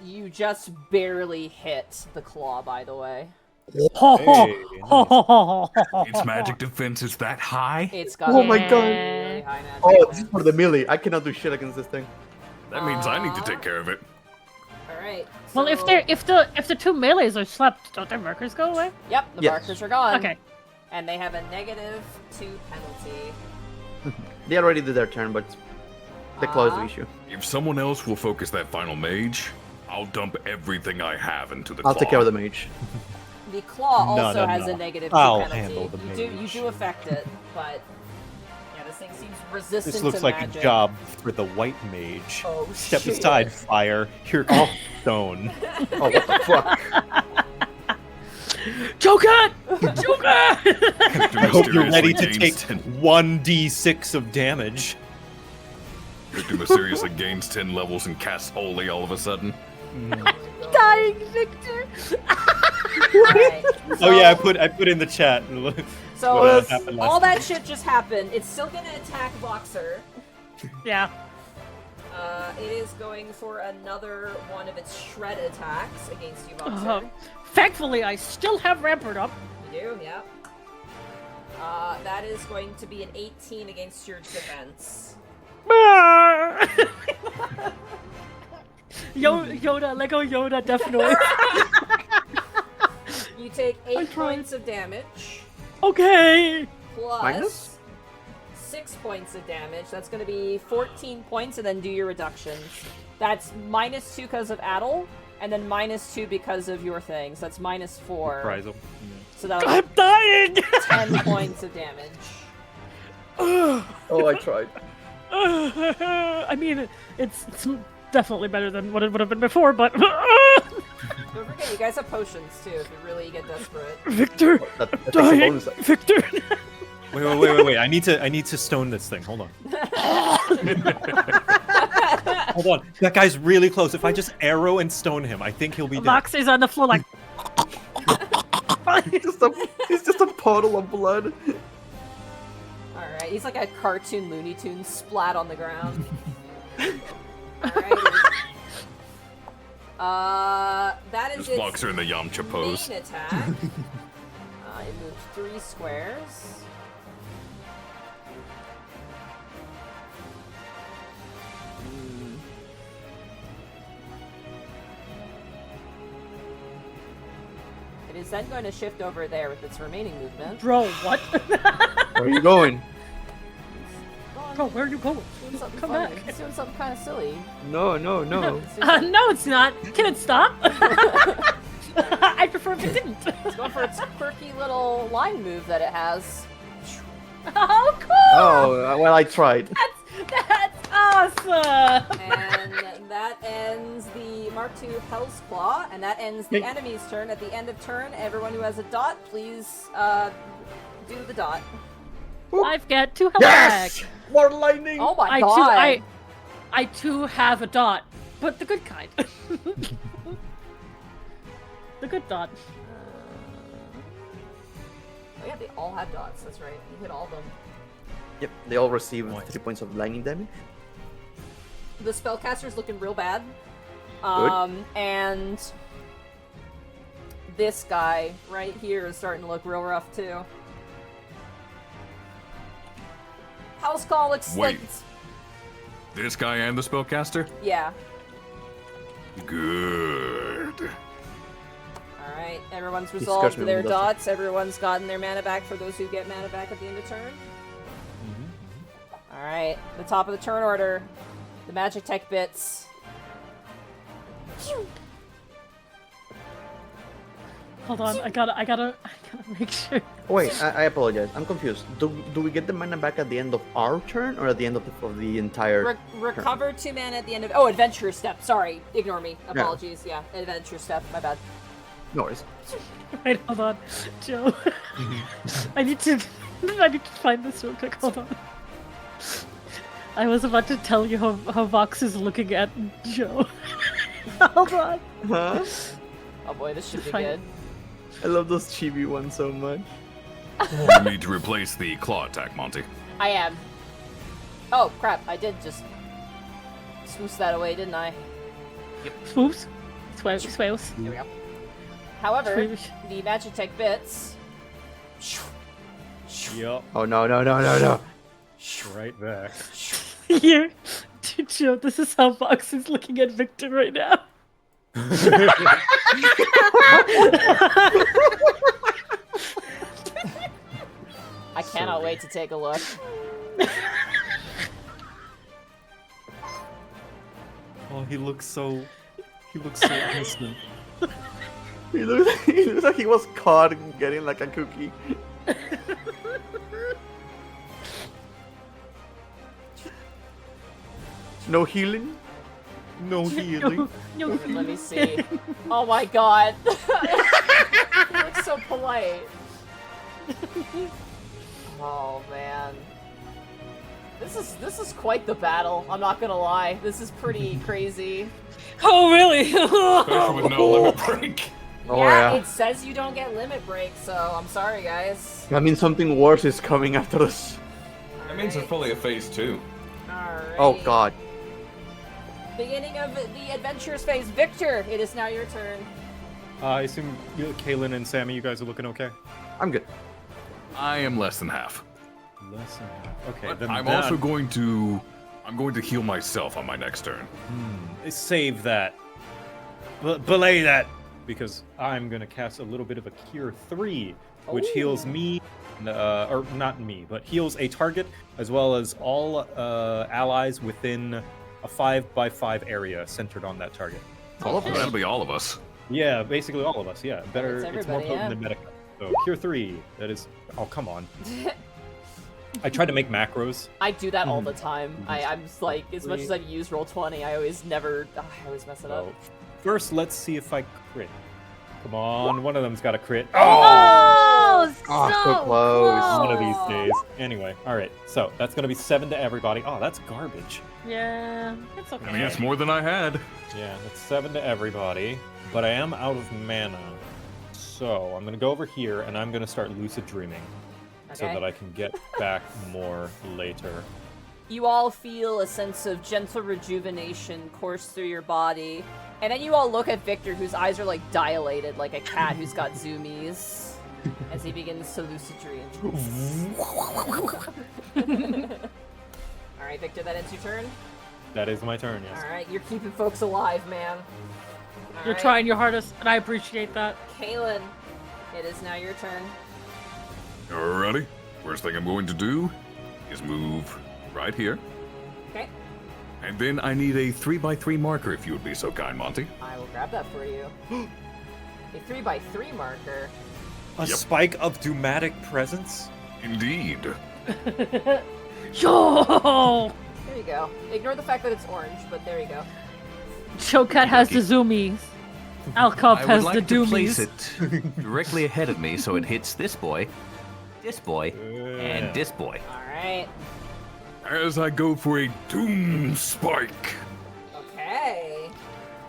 You just barely hit the claw, by the way. Its magic defense is that high? It's got Oh my God. really high magic Oh, this is defense. for the melee. I cannot do shit against this thing. That means I need to take care of it. Alright. Well, if the 2 melees are slept, don't their markers go away? Yep, the Yes. markers are gone. Okay. And they have a -2 penalty. They already did their turn, but the claw is the issue. If someone else will focus that final mage, I'll dump everything I have into the claw. I'll take care of the mage. The claw No, also no, has no. a -2 I'll penalty. handle the You mage. do affect it, but yeah, this thing seems resistant This looks to like magic. a job for the white mage. Oh, Step shit. aside, fire. Here comes stone. Oh, what the fuck? Joker! Joker! I hope you're ready to mysteriously take gains 10 1d6 of damage. Victor mysteriously gains 10 levels and casts Holy all of a sudden. Dying Victor! Alright, Oh yeah, so- I put in the chat. So what happened last all that time. shit just happened. It's still gonna attack Voxer. Yeah. It is going for another one of its shred attacks against you, Voxer. Thankfully, I still have Rampart up. You do, yeah. That is going to be an 18 against your defense. Yoda, Lego Yoda, definitely. You take 8 tried. points of damage, Okay. plus Minus? 6 points of damage. That's going to be 14 points, and then do your reductions. That's -2 because of Addle, And then -2 because of your things. That's -4. Reprisal. So that was I'm dying! 10 points of damage. Oh, I tried. I mean, it's definitely better than what it would have been before, but... Don't forget, you guys have potions too if you really get desperate. Victor! That takes a Dying! bonus. Victor! Wait. I need to stone this thing. Hold on. Hold on. That guy's really close. If I just arrow and stone him, I think he'll be dead. Voxer's on the floor like... He's just a puddle of blood. Alright, he's like a cartoon Looney Tunes splat on the ground. Alright. That is Just Voxer in the Yamcha pose. main attack. It moved 3 squares. It is then going to shift over there with its remaining movement. Bro, what? Where are you going? Bro, where are you going? Doing something Come funny. back. It's doing something kind of silly. No. It's doing No, something- it's not. Can it stop? I prefer if it didn't. It's going for its quirky little line move that it has. Oh, cool! Oh, well, I tried. That's awesome! And that ends the Mark II Hell's Claw, and that ends the enemy's turn. At the end of turn, everyone who has a dot, please do the dot. I've got 2 health Yes! back. More lightning! Oh my I god! I too have a dot, but the good kind. The good dot. Oh yeah, they all have dots, that's right. You hit all of them. Yep, they all receive Nice. 3 points of lightning damage. The spellcaster's looking real bad. Good. And this guy right here is starting to look real rough too. House Call looks Wait. like This guy and the spellcaster? yeah. Good. Alright, everyone's Discussion resolved room their doesn't- dots, everyone's gotten their mana back for those who get mana back at the end of turn. Alright, the top of the turn order. The magitech bits. Hold on, I gotta make sure. Wait, I apologize. I'm confused. Do we get the mana back at the end of our turn or at the end of the entire? Recover 2 mana at the end of. Oh, adventure step. Sorry, ignore me. Apologies. Yeah, adventure step. My bad. No worries. Wait, hold on, Joe. I need to find this real quick. Hold on. I was about to tell you how Vox is looking at Joe. Hold on. Huh? Oh boy, this should be Fine. good. I love those chibi ones so much. You need to replace the claw attack, Monty. I am. Oh crap! I did just swoosh that away, didn't I? Swoops. Swales. Here we go. However, Swoosh. the magitech bits. Yup. Oh no. Right back. Here. Joe, this is how Vox is looking at Victor right now. I cannot wait to take a look. Oh, he looks so innocent. He looks like he was caught getting like a cookie. No healing? No healing. No, Let me see. Oh my god. He looks so polite. Oh man. This is quite the battle, I'm not gonna lie. This is pretty crazy. Oh, really? Especially with no limit break. Oh, yeah, yeah. it says you don't get limit break, so I'm sorry guys. I mean, something worse is coming after us. That means there's probably a phase 2. Alright. Oh god. Beginning of the adventures phase. Victor, it is now your turn. I assume Kaylin and Sammy, you guys are looking okay. I'm good. I am less than half. Less than half. Okay, But then I'm that- also going to heal myself on my next turn. save that. Belay that, because I'm gonna cast a little bit of a Cure 3, which heals me, or not me, but heals a target as well as all allies within a 5x5 area centered on that target. All of us. That'll be all of us. Yeah, basically all of us. Yeah, better. It's It's more everybody, potent than medica. So cure 3. That is. Oh come on. I tried to make macros. I do that all the time. I'm just like, as much as I've used Roll20, I always mess it up. So, first, let's see if I crit. Come on, one of them's got a crit. Oh, so so close. One of these days. Anyway, all right. So that's gonna be 7 to everybody. Oh, that's garbage. Yeah, it's okay. I mean, that's more than I had. Yeah, that's 7 to everybody. But I am out of mana, so I'm gonna go over here and I'm gonna start lucid dreaming, so Okay. that I can get back more later. You all feel a sense of gentle rejuvenation course through your body, and then you all look at Victor, whose eyes are like dilated, like a cat who's got zoomies, as he begins to lucid dream. Alright, Victor, that ends your turn? That is my turn. Yes. Alright, you're keeping folks alive, man. You're Alright, trying your hardest, and I appreciate that. Kaylin, it is now your turn. Alrighty. First thing I'm going to do is move right here. Okay, And then I need a 3x3 marker, if you would be so kind, Monty. I will grab that for you. A 3x3 marker. A Yep. spike of Doomatic presence? Indeed. Yo! There you go. Ignore the fact that it's orange, but there you go. Cho'Gath has the zoomies. Alcop I would has like the to place doomies. it directly ahead of me so it hits this boy, and this boy. Alright. As I go for a Doom Spike. Okay.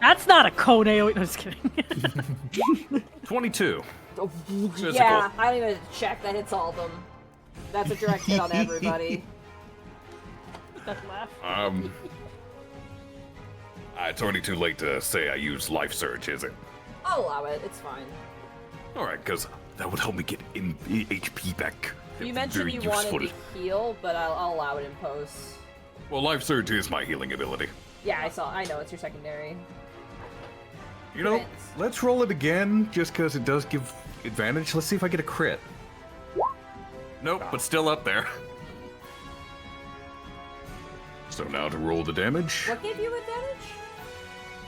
That's not a cone AoE. No, just kidding. 22. Oh, Physical. yeah, I don't even check. That hits all of them. That's a direct hit on everybody. That laugh. It's already too late to say I use Life Surge, is it? I'll allow it. It's fine. Alright, because that would help me get in HP back. You mentioned Very you wanted useful. to heal, but I'll allow it in post. Well, Life Surge is my healing ability. Yeah, I know it's your secondary. You know, Crits. let's roll it again, just because it does give advantage. Let's see if I get a crit. Nope, but still up there. So now to roll the damage. What gave you advantage?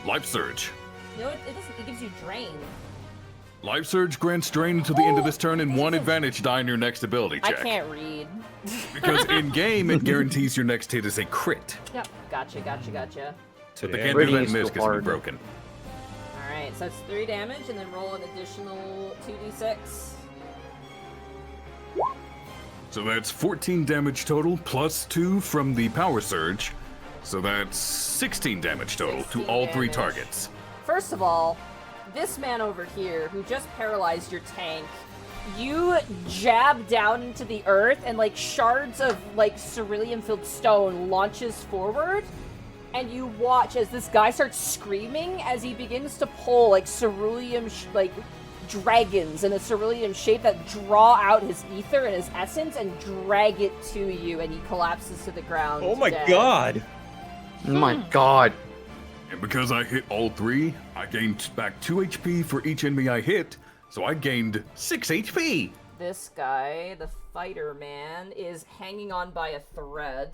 Life Surge. No, it doesn't. It gives you drain. Life Surge grants drain until the end of this turn and 1 advantage die in your next ability I check. can't read. Because in game, it guarantees your next hit is a crit. Yep. Gotcha. They Today. can't do Rating that is in this too because hard. it's broken. Alright, so it's 3 damage, and then roll an additional 2d6. So that's 14 damage total, plus 2 from the Power Surge. So that's 16 damage total 16 to all 3 damage. targets. First of all, this man over here, who just paralyzed your tank, you jab down into the earth, and like shards of like cerulean-filled stone launches forward, and you watch as this guy starts screaming as he begins to pull like cerulean like dragons in a cerulean shape that draw out his ether and his essence and drag it to you, and he collapses to the ground. Oh my dead. god! Oh my god. And because I hit all 3, I gained back 2 HP for each enemy I hit, so I gained 6 HP. This guy, the fighter man, is hanging on by a thread.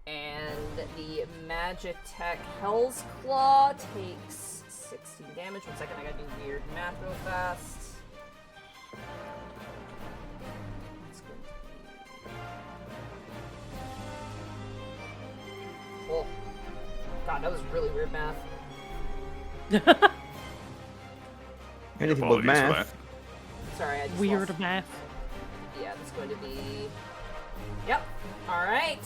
And the magitech Hell's Claw takes 16 damage. 1 second, I gotta do weird math real fast. It's going to be... Oh. God, that was really weird math. Anything but Apologies for math. Sorry, I just Weird lost- math. Yeah, that's going to be... Yep. Alright.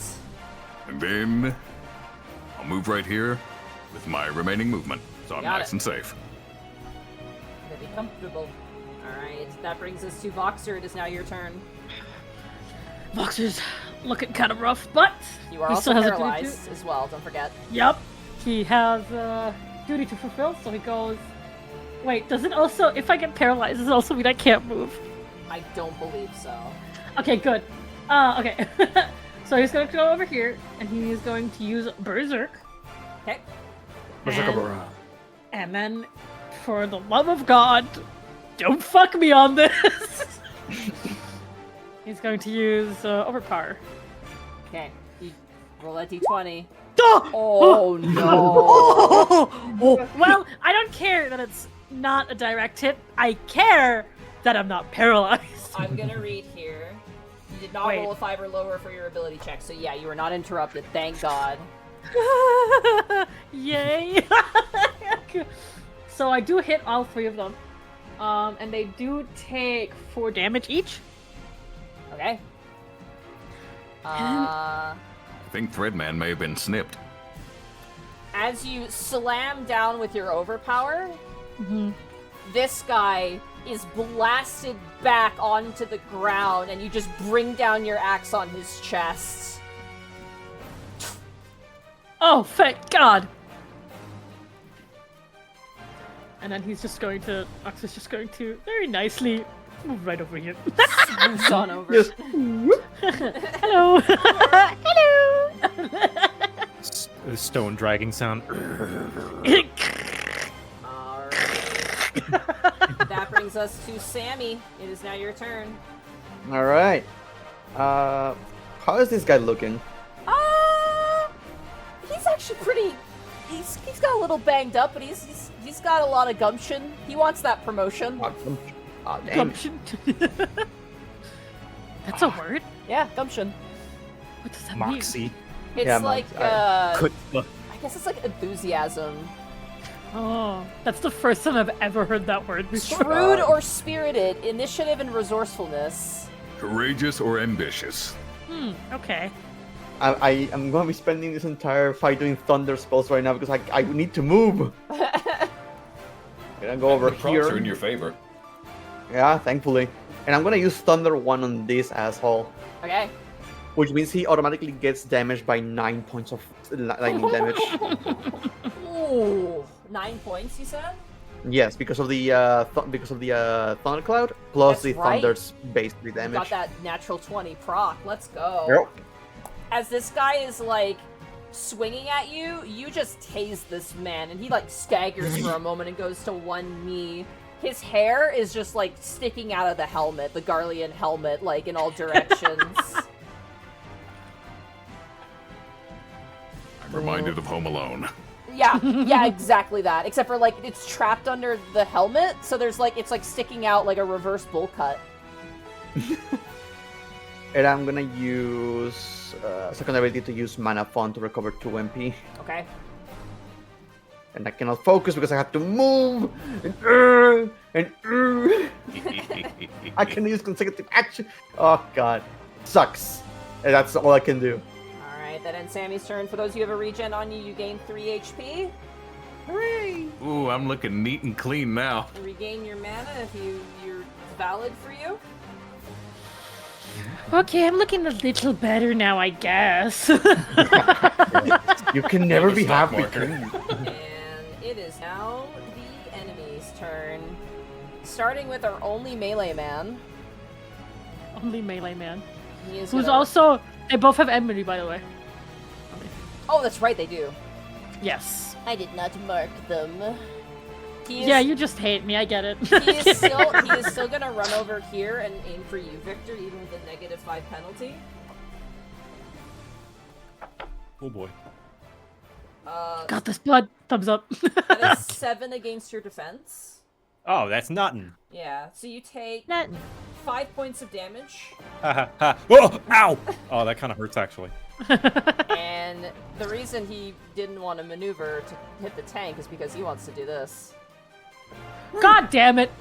And then I'll move right here with my remaining movement, so I'm Got nice it. and safe. Gonna be comfortable. Alright, that brings us to Voxer. It is now your turn. Voxer's looking kind of rough, but You are he also still has a duty paralyzed as well, don't forget. Yep, he has a duty to fulfill, so he goes. Wait, does it also, if I get paralyzed, does it also mean I can't move? I don't believe so. Okay, good. Okay. So he's going to go over here, and he is going to use Berserk. Okay. And then, for the love of God, don't fuck me on this! He's going to use Overpower. Okay. You roll that d20. Oh no! Oh, well, I don't care that it's not a direct hit. I care that I'm not paralyzed. I'm gonna read here. You did not Wait. roll a 5 or lower for your ability check, so yeah, you were not interrupted. Thank God. Yay! So I do hit all 3 of them. And they do take 4 damage each. Okay. I think Threadman may have been snipped. As you slam down with your overpower, this guy is blasted back onto the ground, and you just bring down your axe on his chest. Oh, thank God! And then Ox is just going to very nicely move right over here. Moves on over. Yes. Hello! Hello! The stone dragging sound. Alright. That brings us to Sammy. It is now your turn. All right. How is this guy looking? He's actually pretty. He's got a little banged up, but he's got a lot of gumption. He wants that promotion. Oh, damn it. Gumption. That's a word? Yeah, gumption. What does that Moxie. It's Yeah, like Chutzpah. I guess it's like enthusiasm. mean? Oh, that's the first time I've ever heard that word before. Shrewd or spirited, initiative and resourcefulness. Courageous or ambitious? Okay. I am going to be spending this entire fight doing thunder spells right now because I need to move. I'm gonna go over The props are in here. your favor. Yeah, thankfully. And I'm gonna use Thunder 1 on this asshole. Okay. Which means he automatically gets damaged by 9 points of lightning damage. Ooh, 9 points, you said? Yes, because of the thundercloud plus That's the right. thunder's base 3 You damage. got that natural 20 proc. Let's go. Yep. As this guy is like swinging at you, you just tase this man, and he like staggers for a moment and goes to one knee. His hair is just like sticking out of the helmet, the Garlean helmet, like in all directions. I'm reminded of Home Alone. Yeah, exactly that. Except for like it's trapped under the helmet, so there's like it's like sticking out like a reverse bowl cut. And I'm gonna use second ability to use Mana Font to recover 2 MP. Okay. And I cannot focus because I have to move and I can use consecutive action. Oh god, sucks. And that's all I can do. Alright, that ends Sammy's turn. For those of you who have a regen on you, you gain 3 HP. Hooray! Ooh, I'm looking neat and clean now. You regain your mana if you're valid for you. Okay, I'm looking a little better now, I guess. You can never Like a be stop happy. marker. And it is now the enemy's turn. Starting with our only melee man. Only melee man. He is Who's gonna- also... They both have enmity, by the way. Oh, that's right, they do. Yes. I did not mark them. He is, Yeah, you just hate me, I get it. he is still gonna run over here and aim for you, Victor, even with a -5 penalty. Oh boy. Got this blood. Thumbs up. That is 7 against your defense. Oh, that's nothing. Yeah, so you take Not... 5 points of damage. Ha ha ha. Oh, ow! Oh, that kind of hurts actually. And the reason he didn't want to maneuver to hit the tank is because he wants to do this. God damn it!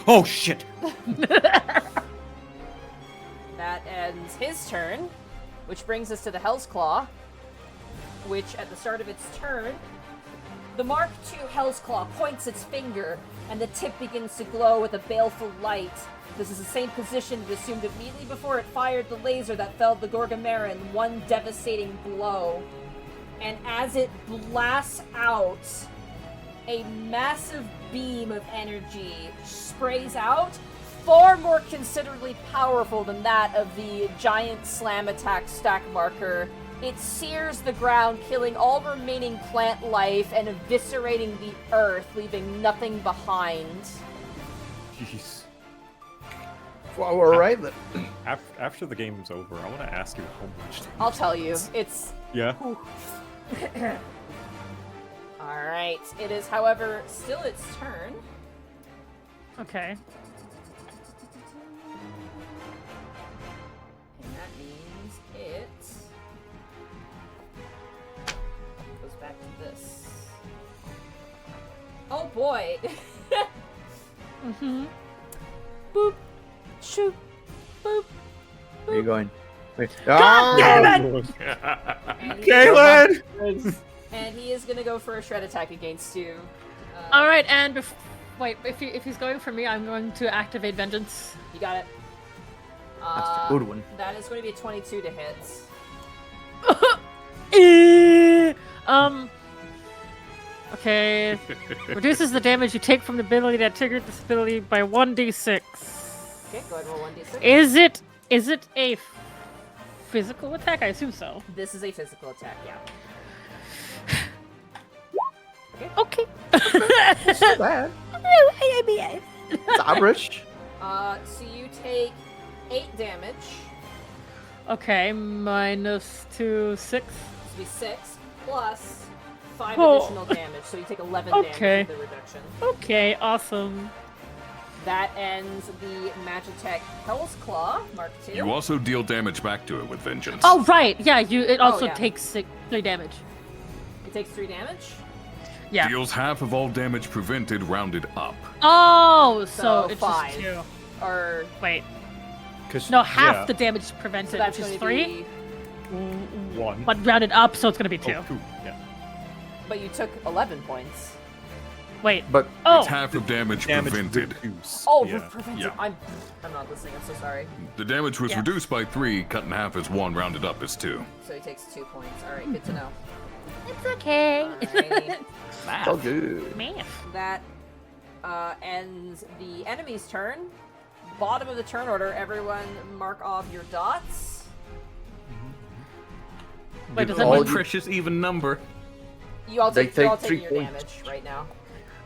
Oh shit! That ends his turn, which brings us to the Hell's Claw, which at the start of its turn, the Mark II Hell's Claw points its finger, and the tip begins to glow with a baleful light. This is the same position it assumed immediately before it fired the laser that felled the Gorgamera in one devastating blow. And as it blasts out, a massive beam of energy sprays out, far more considerably powerful than that of the giant slam attack stack marker. It sears the ground, killing all remaining plant life and eviscerating the earth, leaving nothing behind. Jeez. Well, all right then. After the game's over, I want to ask you how much. I'll tell you. It's Yeah. all right. It is, however, still its turn. Okay. And that means it goes back to this. Oh boy! Mm-hmm. Boop, shoot, boop. Where are you going? Wait. God damn it! And he- Caelan! And he is gonna go for a shred attack against you. All right, and wait, if he's going for me, I'm going to activate vengeance. You got it. That's a good one. That is going to be a 22 to hit. Okay. Reduces the damage you take from the ability that triggered this ability by 1d6. Okay, go ahead and roll 1d6. Is it a physical attack? I assume so. This is a physical attack, yeah. Okay. It's not bad. It's average. So you take 8 damage. Okay, minus 2, 6. This will be 6 plus 5 Oh. additional damage. So you take 11 Okay. damage with the reduction. Okay, awesome. That ends the magitech Hell's Claw, Mark 2. You also deal damage back to it with vengeance. Oh right, yeah. It also yeah. takes 3 damage. It takes 3 damage. Yeah. Deals half of all damage prevented rounded up. Oh, so So it's 5. just 2. Or Wait, 'Cause- no, half yeah, the damage so prevented, that's which is going to 3, be. 1. but rounded up, so it's gonna be 2. Oh, 2. Yeah. But you took 11 points. Wait. But Oh. It's half of damage prevented. reduced. Oh, yeah. prevented. Yeah. I'm not listening. I'm so sorry. The damage was Yeah. reduced by 3, cut in half is 1, rounded up is 2. So he takes 2 points. All right, good to know. It's okay. Alrighty. it's all good. Man. That ends the enemy's turn. Bottom of the turn order, everyone mark off your dots. Wait, does Give that all mean? precious even number. You all They take, you're all take taking 3 your points. damage right now.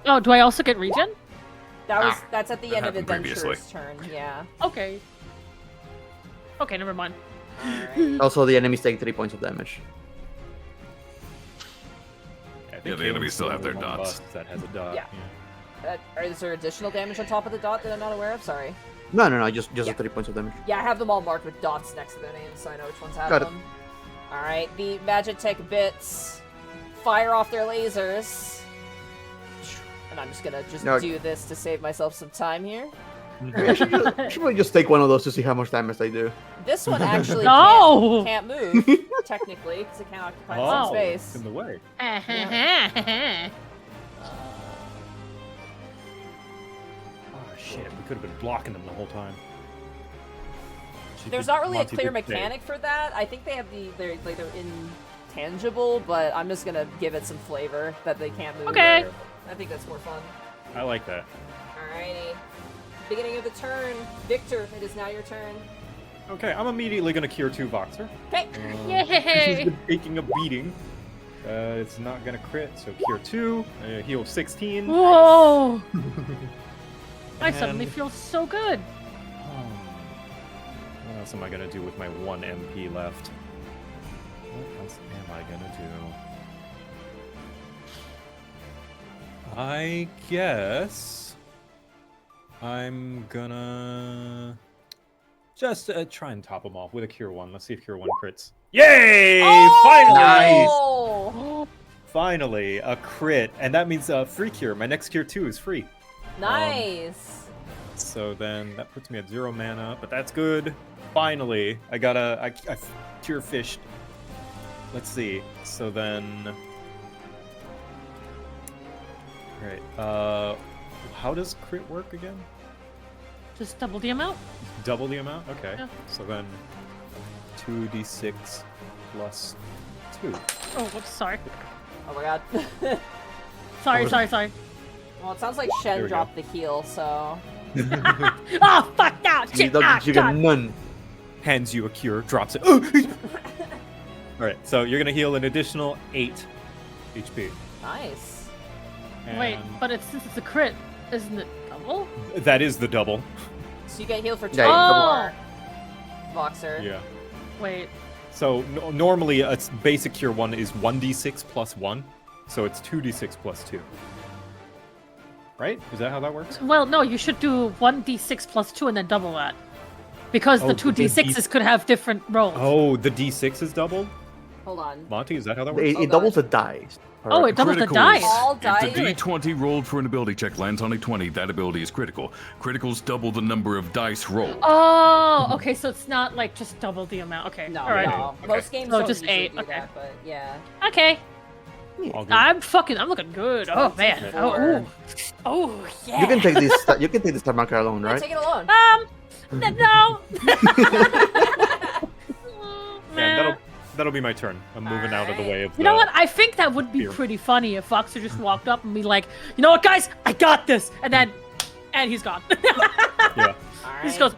Oh, do I also get regen? That's at the that end of happened previously. Adventurer's turn, yeah. Okay. Okay, never mind. Alright. Also, the enemies take 3 points of damage. I think Yeah, the Caelan's enemies still have the their only one dots. bust that has a dot. Yeah. Is there additional damage on top of the dot that I'm not aware of? Sorry. No, just Yeah. the 3 points of damage. Yeah, I have them all marked with dots next to their names, so I know which ones have Got it. them. Alright, the magitech bits fire off their lasers. And I'm just gonna No. do this to save myself some time here. I should probably just take one of those to see how much damage they do. This one actually No! can't move, technically, because it can't occupy Oh, some it's space. in the way. Oh shit, we could have been blocking them the whole time. There's not really a Monty clear did say. mechanic for that. I think they have they're intangible, but I'm just gonna give it some flavor that they can't move. Okay. I think that's more fun. I like that. Alrighty. Beginning of the turn. Victor, it is now your turn. Okay, I'm immediately gonna cure 2 Voxer. Okay. She's Yay! been taking a beating. It's not gonna crit, so cure 2, heal 16. Whoa! I suddenly And- feel so good. What else am I gonna do with my 1 MP left? What else am I gonna do? I guess I'm gonna just try and top them off with a cure 1. Let's see if cure 1 crits. Yay! Finally! Oh! Finally, a crit, and that means free cure. My next cure 2 is free. Nice. So then that puts me at 0 mana, but that's good. Finally, I cure fished. Let's see. So then, all right. How does crit work again? Just double the amount. Double the amount. Okay. Yeah. So then, 2d6 plus 2. Oh, whoops, sorry. Oh my god. Sorry. Well, it sounds like There Shen we dropped the heal, so. Oh, fuck that! You Shit! don't Ah, you get God. none. Hands you a cure, drops it. All right. So you're gonna heal an additional 8 HP. Nice. Wait, And but since it's a crit, isn't it double? that is the double. So you get healed for 2 Yeah, Voxer. Yeah. Wait. So normally a basic cure 1 is 1d6 plus 1, so it's 2d6 plus 2. Right? Is that how that works? Well, no, you should do 1d6 plus 2 and then double that. Because Oh, the 2d6s could have different rolls. Oh, the d6 is doubled? Hold on. Monty, is that how that works? It doubles the dice. Oh, it doubles the Criticals. dice. All If dice. the D20 rolled for an ability check lands on a 20, that ability is critical. Criticals double the number of dice rolled. Oh, okay, so it's not like just double the amount. Okay, No, all right. no. Okay. Most games So don't just usually 8, do okay. that, but yeah. Okay. All good. I'm looking good. Oh man. Oh yeah. You can take this. You can take this time marker alone, Yeah, right? take it alone. No. Yeah, that'll be my turn. I'm moving out of the way of the... You know what? I think that would be Here. pretty funny if Voxer just walked up and be like, you know what, guys, I got this, and he's gone. Yeah. He just goes,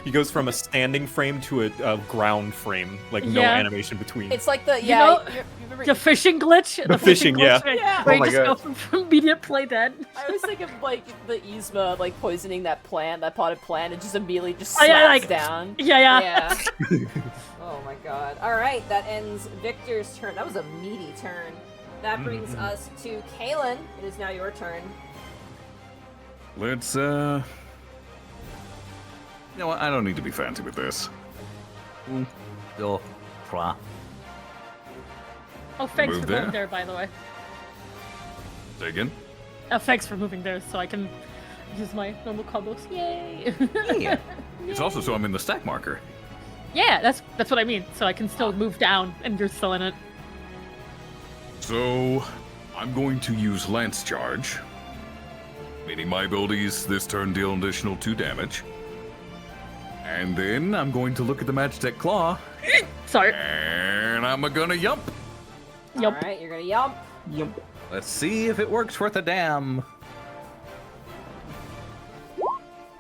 He goes from a standing frame to a ground frame, like no Yeah. animation between. It's like the You know, you remember, the fishing glitch. The fishing, yeah. glitch, Yeah. Where Oh my you just God. go from immediate play dead. I always think of like the Yzma like poisoning that plant, that potted plant, and just immediately just Oh, slaps yeah, like- down. Yeah. Oh my god. Alright, that ends Victor's turn. That was a meaty turn. That brings us to Caelan. It is now your turn. Let's, You know what? I don't need to be fancy with this. Go. Pra. Oh, thanks Move for moving there. there, by the way. Say again? Thanks for moving there, so I can use my normal combos. Yay! Yeah. It's also so I'm in the stack marker. Yeah, that's what I mean. So I can still move down, and you're still in it. So, I'm going to use Lance Charge, meaning my abilities this turn deal an additional 2 damage. And then I'm going to look at the Magitech Claw, Sorry. and I'm gonna yump. Yup. Alright, you're gonna yump. Let's see if it works worth a damn.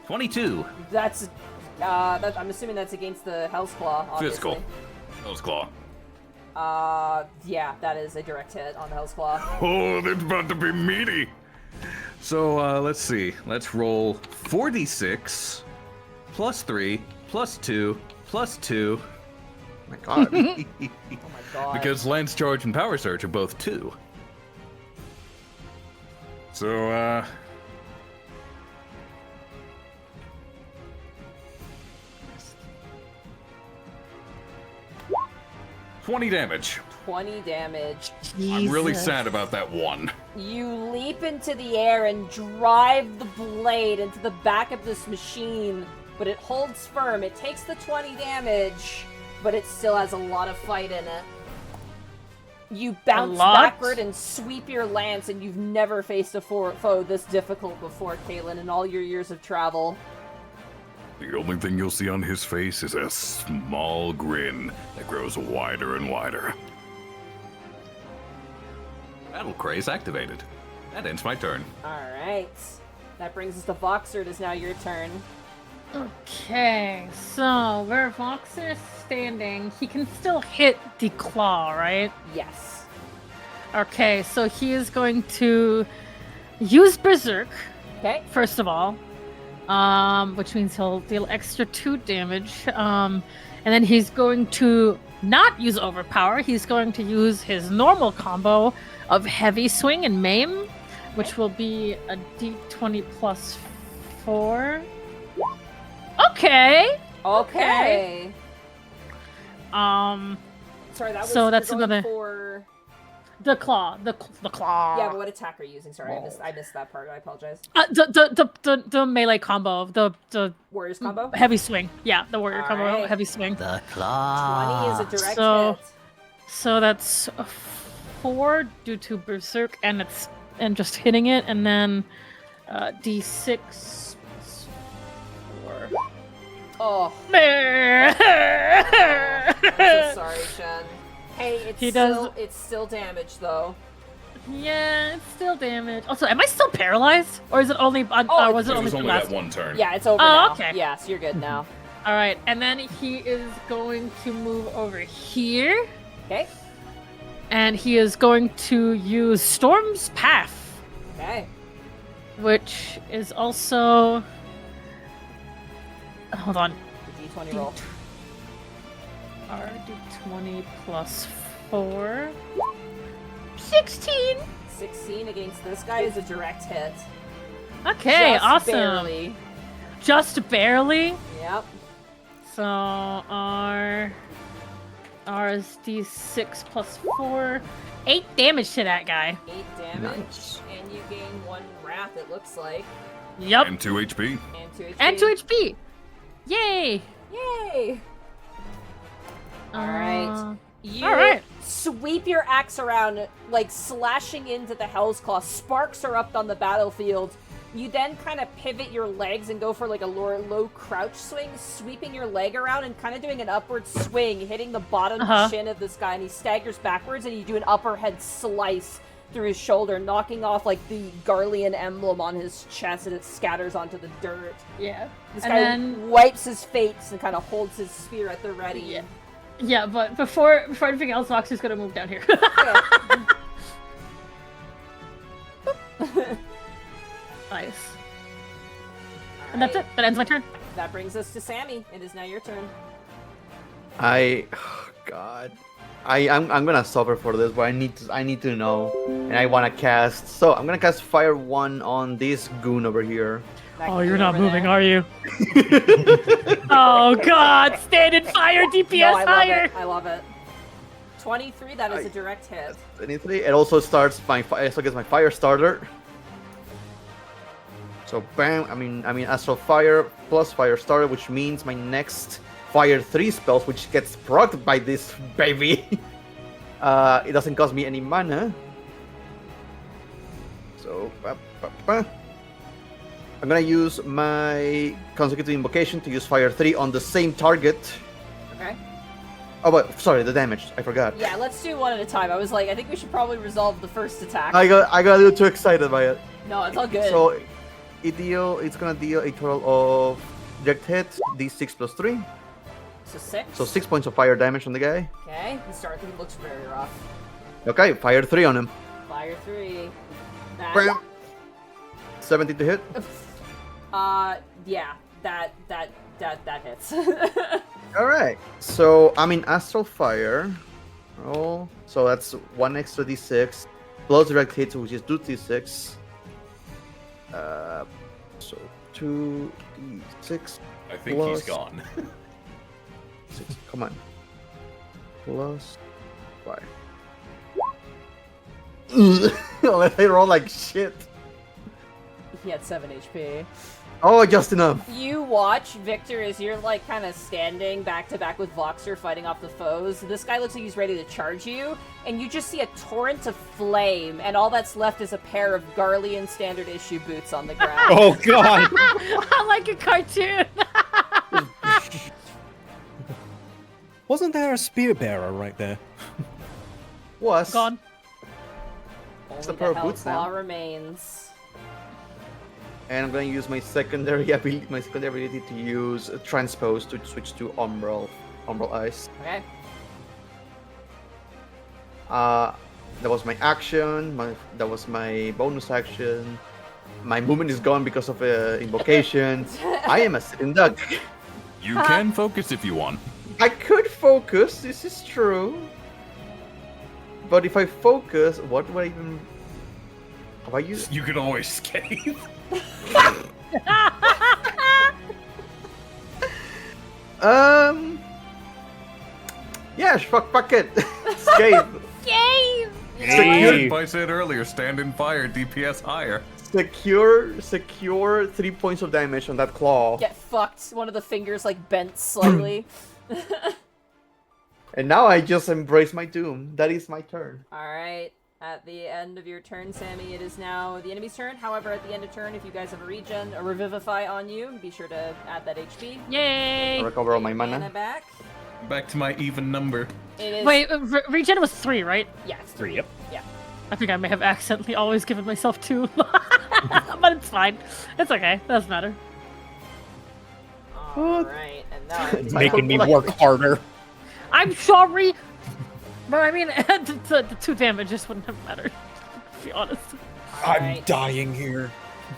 22. That's I'm assuming that's against the Hell's Claw, obviously. Physical. Hell's Claw. Yeah, that is a direct hit on the Hell's Claw. Oh, that's about to be meaty. So, let's see. Let's roll 4d6, plus 3, plus 2, plus 2. My God. Oh my god. Because Lance Charge and Power Surge are both 2. So, 20 damage. 20 damage. I'm really sad about that one. You leap into the air and drive the blade into the back of this machine, but it holds firm. It takes the 20 damage, but it still has a lot of fight in it. You bounce lot? backward and sweep your lance, and you've never faced a foe this difficult before, Caelan, in all your years of travel. The only thing you'll see on his face is a small grin that grows wider and wider. Battle Craze activated. That ends my turn. Alright. That brings us to Voxer. It is now your turn. Okay, so where Voxer is standing, he can still hit the claw, right? Yes. Okay, so he is going to use Berserk, Okay. first of all, which means he'll deal extra 2 damage. And then he's going to not use Overpower. He's going to use his normal combo of Heavy Swing and Maim, which will be a d20 plus 4. Okay. Okay. Um, Sorry, that was So that's you're going another- for... the claw. Yeah, but what attack are you using? Sorry, I missed that part. I apologize. The melee combo, the Warriors combo? heavy swing. Yeah, the warrior combo, Alright. heavy swing. The 20 claw. is a direct So- hit. So that's a 4 due to berserk, and just hitting it, and then d6 plus 4. Oh, I'm so sorry, Shen. Hey, it's still damaged though. Yeah, it's still damage. Also, am I still paralyzed, or is it only? Oh, was it It only was the only last that one turn. Yeah, it's over Oh, now. okay. Yeah, so you're good now. All right, and then he is going to move over here, Okay. and he is going to use Storm's Path, Okay. which is also Hold on. The D20 roll. RD20 plus 4. 16! 16 against this guy is a direct hit. Okay, Just awesome. barely. Just barely. Yep. So R is D6 plus 4. 8 damage to that guy. 8 damage, Nice. and you gain 1 wrath, it looks like. Yep. And 2 HP. And 2 HP. And 2 HP. Yay! Yay! Alright. You alright. sweep your axe around, like slashing into the Hell's Claw. Sparks are up on the battlefield. You then kind of pivot your legs and go for like a low crouch swing, sweeping your leg around and kind of doing an upward swing, hitting the bottom shin of this guy, and he staggers backwards, and you do an upper head slice through his shoulder, knocking off like the Garlean emblem on his chest, and it scatters onto the dirt. Yeah. This And guy then- wipes his face and kind of holds his spear at the ready. Yeah. Yeah, but before anything else, Voxer's gonna move down here. Nice. And that's it. That ends my turn. That brings us to Sammy. It is now your turn. God, I'm gonna suffer for this, but I need to know, and I wanna cast. So I'm gonna cast Fire 1 on this goon over here. That Oh, can you're go not over moving, there. are you? Oh God! Standard fire, DPS No, I love higher. it. I love it. 23. That is a direct hit. 23. It also starts my also gets my fire starter. So bam! I mean Astral Fire plus Fire Starter, which means my next Fire 3 spells, which gets procced by this baby. It doesn't cost me any mana. So I'm gonna use my consecutive invocation to use Fire 3 on the same target. Okay. Oh, but sorry, the damage. I forgot. Yeah, let's do one at a time. I was like, I think we should probably resolve the first attack. I got a little too excited by it. No, it's all good. So it's gonna deal a total of direct hit, D6 plus 3. So 6. So 6 points of fire damage on the guy. Okay, he looks very rough. Okay, Fire 3 on him. Fire 3. That, Bam. 17 to hit. yeah, that hits. Alright. So I'm in Astral Fire. Roll. So that's 1 extra D6. Plus direct hit, which is 2d6. So 2d6. I think Plus- he's gone. 6. Come on. Plus 5. Unless I roll like shit. He had 7 HP. Oh, just enough. You watch Victor as you're like kind of standing back to back with Voxer fighting off the foes. This guy looks like he's ready to charge you, and you just see a torrent of flame, and all that's left is a pair of Garlean standard issue boots on the ground. Oh God! I like a cartoon. Wasn't there a spear bearer right there? Was. Gone. Only a pair of the boots now. Hellclaw remains. And I'm gonna use my secondary ability to use Transpose to switch to Umbral Ice. Okay. That was my action. That was my bonus action. My movement is gone because of invocation. I am a sitting duck. You can focus if you want. I could focus. This is true. But if I focus, what do I even? Have I used? You can always scathe. Yeah, fuck it. Scathe. Yay! If I said earlier, stand in fire, DPS higher. Secure 3 points of damage on that claw. Get fucked. One of the fingers like bent slightly. And now I just embrace my doom. That is my turn. Alright. At the end of your turn, Sammy, it is now the enemy's turn. However, at the end of turn, if you guys have a regen, a revivify on you, be sure to add that HP. Yay! I recover all my Get your mana. back. Back to my even number. It is. Wait, regen was 3, right? Yeah, it's 3, 3. yep. Yeah. I think I may have accidentally always given myself 2. But it's fine. It's okay. Doesn't matter. Alright, and now I It's making me work harder. I'm sorry! But I mean, the 2 damage just wouldn't have mattered. To be honest. I'm Alright. dying here.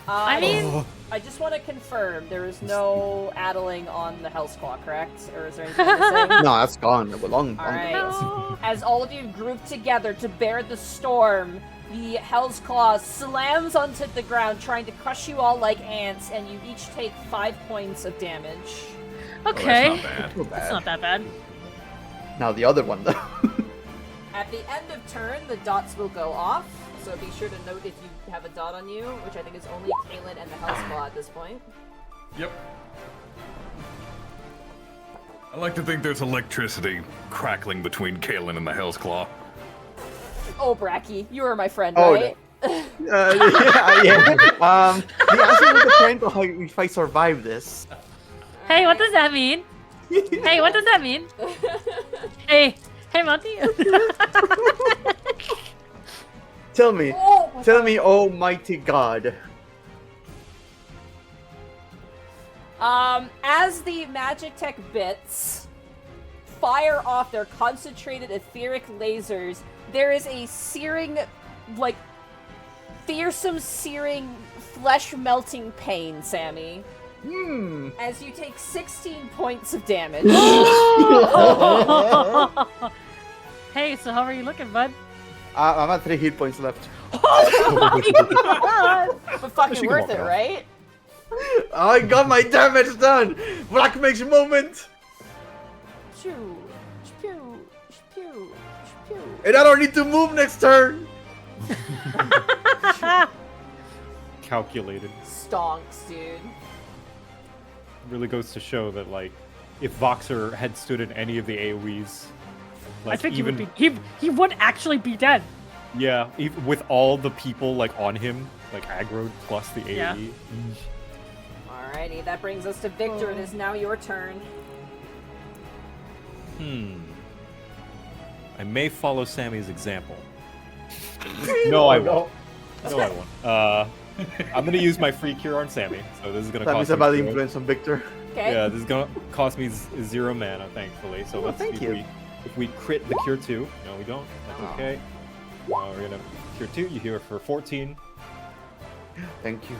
I mean, I just want to confirm there is no addling on the Hell's Claw, correct? Or is there anything missing? No, that's gone. Long. Alright. no. As all of you group together to bear the storm, the Hell's Claw slams onto the ground, trying to crush you all like ants, and you each take 5 points of damage. Okay. Oh, that's not bad. Too That's bad. not that bad. Now the other one though. At the end of turn, the dots will go off, so be sure to note if you have a dot on you, which I think is only Caelan and the Hell's Claw at this point. Yep. I like to think there's electricity crackling between Caelan and the Hell's Claw. Oh, Bracky, you are my friend, Oh, right? Yeah. The answer would depend on how if I survive this. Hey, what does that mean? Hey, what does that mean? Hey, Monty. Tell me, Oh, my tell God. me, Almighty God. As the magitech bits fire off their concentrated etheric lasers, there is a searing, like, fearsome searing, flesh-melting pain, Sammy. As you take 16 points of damage. Hey, so how are you looking, bud? I'm at 3 hit points left. But fucking She can worth walk it, off. right? I got my damage done! Black Mage moment! Shoo, shpew, shpew, shpew. And I don't need to move next turn! Calculated. Stonks, dude. Really goes to show that, like, if Voxer had stood in any of the AoEs, like, I think even, he would be. He would actually be dead. yeah, with all the people, like, on him, like, aggroed plus the AoE. Yeah. Alrighty, that brings us to Victor. It is now your turn. I may follow Sammy's example. No, I won't. No, I won't. I'm gonna use my free cure on Sammy, so this is gonna That cost means a me bad zero. influence on Victor. Okay. Yeah, this is gonna cost me 0 mana, thankfully. So Oh, let's thank see you. if we crit the cure 2. No, we don't. That's Oh. okay. We're gonna cure 2. You heal for 14. Thank you.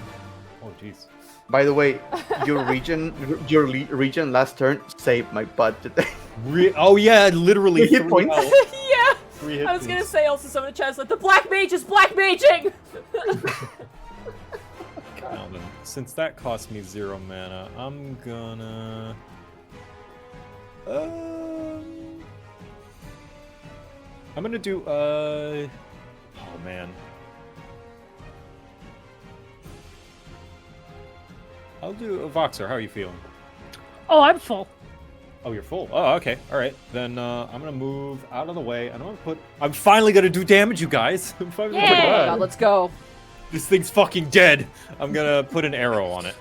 Oh, jeez. By the way, your region last turn saved my butt today. Oh yeah, literally 3 hit 3 points. health, Yeah! 3 hit I was gonna points. say also someone in chat's like, the black mage is black maging! Now then, since that cost me 0 mana, I'm gonna. I'm gonna do. Oh man. I'll do a Voxer. How are you feeling? Oh, I'm full. Oh, you're full. Oh, okay. All right. Then I'm gonna move out of the way, and I'm gonna put. I'm finally gonna do damage, you guys. I'm finally gonna put Yay! Oh my god, let's go. This thing's fucking dead. I'm gonna put an arrow on it.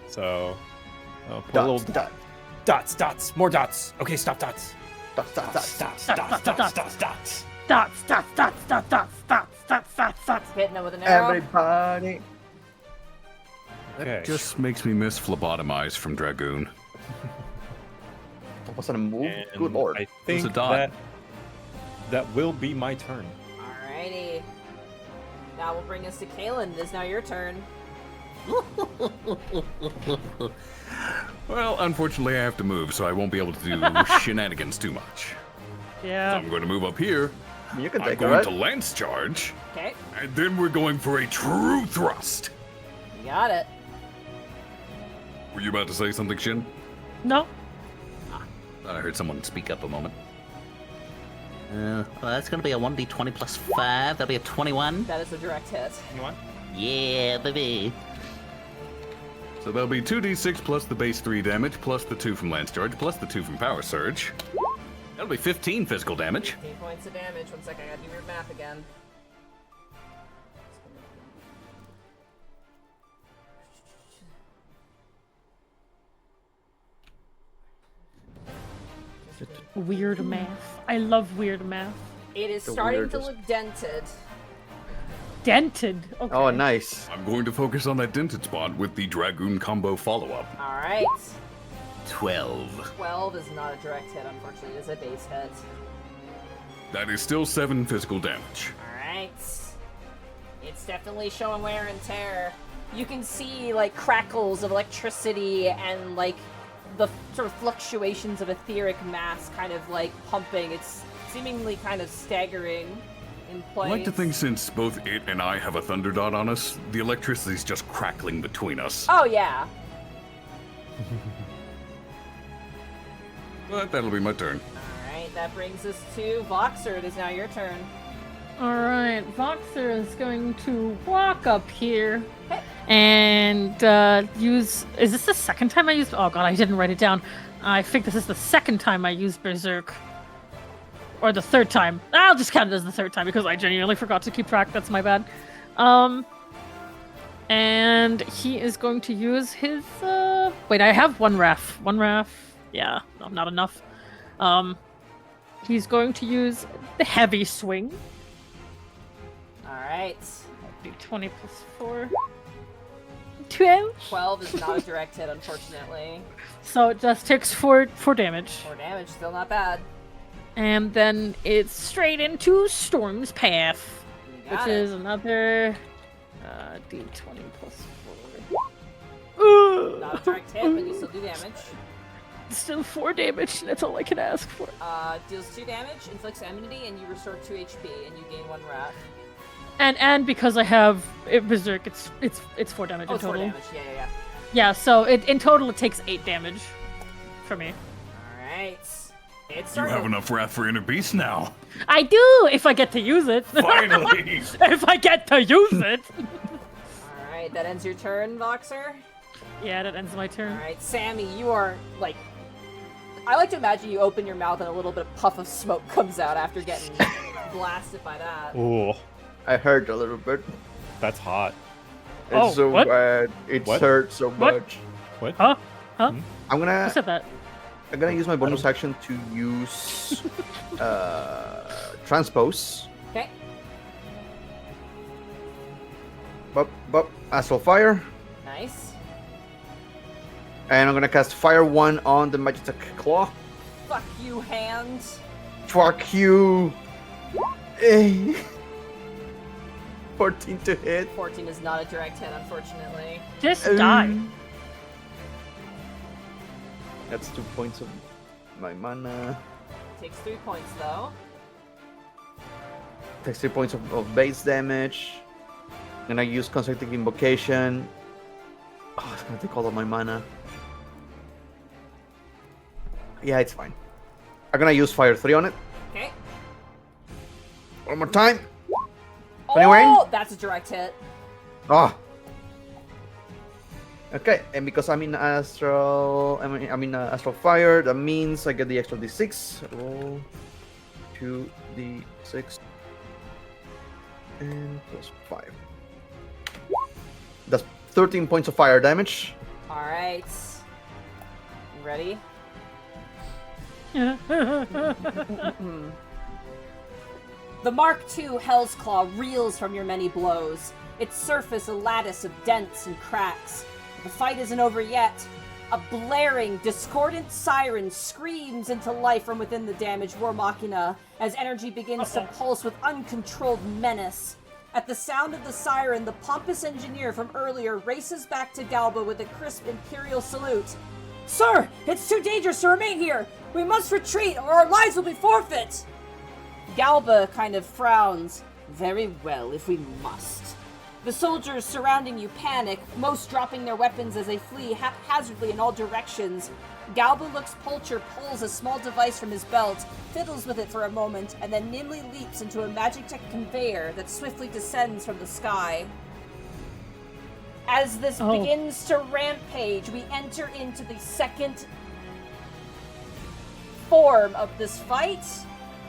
So, I'll put a Dots, little dots, dots, more dots. Okay, stop dots. dots, dots, dots. Dots, Dots, dots, dots. dots. Dots, dots, dots, dots, dots, dots, dots, dots, dots. Hitting him with an arrow. Everybody. Okay. Just makes me miss phlebotomize from Dragoon. That wasn't a move. And Good lord. I think a dot. that will be my turn. Alrighty. That will bring us to Caelan. It is now your turn. Well, unfortunately, I have to move, so I won't be able to do shenanigans too much. So Yeah. I'm going to move up here. You can I'm take it, going right? to lance charge, Okay, and then we're going for a true thrust. you got it. Were you about to say something, Shin? No. Thought I heard someone speak up a moment. Well, that's going to be a 1d20 plus 5. That'll be a 21. That is a direct hit. You want? Yeah, baby. So that'll be 2d6 plus the base 3 damage, plus the 2 from lance charge, plus the 2 from power surge. That'll be 15 physical damage. 15 points of damage. 1 second, I gotta do your math again. Weird math. I love weird math. It is The starting to weirdest. look dented. Dented. Okay. Oh, nice. I'm going to focus on that dented spot with the Dragoon combo follow-up. Alright. 12. 12 is not a direct hit, unfortunately. It is a base hit. That is still 7 physical damage. Alright. It's definitely showing wear and tear. You can see, like, crackles of electricity and, like, the sort of fluctuations of etheric mass kind of, like, pumping. It's seemingly kind of staggering in place. I like to think since both it and I have a thunder dot on us, the electricity's just crackling between us. Oh, yeah. But that'll be my turn. Alright, that brings us to Voxer. It is now your turn. Alright, Voxer is going to walk up here Okay. and use. Is this the second time I used? Oh god, I didn't write it down. I think this is the second time I used Berserk. Or the third time. I'll just count it as the third time because I genuinely forgot to keep track. That's my bad. And he is going to use his. Wait, I have one ref. One ref. Yeah, no, not enough. He's going to use the heavy swing. Alright. D20 plus 4. 12. 12 is not a direct hit, unfortunately. So it just takes 4 damage. 4 damage, still not bad. And then it's straight into Storm's Path, You which got it. is another D20 plus 4. Not a direct hit, but you still do damage. Still 4 damage, that's all I can ask for. Deals 2 damage, inflicts enmity, and you restore 2 HP, and you gain 1 wrath. And because I have Berserk, it's 4 damage Oh, in it's 4 total. damage, yeah. Yeah, so in total it takes 8 damage for me. Alright. It's You starting have to- enough wrath for inner beast now. I do if I get to use it. Finally. If I get to use it. Alright, that ends your turn, Voxer. Yeah, that ends my turn. Alright, Sammy, you are, like... I like to imagine you open your mouth and a little bit of puff of smoke comes out after getting blasted by that. Ooh, I hurt a little bit. that's hot. It's Oh, so what? bad. It What? hurts so What? much. What? Huh? I'm Who gonna said that? use my bonus action to use transpose. Okay. Astral fire, Nice. and I'm gonna cast Fire 1 on the magitech claw. Fuck you, hand. Fuck you. Eh. 14 to hit. 14 is not a direct hit, unfortunately. Just die. That's 2 points of my mana. Takes 3 points, though. Takes 3 points of base damage. And I use consecutive invocation. Oh, it's gonna take all of my mana. Yeah, it's fine. I'm gonna use Fire 3 on it. Okay. One more time. Oh, 21? that's a direct hit. Ah. Okay, and because I'm in astral, I'm in astral fire, that means I get the extra d6. Roll 2d6 and plus 5. That's 13 points of fire damage. Alright. You ready? The Mark II Hell's Claw reels from your many blows, its surface a lattice of dents and cracks. The fight isn't over yet. A blaring, discordant siren screams into life from within the damaged War Machina as energy begins to pulse with uncontrolled menace. At the sound of the siren, the pompous engineer from earlier races back to Galba with a crisp Imperial salute. Sir, it's too dangerous to remain here! We must retreat or our lives will be forfeit! Galba kind of frowns. Very well, if we must. The soldiers surrounding you panic, most dropping their weapons as they flee haphazardly in all directions. Galba looks Pulcher pulls a small device from his belt, fiddles with it for a moment, and then nimbly leaps into a magitech conveyor that swiftly descends from the sky. As this begins to rampage, we enter into the second form of this fight.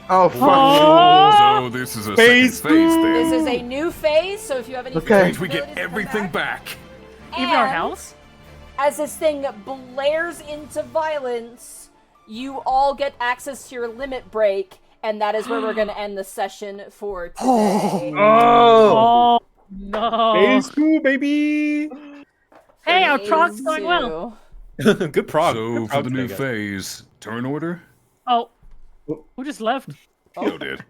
Oh, fuck. So this is a Phase second phase then. This is a new phase, so if you have any Okay. Means we get abilities to come everything back. back. Even our And health? as this thing blares into violence, you all get access to your limit break, and that is where we're going to end the session for today. Oh. Oh no! Phase 2, baby! Hey, our Phase prog's going well. 2. Good prog. So Good for prog the new today, guys. phase, turn order? Oh, who just left? Joe did.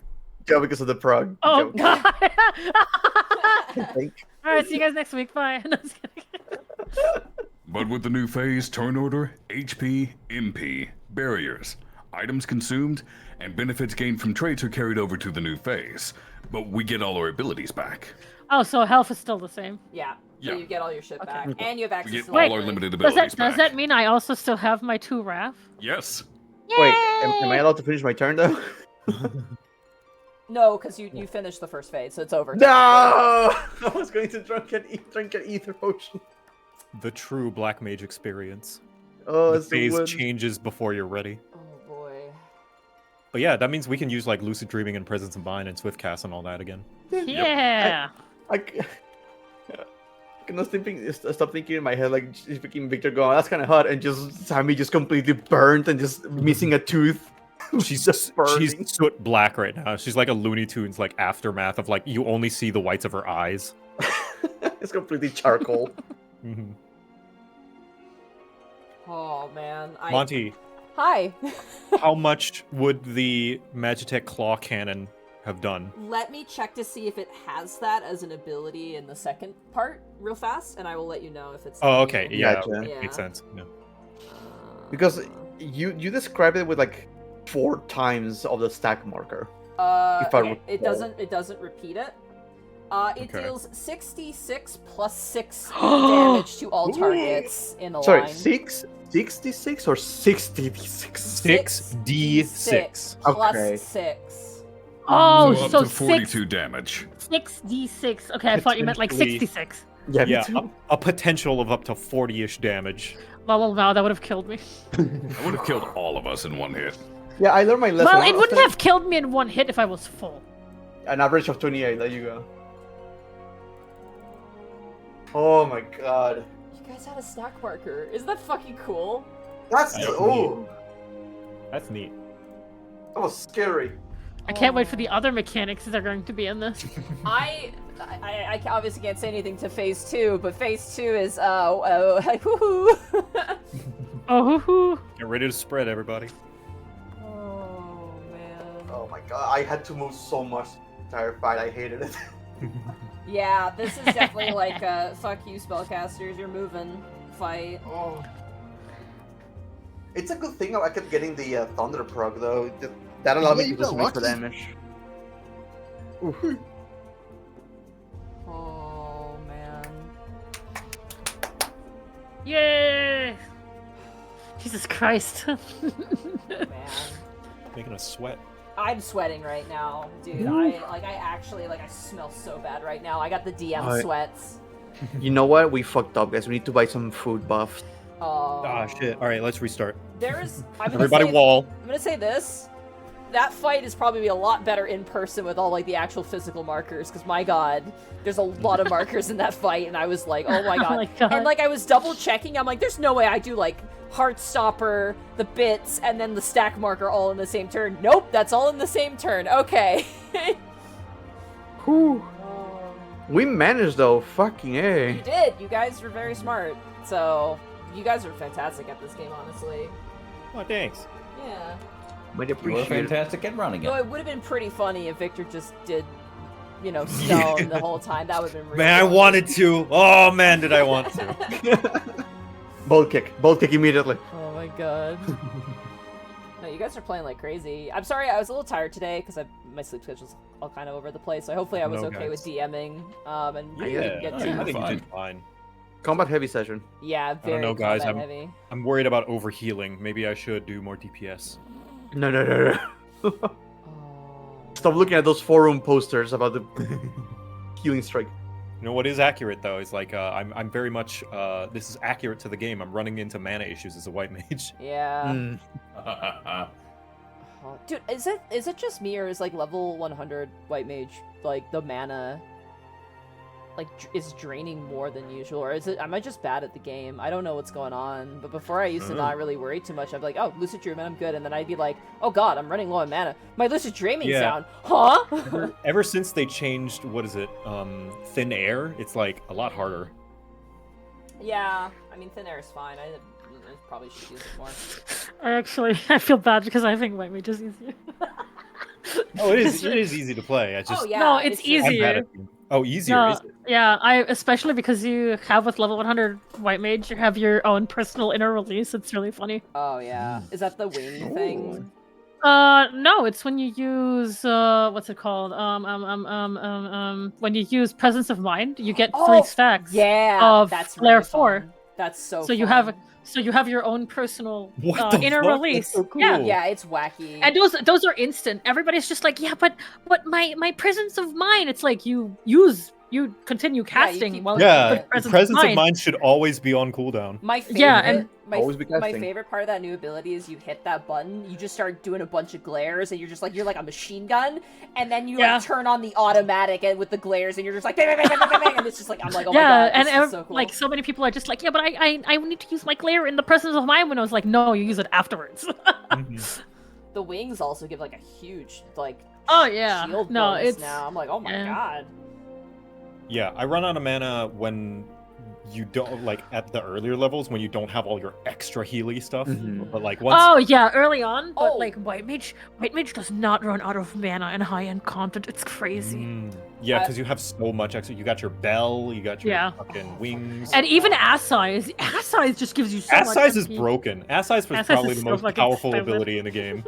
Joe because of the prog. Oh joke. god. I think. All right, see you guys next week. Bye. No, just kidding. But with the new phase, turn order, HP, MP, barriers, items consumed, and benefits gained from traits are carried over to the new phase. But we get all our abilities back. Oh, so health is still the same. Yeah. So Yeah. you get all your shit Okay. back, and you have We access get to all Wait, our limited Does abilities that back. mean I also still have my 2 Wrath? Yes. Wait, am I allowed to finish my turn though? No, because you finished the first phase, so it's over. No! I was going to drink an ether potion. The true Black Mage experience. Oh, The it's the phase win. changes before you're ready. Oh boy. But yeah, that means we can use like Lucid Dreaming and Presence of Mind and Swift Cast and all that again. Yeah. I cannot stop thinking in my head like freaking Victor going, that's kind of hot, and just Sammy just completely burnt and just missing a tooth. She's just burning. she's soot black right now. She's like a Looney Tunes like aftermath of like you only see the whites of her eyes. It's completely charcoal. Mhm. Oh man. Monty, Hi. how much would the Magitech Claw Cannon have done? Let me check to see if it has that as an ability in the second part real fast, and I will let you know if it's. Oh, okay, yeah, Gotcha. Yeah. makes sense. Yeah. Because you described it with like 4 times of the stack marker. if I Okay, it recall. doesn't repeat it. It Okay. deals 66 plus 6 damage to all targets in a Sorry, line. 66 or 66? 6d6. plus Okay. 6. Oh, So up so to 42 damage. 6d6. Okay, I thought you meant like Potentially- 66. Yeah, me Yeah, too. a potential of up to 40-ish damage. Well, wow, that would have killed me. I would have killed all of us in one hit. Yeah, I learned my lesson. Well, it wouldn't have killed me in one hit if I was full. An average of 28, there you go. Oh my god. You guys had a stack marker. Isn't that fucking cool? That's... I don't Oh, That's neat. that was scary. I can't wait for the other mechanics that are going to be in this. I obviously can't say anything to phase 2, but phase 2 is woohoo. Oh, hoo-hoo. Get ready to spread, everybody. Oh man. Oh my god, I had to move so much the entire fight, I hated it. Yeah, this is definitely like a fuck you spellcasters, you're moving fight. Oh. It's a good thing I kept getting the Thunder prog though. That allowed me to do some extra damage. Oh man. Yay! Jesus Christ. Man. Making us sweat. I'm sweating right now, dude. I smell so bad right now. I got the DM Alright. sweats. You know what? We fucked up, guys. We need to buy some food buffs. Oh. Ah, shit. All right, let's restart. There's. Everybody wall. I'm gonna say this. That fight is probably a lot better in person with all like the actual physical markers, because my god, there's a lot of markers in that fight, and I was like, oh my god. my God. And like I was double checking, I'm like, there's no way I do like Heartstopper, the bits, and then the stack marker all in the same turn. Nope, that's all in the same turn. Okay. Whew. Oh. We managed though. Fucking A. You did. You guys were very smart. So you guys are fantastic at this game, honestly. Oh, thanks. Yeah. Might You were appreciate it. fantastic at running No, it. it would have been pretty funny if Victor just did, stone the whole time. That would have been really Man, I funny. wanted to. Oh man, did I want to? Bolt kick immediately. Oh my god. No, you guys are playing like crazy. I'm sorry, I was a little tired today because my sleep schedule's all kind of over the place. So hopefully I was No, okay with guys. DMing. And Yeah, didn't get no, too. you're I think you fine. did fine. Combat heavy session. Yeah, very know, guys, combat I'm- heavy. I'm worried about overhealing. Maybe I should do more DPS. No. Oh. Stop looking at those forum posters about the healing strike. You know what is accurate though is like I'm very much this is accurate to the game. I'm running into mana issues as a white mage. Yeah. Mm. Oh, dude, is it just me or is like level 100 white mage like the mana like is draining more than usual, or am I just bad at the game? I don't know what's going on. But before I used to not really worry too much. I'd be like, oh, lucid dream, and I'm good, and then I'd be like, oh god, I'm running low on mana. My lucid dreaming Yeah. sound, huh? Ever since they changed thin air, it's like a lot harder. Yeah, I mean thin air is fine. I probably should use it more. I feel bad because I think white mage is easier. Oh, it is easy to play. I just Oh yeah. No, it's just- I'm easier. bad at it. Oh, easier No, is it? yeah, especially because you have with level 100 White Mage, you have your own personal inner release. It's really funny. Oh yeah. Is that the wing thing? No, it's when you use what's it called? When you use Presence of Mind, you get 3 stacks. Yeah, of that's Flare really 4. fun. That's so. So you fun. have your own personal What the inner fuck? release. That's so cool. Yeah. Yeah, it's wacky. And those are instant. Everybody's just like, yeah, but my presence of mind. It's like you continue casting keep while working you Yeah, put presence, presence of of mind. mind should always be on cooldown. My favorite, Yeah, and always be my casting. favorite part of that new ability is you hit that button, you just start doing a bunch of glares, and you're like a machine gun, and then you Yeah. like turn on the automatic and with the glares, and you're just like bang, bang, bang, bang, bang, bang, and it's just like I'm like, oh my yeah, god, this and is so cool. like so many people are just like, yeah, but I need to use my glare in the presence of mind. When I was like, no, you use it afterwards. Mhm. The wings also give like a huge like Oh yeah, shield no, bonus it's now. I'm like, oh my yeah. god. Yeah, I run out of mana when you don't like at the earlier levels when you don't have all your extra Healy stuff. Mhm. But like once Oh yeah, early on, but Oh. like White Mage does not run out of mana in high-end content. It's crazy. Yeah, because you have so much extra. You got your bell, you got your Yeah. fucking wings. And even ass size just gives you so Ass much size is MP. broken. Ass size was Ass size probably is the so most fucking powerful stupid. ability in the game.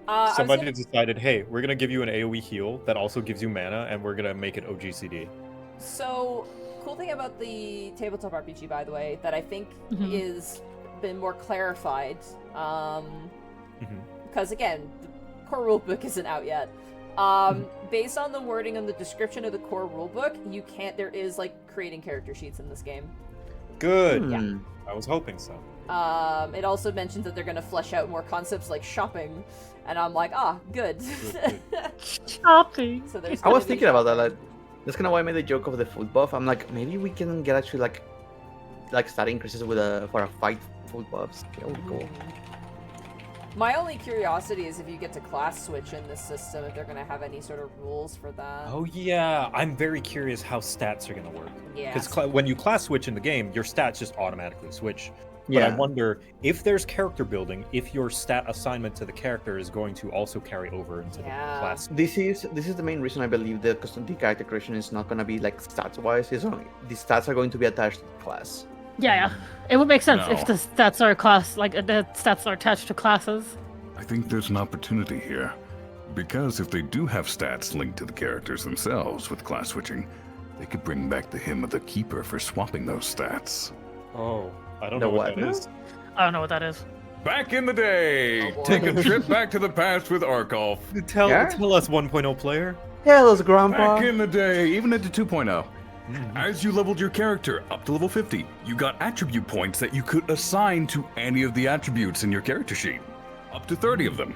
I was Somebody gonna- decided, hey, we're gonna give you an AoE heal that also gives you mana, and we're gonna make it OGCD. So, cool thing about the tabletop RPG, by the way, that I think Mhm. is been more clarified. Mhm. Because again, the core rulebook isn't out yet. Based on the wording and the description of the core rulebook, you can't. There is like creating character sheets in this game. Good. Hmm. I was hoping so. It also mentions that they're going to flesh out more concepts like shopping, and I'm like, good. Shopping. So there's. I was gonna be thinking about that. shopping. Like, that's kind of why I made the joke of the food buff. I'm like, maybe we can get actually like stat increases with for a fight food buffs. That would be cool. My only curiosity is if you get to class switch in this system, if they're going to have any sort of rules for that. Oh yeah, I'm very curious how stats are gonna work. Yeah. Because when you class switch in the game, your stats just automatically switch. But I Yeah. wonder if there's character building, if your stat assignment to the character is going to also carry over into the Yeah. class. This is the main reason I believe that the character creation is not gonna be like stats wise. It's only the stats are going to be attached to the class. Yeah. It would make sense No. if the stats are the stats are attached to classes. I think there's an opportunity here. Because if they do have stats linked to the characters themselves with class switching, they could bring back the Hymn of the Keeper for swapping those stats. Oh, I don't The know what what that now? is. I don't know what that is. Back in the day, Oh, boy. take a trip back to the past with Arkolf. Tell Yeah? us 1.0 player. Hello, Grandpa. Back in the day, even into 2.0. As you leveled your character up to level 50, you got attribute points that you could assign to any of the attributes in your character sheet. Up to 30 of them.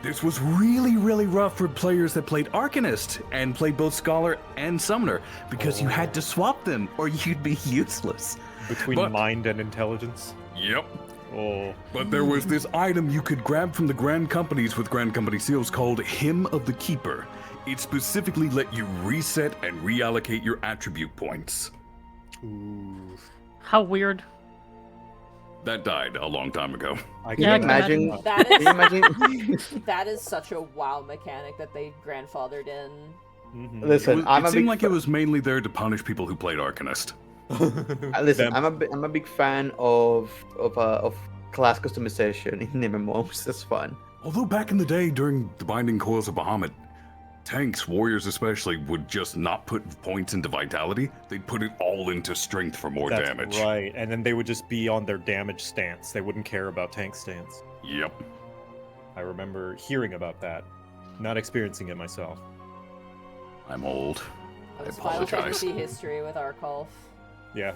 This was really, really rough for players that played Arcanist and played both Scholar and Summoner, because you had to swap them or you'd be useless. Between But- mind and intelligence. Yep. Oh. But there was this item you could grab from the Grand Companies with Grand Company seals called Hymn of the Keeper. It specifically let you reset and reallocate your attribute points. Ooh. How weird. That died a long time ago. I Can Yeah, you I can imagine? That Can you is imagine? that is such a wow mechanic that they grandfathered in. Mhm. Listen, It I'm a seemed big like it was mainly there to punish people who played Arcanist. listen. Them. I'm a big fan of class customization in MMOs. It's fun. Although back in the day, during the Binding Coils of Bahamut, tanks, warriors especially, would just not put points into vitality. They'd put it all into strength for more That's damage. right. And then they would just be on their damage stance. They wouldn't care about tank stance. Yep. I remember hearing about that, not experiencing it myself. I'm old. I It was Final apologize. Fantasy history with Arkolf. Yeah.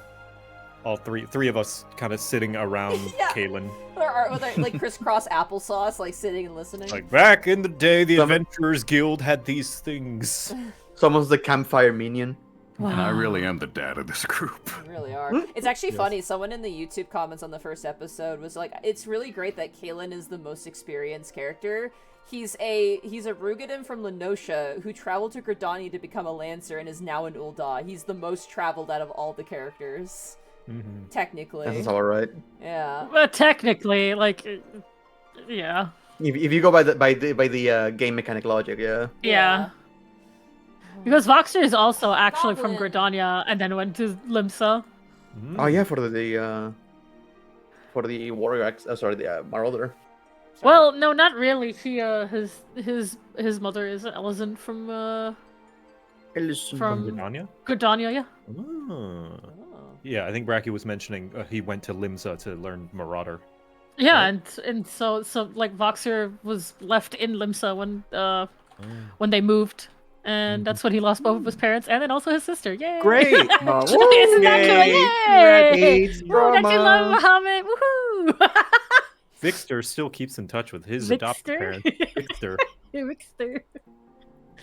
All three of us kind of sitting around Yeah. Caelan. With our, like crisscross applesauce, like sitting and listening. Like, back in the day, the Some- Adventurers Guild had these things. Someone's the campfire minion. Wow. And I really am the dad of this group. You really are. It's actually funny. Someone in the YouTube comments on the first episode was like, "It's really great that Caelan is the most experienced character. He's a Rugadin from Lenosha who traveled to Gridani to become a Lancer and is now in Ul'dah. He's the most traveled out of all the characters, technically. That's all right. Yeah. But technically, like, yeah. If you go by the game mechanic logic, yeah. Yeah. Because Voxer is also actually from Goblin. Gridania and then went to Limsa. Oh yeah, for the warrior, the marauder. Well, no, not really. He his mother is Elizin from from Britannia? Gridania, yeah. Oh. Oh. Yeah, I think Bracky was mentioning he went to Limsa to learn Marauder. Yeah, Right. and so like Voxer was left in Limsa when they moved, and that's when he lost both of his parents and then also his sister. Yay! Great! Isn't that cool? Yay! It's Woo, don't you love drama. Muhammad? Woohoo! Victor still keeps in touch with his adopted Victor? parents. Victor. Victor.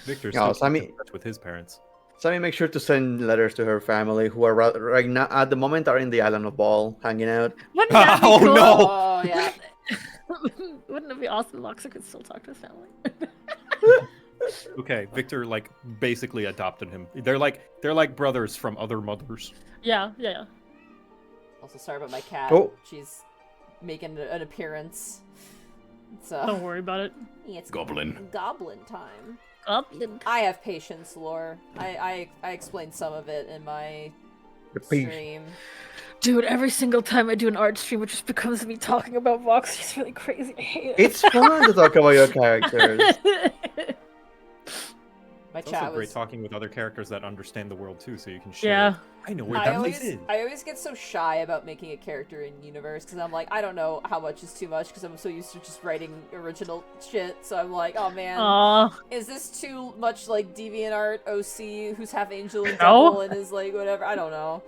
Victor Yeah, still keeps Sammy- in touch with his parents. Sammy, make sure to send letters to her family, who are right now at the moment are in the island of Ball, hanging out. Wouldn't that be Oh, cool? no. Oh yeah. Wouldn't it be awesome if Voxer could still talk to his family? Okay, Victor like basically adopted him. They're like brothers from other mothers. Yeah. Also, sorry about my cat. Oh. She's making an appearance. So Don't worry about it. it's Goblin. Goblin time. Goblin. I have patience lore. I explained some of it in my The page. stream. Dude, every single time I do an art stream, it just becomes me talking about Voxer. It's really crazy. I hate it. It's fun to talk about your characters. My It's chat also great was. talking with other characters that understand the world too, so you can share. Yeah. I know where I that place is. always get so shy about making a character in universe because I'm like, I don't know how much is too much because I'm so used to just writing original shit. So I'm like, oh man, Aw. is this too much like DeviantArt OC who's half angel and No. devil and is like whatever? I don't know.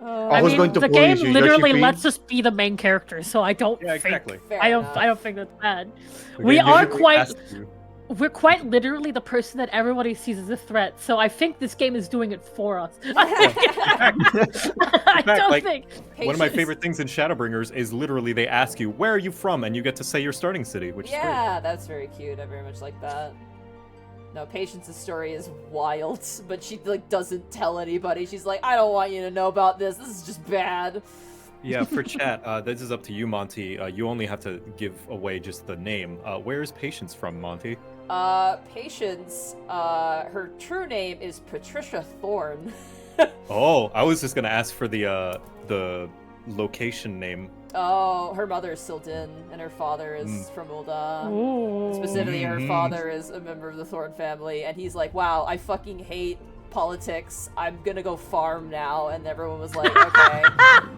I who's mean, going to the bully game you, literally Yoshi-P? lets us be the main character, so I don't Yeah, think exactly. Fair I enough. don't think that's bad. The We game are usually quite asks you. we're quite literally the person that everybody sees as a threat, so I think this game is doing it for us. I fact, don't like, think. One of my Patience. favorite things in Shadowbringers is literally they ask you, where are you from? And you get to say your starting city, which is great. Yeah, that's very cute. I very much like that. No, Patience's story is wild, but she like doesn't tell anybody. She's like, I don't want you to know about this. This is just bad. Yeah, for chat, this is up to you, Monty. You only have to give away just the name. Where is Patience from, Monty? Patience, her true name is Patricia Thorne. Oh, I was just gonna ask for the location name. Oh, her mother is Sildin, and her father is from Ul'dah. Ooh. Specifically, her Mhm. father is a member of the Thorne family, and he's like, wow, I fucking hate politics. I'm gonna go farm now. And everyone was like, okay.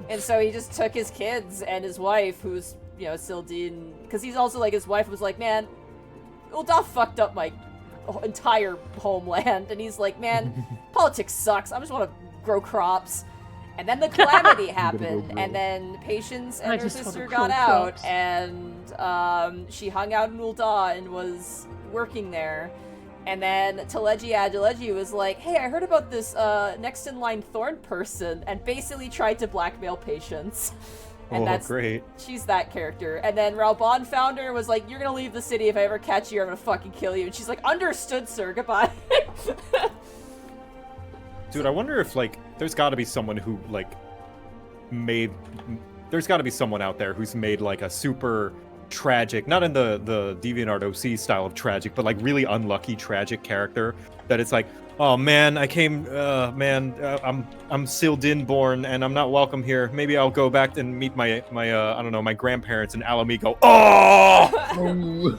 And so he just took his kids and his wife, who's, you know, Sildin, because he's also like, his wife was like, man, Ul'dah fucked up my entire homeland. And he's like, man, politics sucks. I just want to grow crops. And then the calamity happened, and then Patience I and her just wanna sister grow got out, crops. and she hung out in Ul'dah and was working there. And then Teleji was like, hey, I heard about this next in line Thorn person, and basically tried to blackmail Patience. And Oh, great. she's that character. And then Ralbon found her, was like, you're gonna leave the city. If I ever catch you, I'm gonna fucking kill you. And she's like, understood, sir, goodbye. Dude, I wonder if, like, there's gotta be someone who, like, there's gotta be someone out there who's made, like, a super tragic, not in the DeviantArt OC style of tragic, but, like, really unlucky tragic character that it's like, oh, man, I'm Sildin born, and I'm not welcome here. Maybe I'll go back and meet my I don't know, my grandparents, and Alamy go, oh! Oof.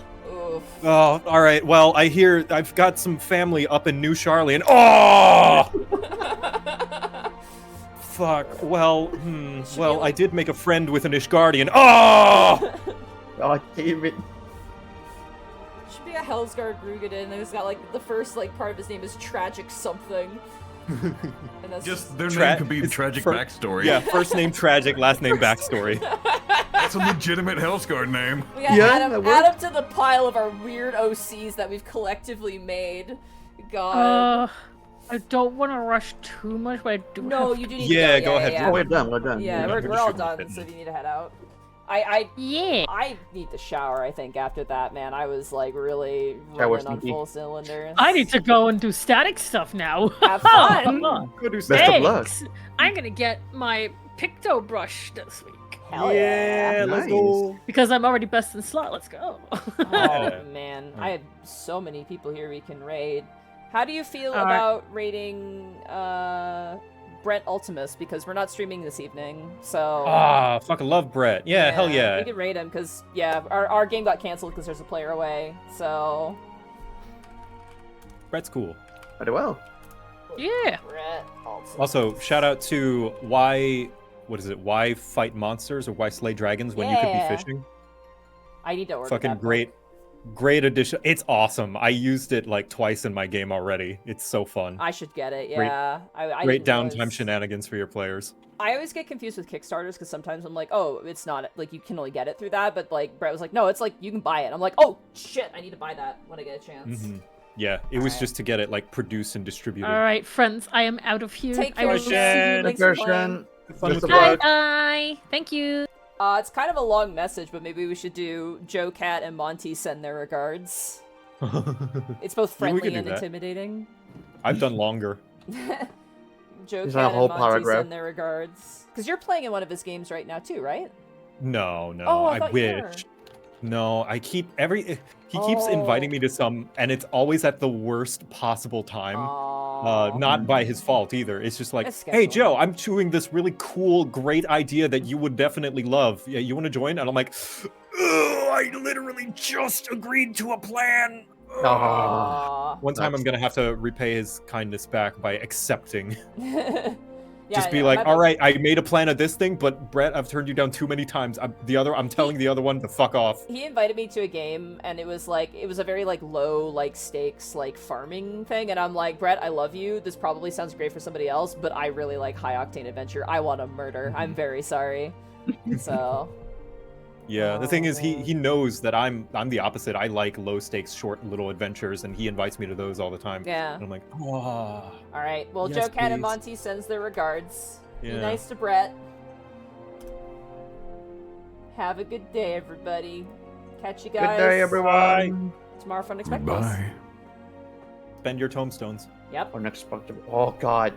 Oh, all right. Well, I hear I've got some family up in New Charlie, and oh, fuck. Well, Should well, be I like- did make a friend with an Ishgardian. Oh, Oh, damn it. Should be a Hellsguard Rugadin who's got like the first like part of his name is tragic something. And that's Just their Tra- name could be it's tragic for- backstory. yeah. First name tragic, last name backstory. That's a legitimate Hellsguard name. we gotta Yeah, add, that him, works. add him to the pile of our weird OCs that we've collectively made. God. I don't want to rush too much, but I do No, have you do need Yeah, to go. go ahead. Yeah, Oh, we're done. We're done. yeah, Yeah, we're, we we're all should done, fit so in. if you need to head out. Yeah. I need to shower, I think, after that, man. I was like really Shower running on sneaky. full cylinders. I need to go and do static stuff now. Have fun. Go do Best of luck. Thanks. I'm gonna get my Picto brush this week. Hell yeah. Let's Nice. go. Because I'm already best in slot. Let's go. Yeah. Oh man, Yeah. I have so many people here we can raid. How do you feel Alright. about raiding Brett Ultimus? Because we're not streaming this evening, so Ah, fucking love Brett. Yeah, hell yeah. we could raid him because our game got canceled because there's a player away. So Brett's cool. Very well. Yeah. Brett Ultimus. Also, shout out to why fight monsters or why slay dragons when you could Yeah. be fishing. I need to order Fucking that book. great addition. It's awesome. I used it like twice in my game already. It's so fun. I should get it. Great- Yeah, I Great didn't downtime realize- shenanigans for your players. I always get confused with Kickstarters because sometimes I'm like, oh, it's not like you can only get it through that, but like Brett was like, no, it's like you can buy it. I'm like, oh shit, I need to buy that when I get a chance. Mhm. Yeah, it was Alright. just to get it like produced and distributed. All right, friends. I am out of here. Take I care, will Shen. see you Shen. next. Thanks for playing. Have fun with Best the of Bye luck. bye. Thank you. It's kind of a long message, but maybe we should do Joe, Cat, and Monty send their regards. It's both Yeah, we friendly could do and that. intimidating. I've done longer. Joe, Is Cat, that a and whole Monty paragraph? send their regards. Because you're playing in one of his games right now too, right? No, Oh, I I thought you were. wish. No, he keeps Oh. inviting me to some, and it's always at the worst possible time. Aww. Not by his fault either. It's just like, That's hey scheduling. Joe, I'm chewing this really cool, great idea that you would definitely love. Yeah, you want to join? And I'm like, "Ugh, I literally just agreed to a plan. Ugh." Aw. One time That's- I'm gonna have to repay his kindness back by accepting. Yeah, Just be yeah, like, my all bad. right, I made a plan of this thing, but Brett, I've turned you down too many times. I'm telling the other one to fuck off. He invited me to a game, and it was a very like low like stakes like farming thing, and I'm like, Brett, I love you. This probably sounds great for somebody else, but I really like high octane adventure. I want to murder. I'm very sorry. So Yeah, the Oh, thing is, man. he knows that I'm the opposite. I like low stakes, short little adventures, and he invites me to those all the time. yeah. And I'm like, oh, All right. Well, Yes, Joe, Cat, and please. Monty sends their regards. Be yeah. nice to Brett. Have a good day, everybody. Catch you Good guys day, everyone. tomorrow for Unexpectables. Goodbye. Spend your tomestones. Yep. Unexpected. Oh God.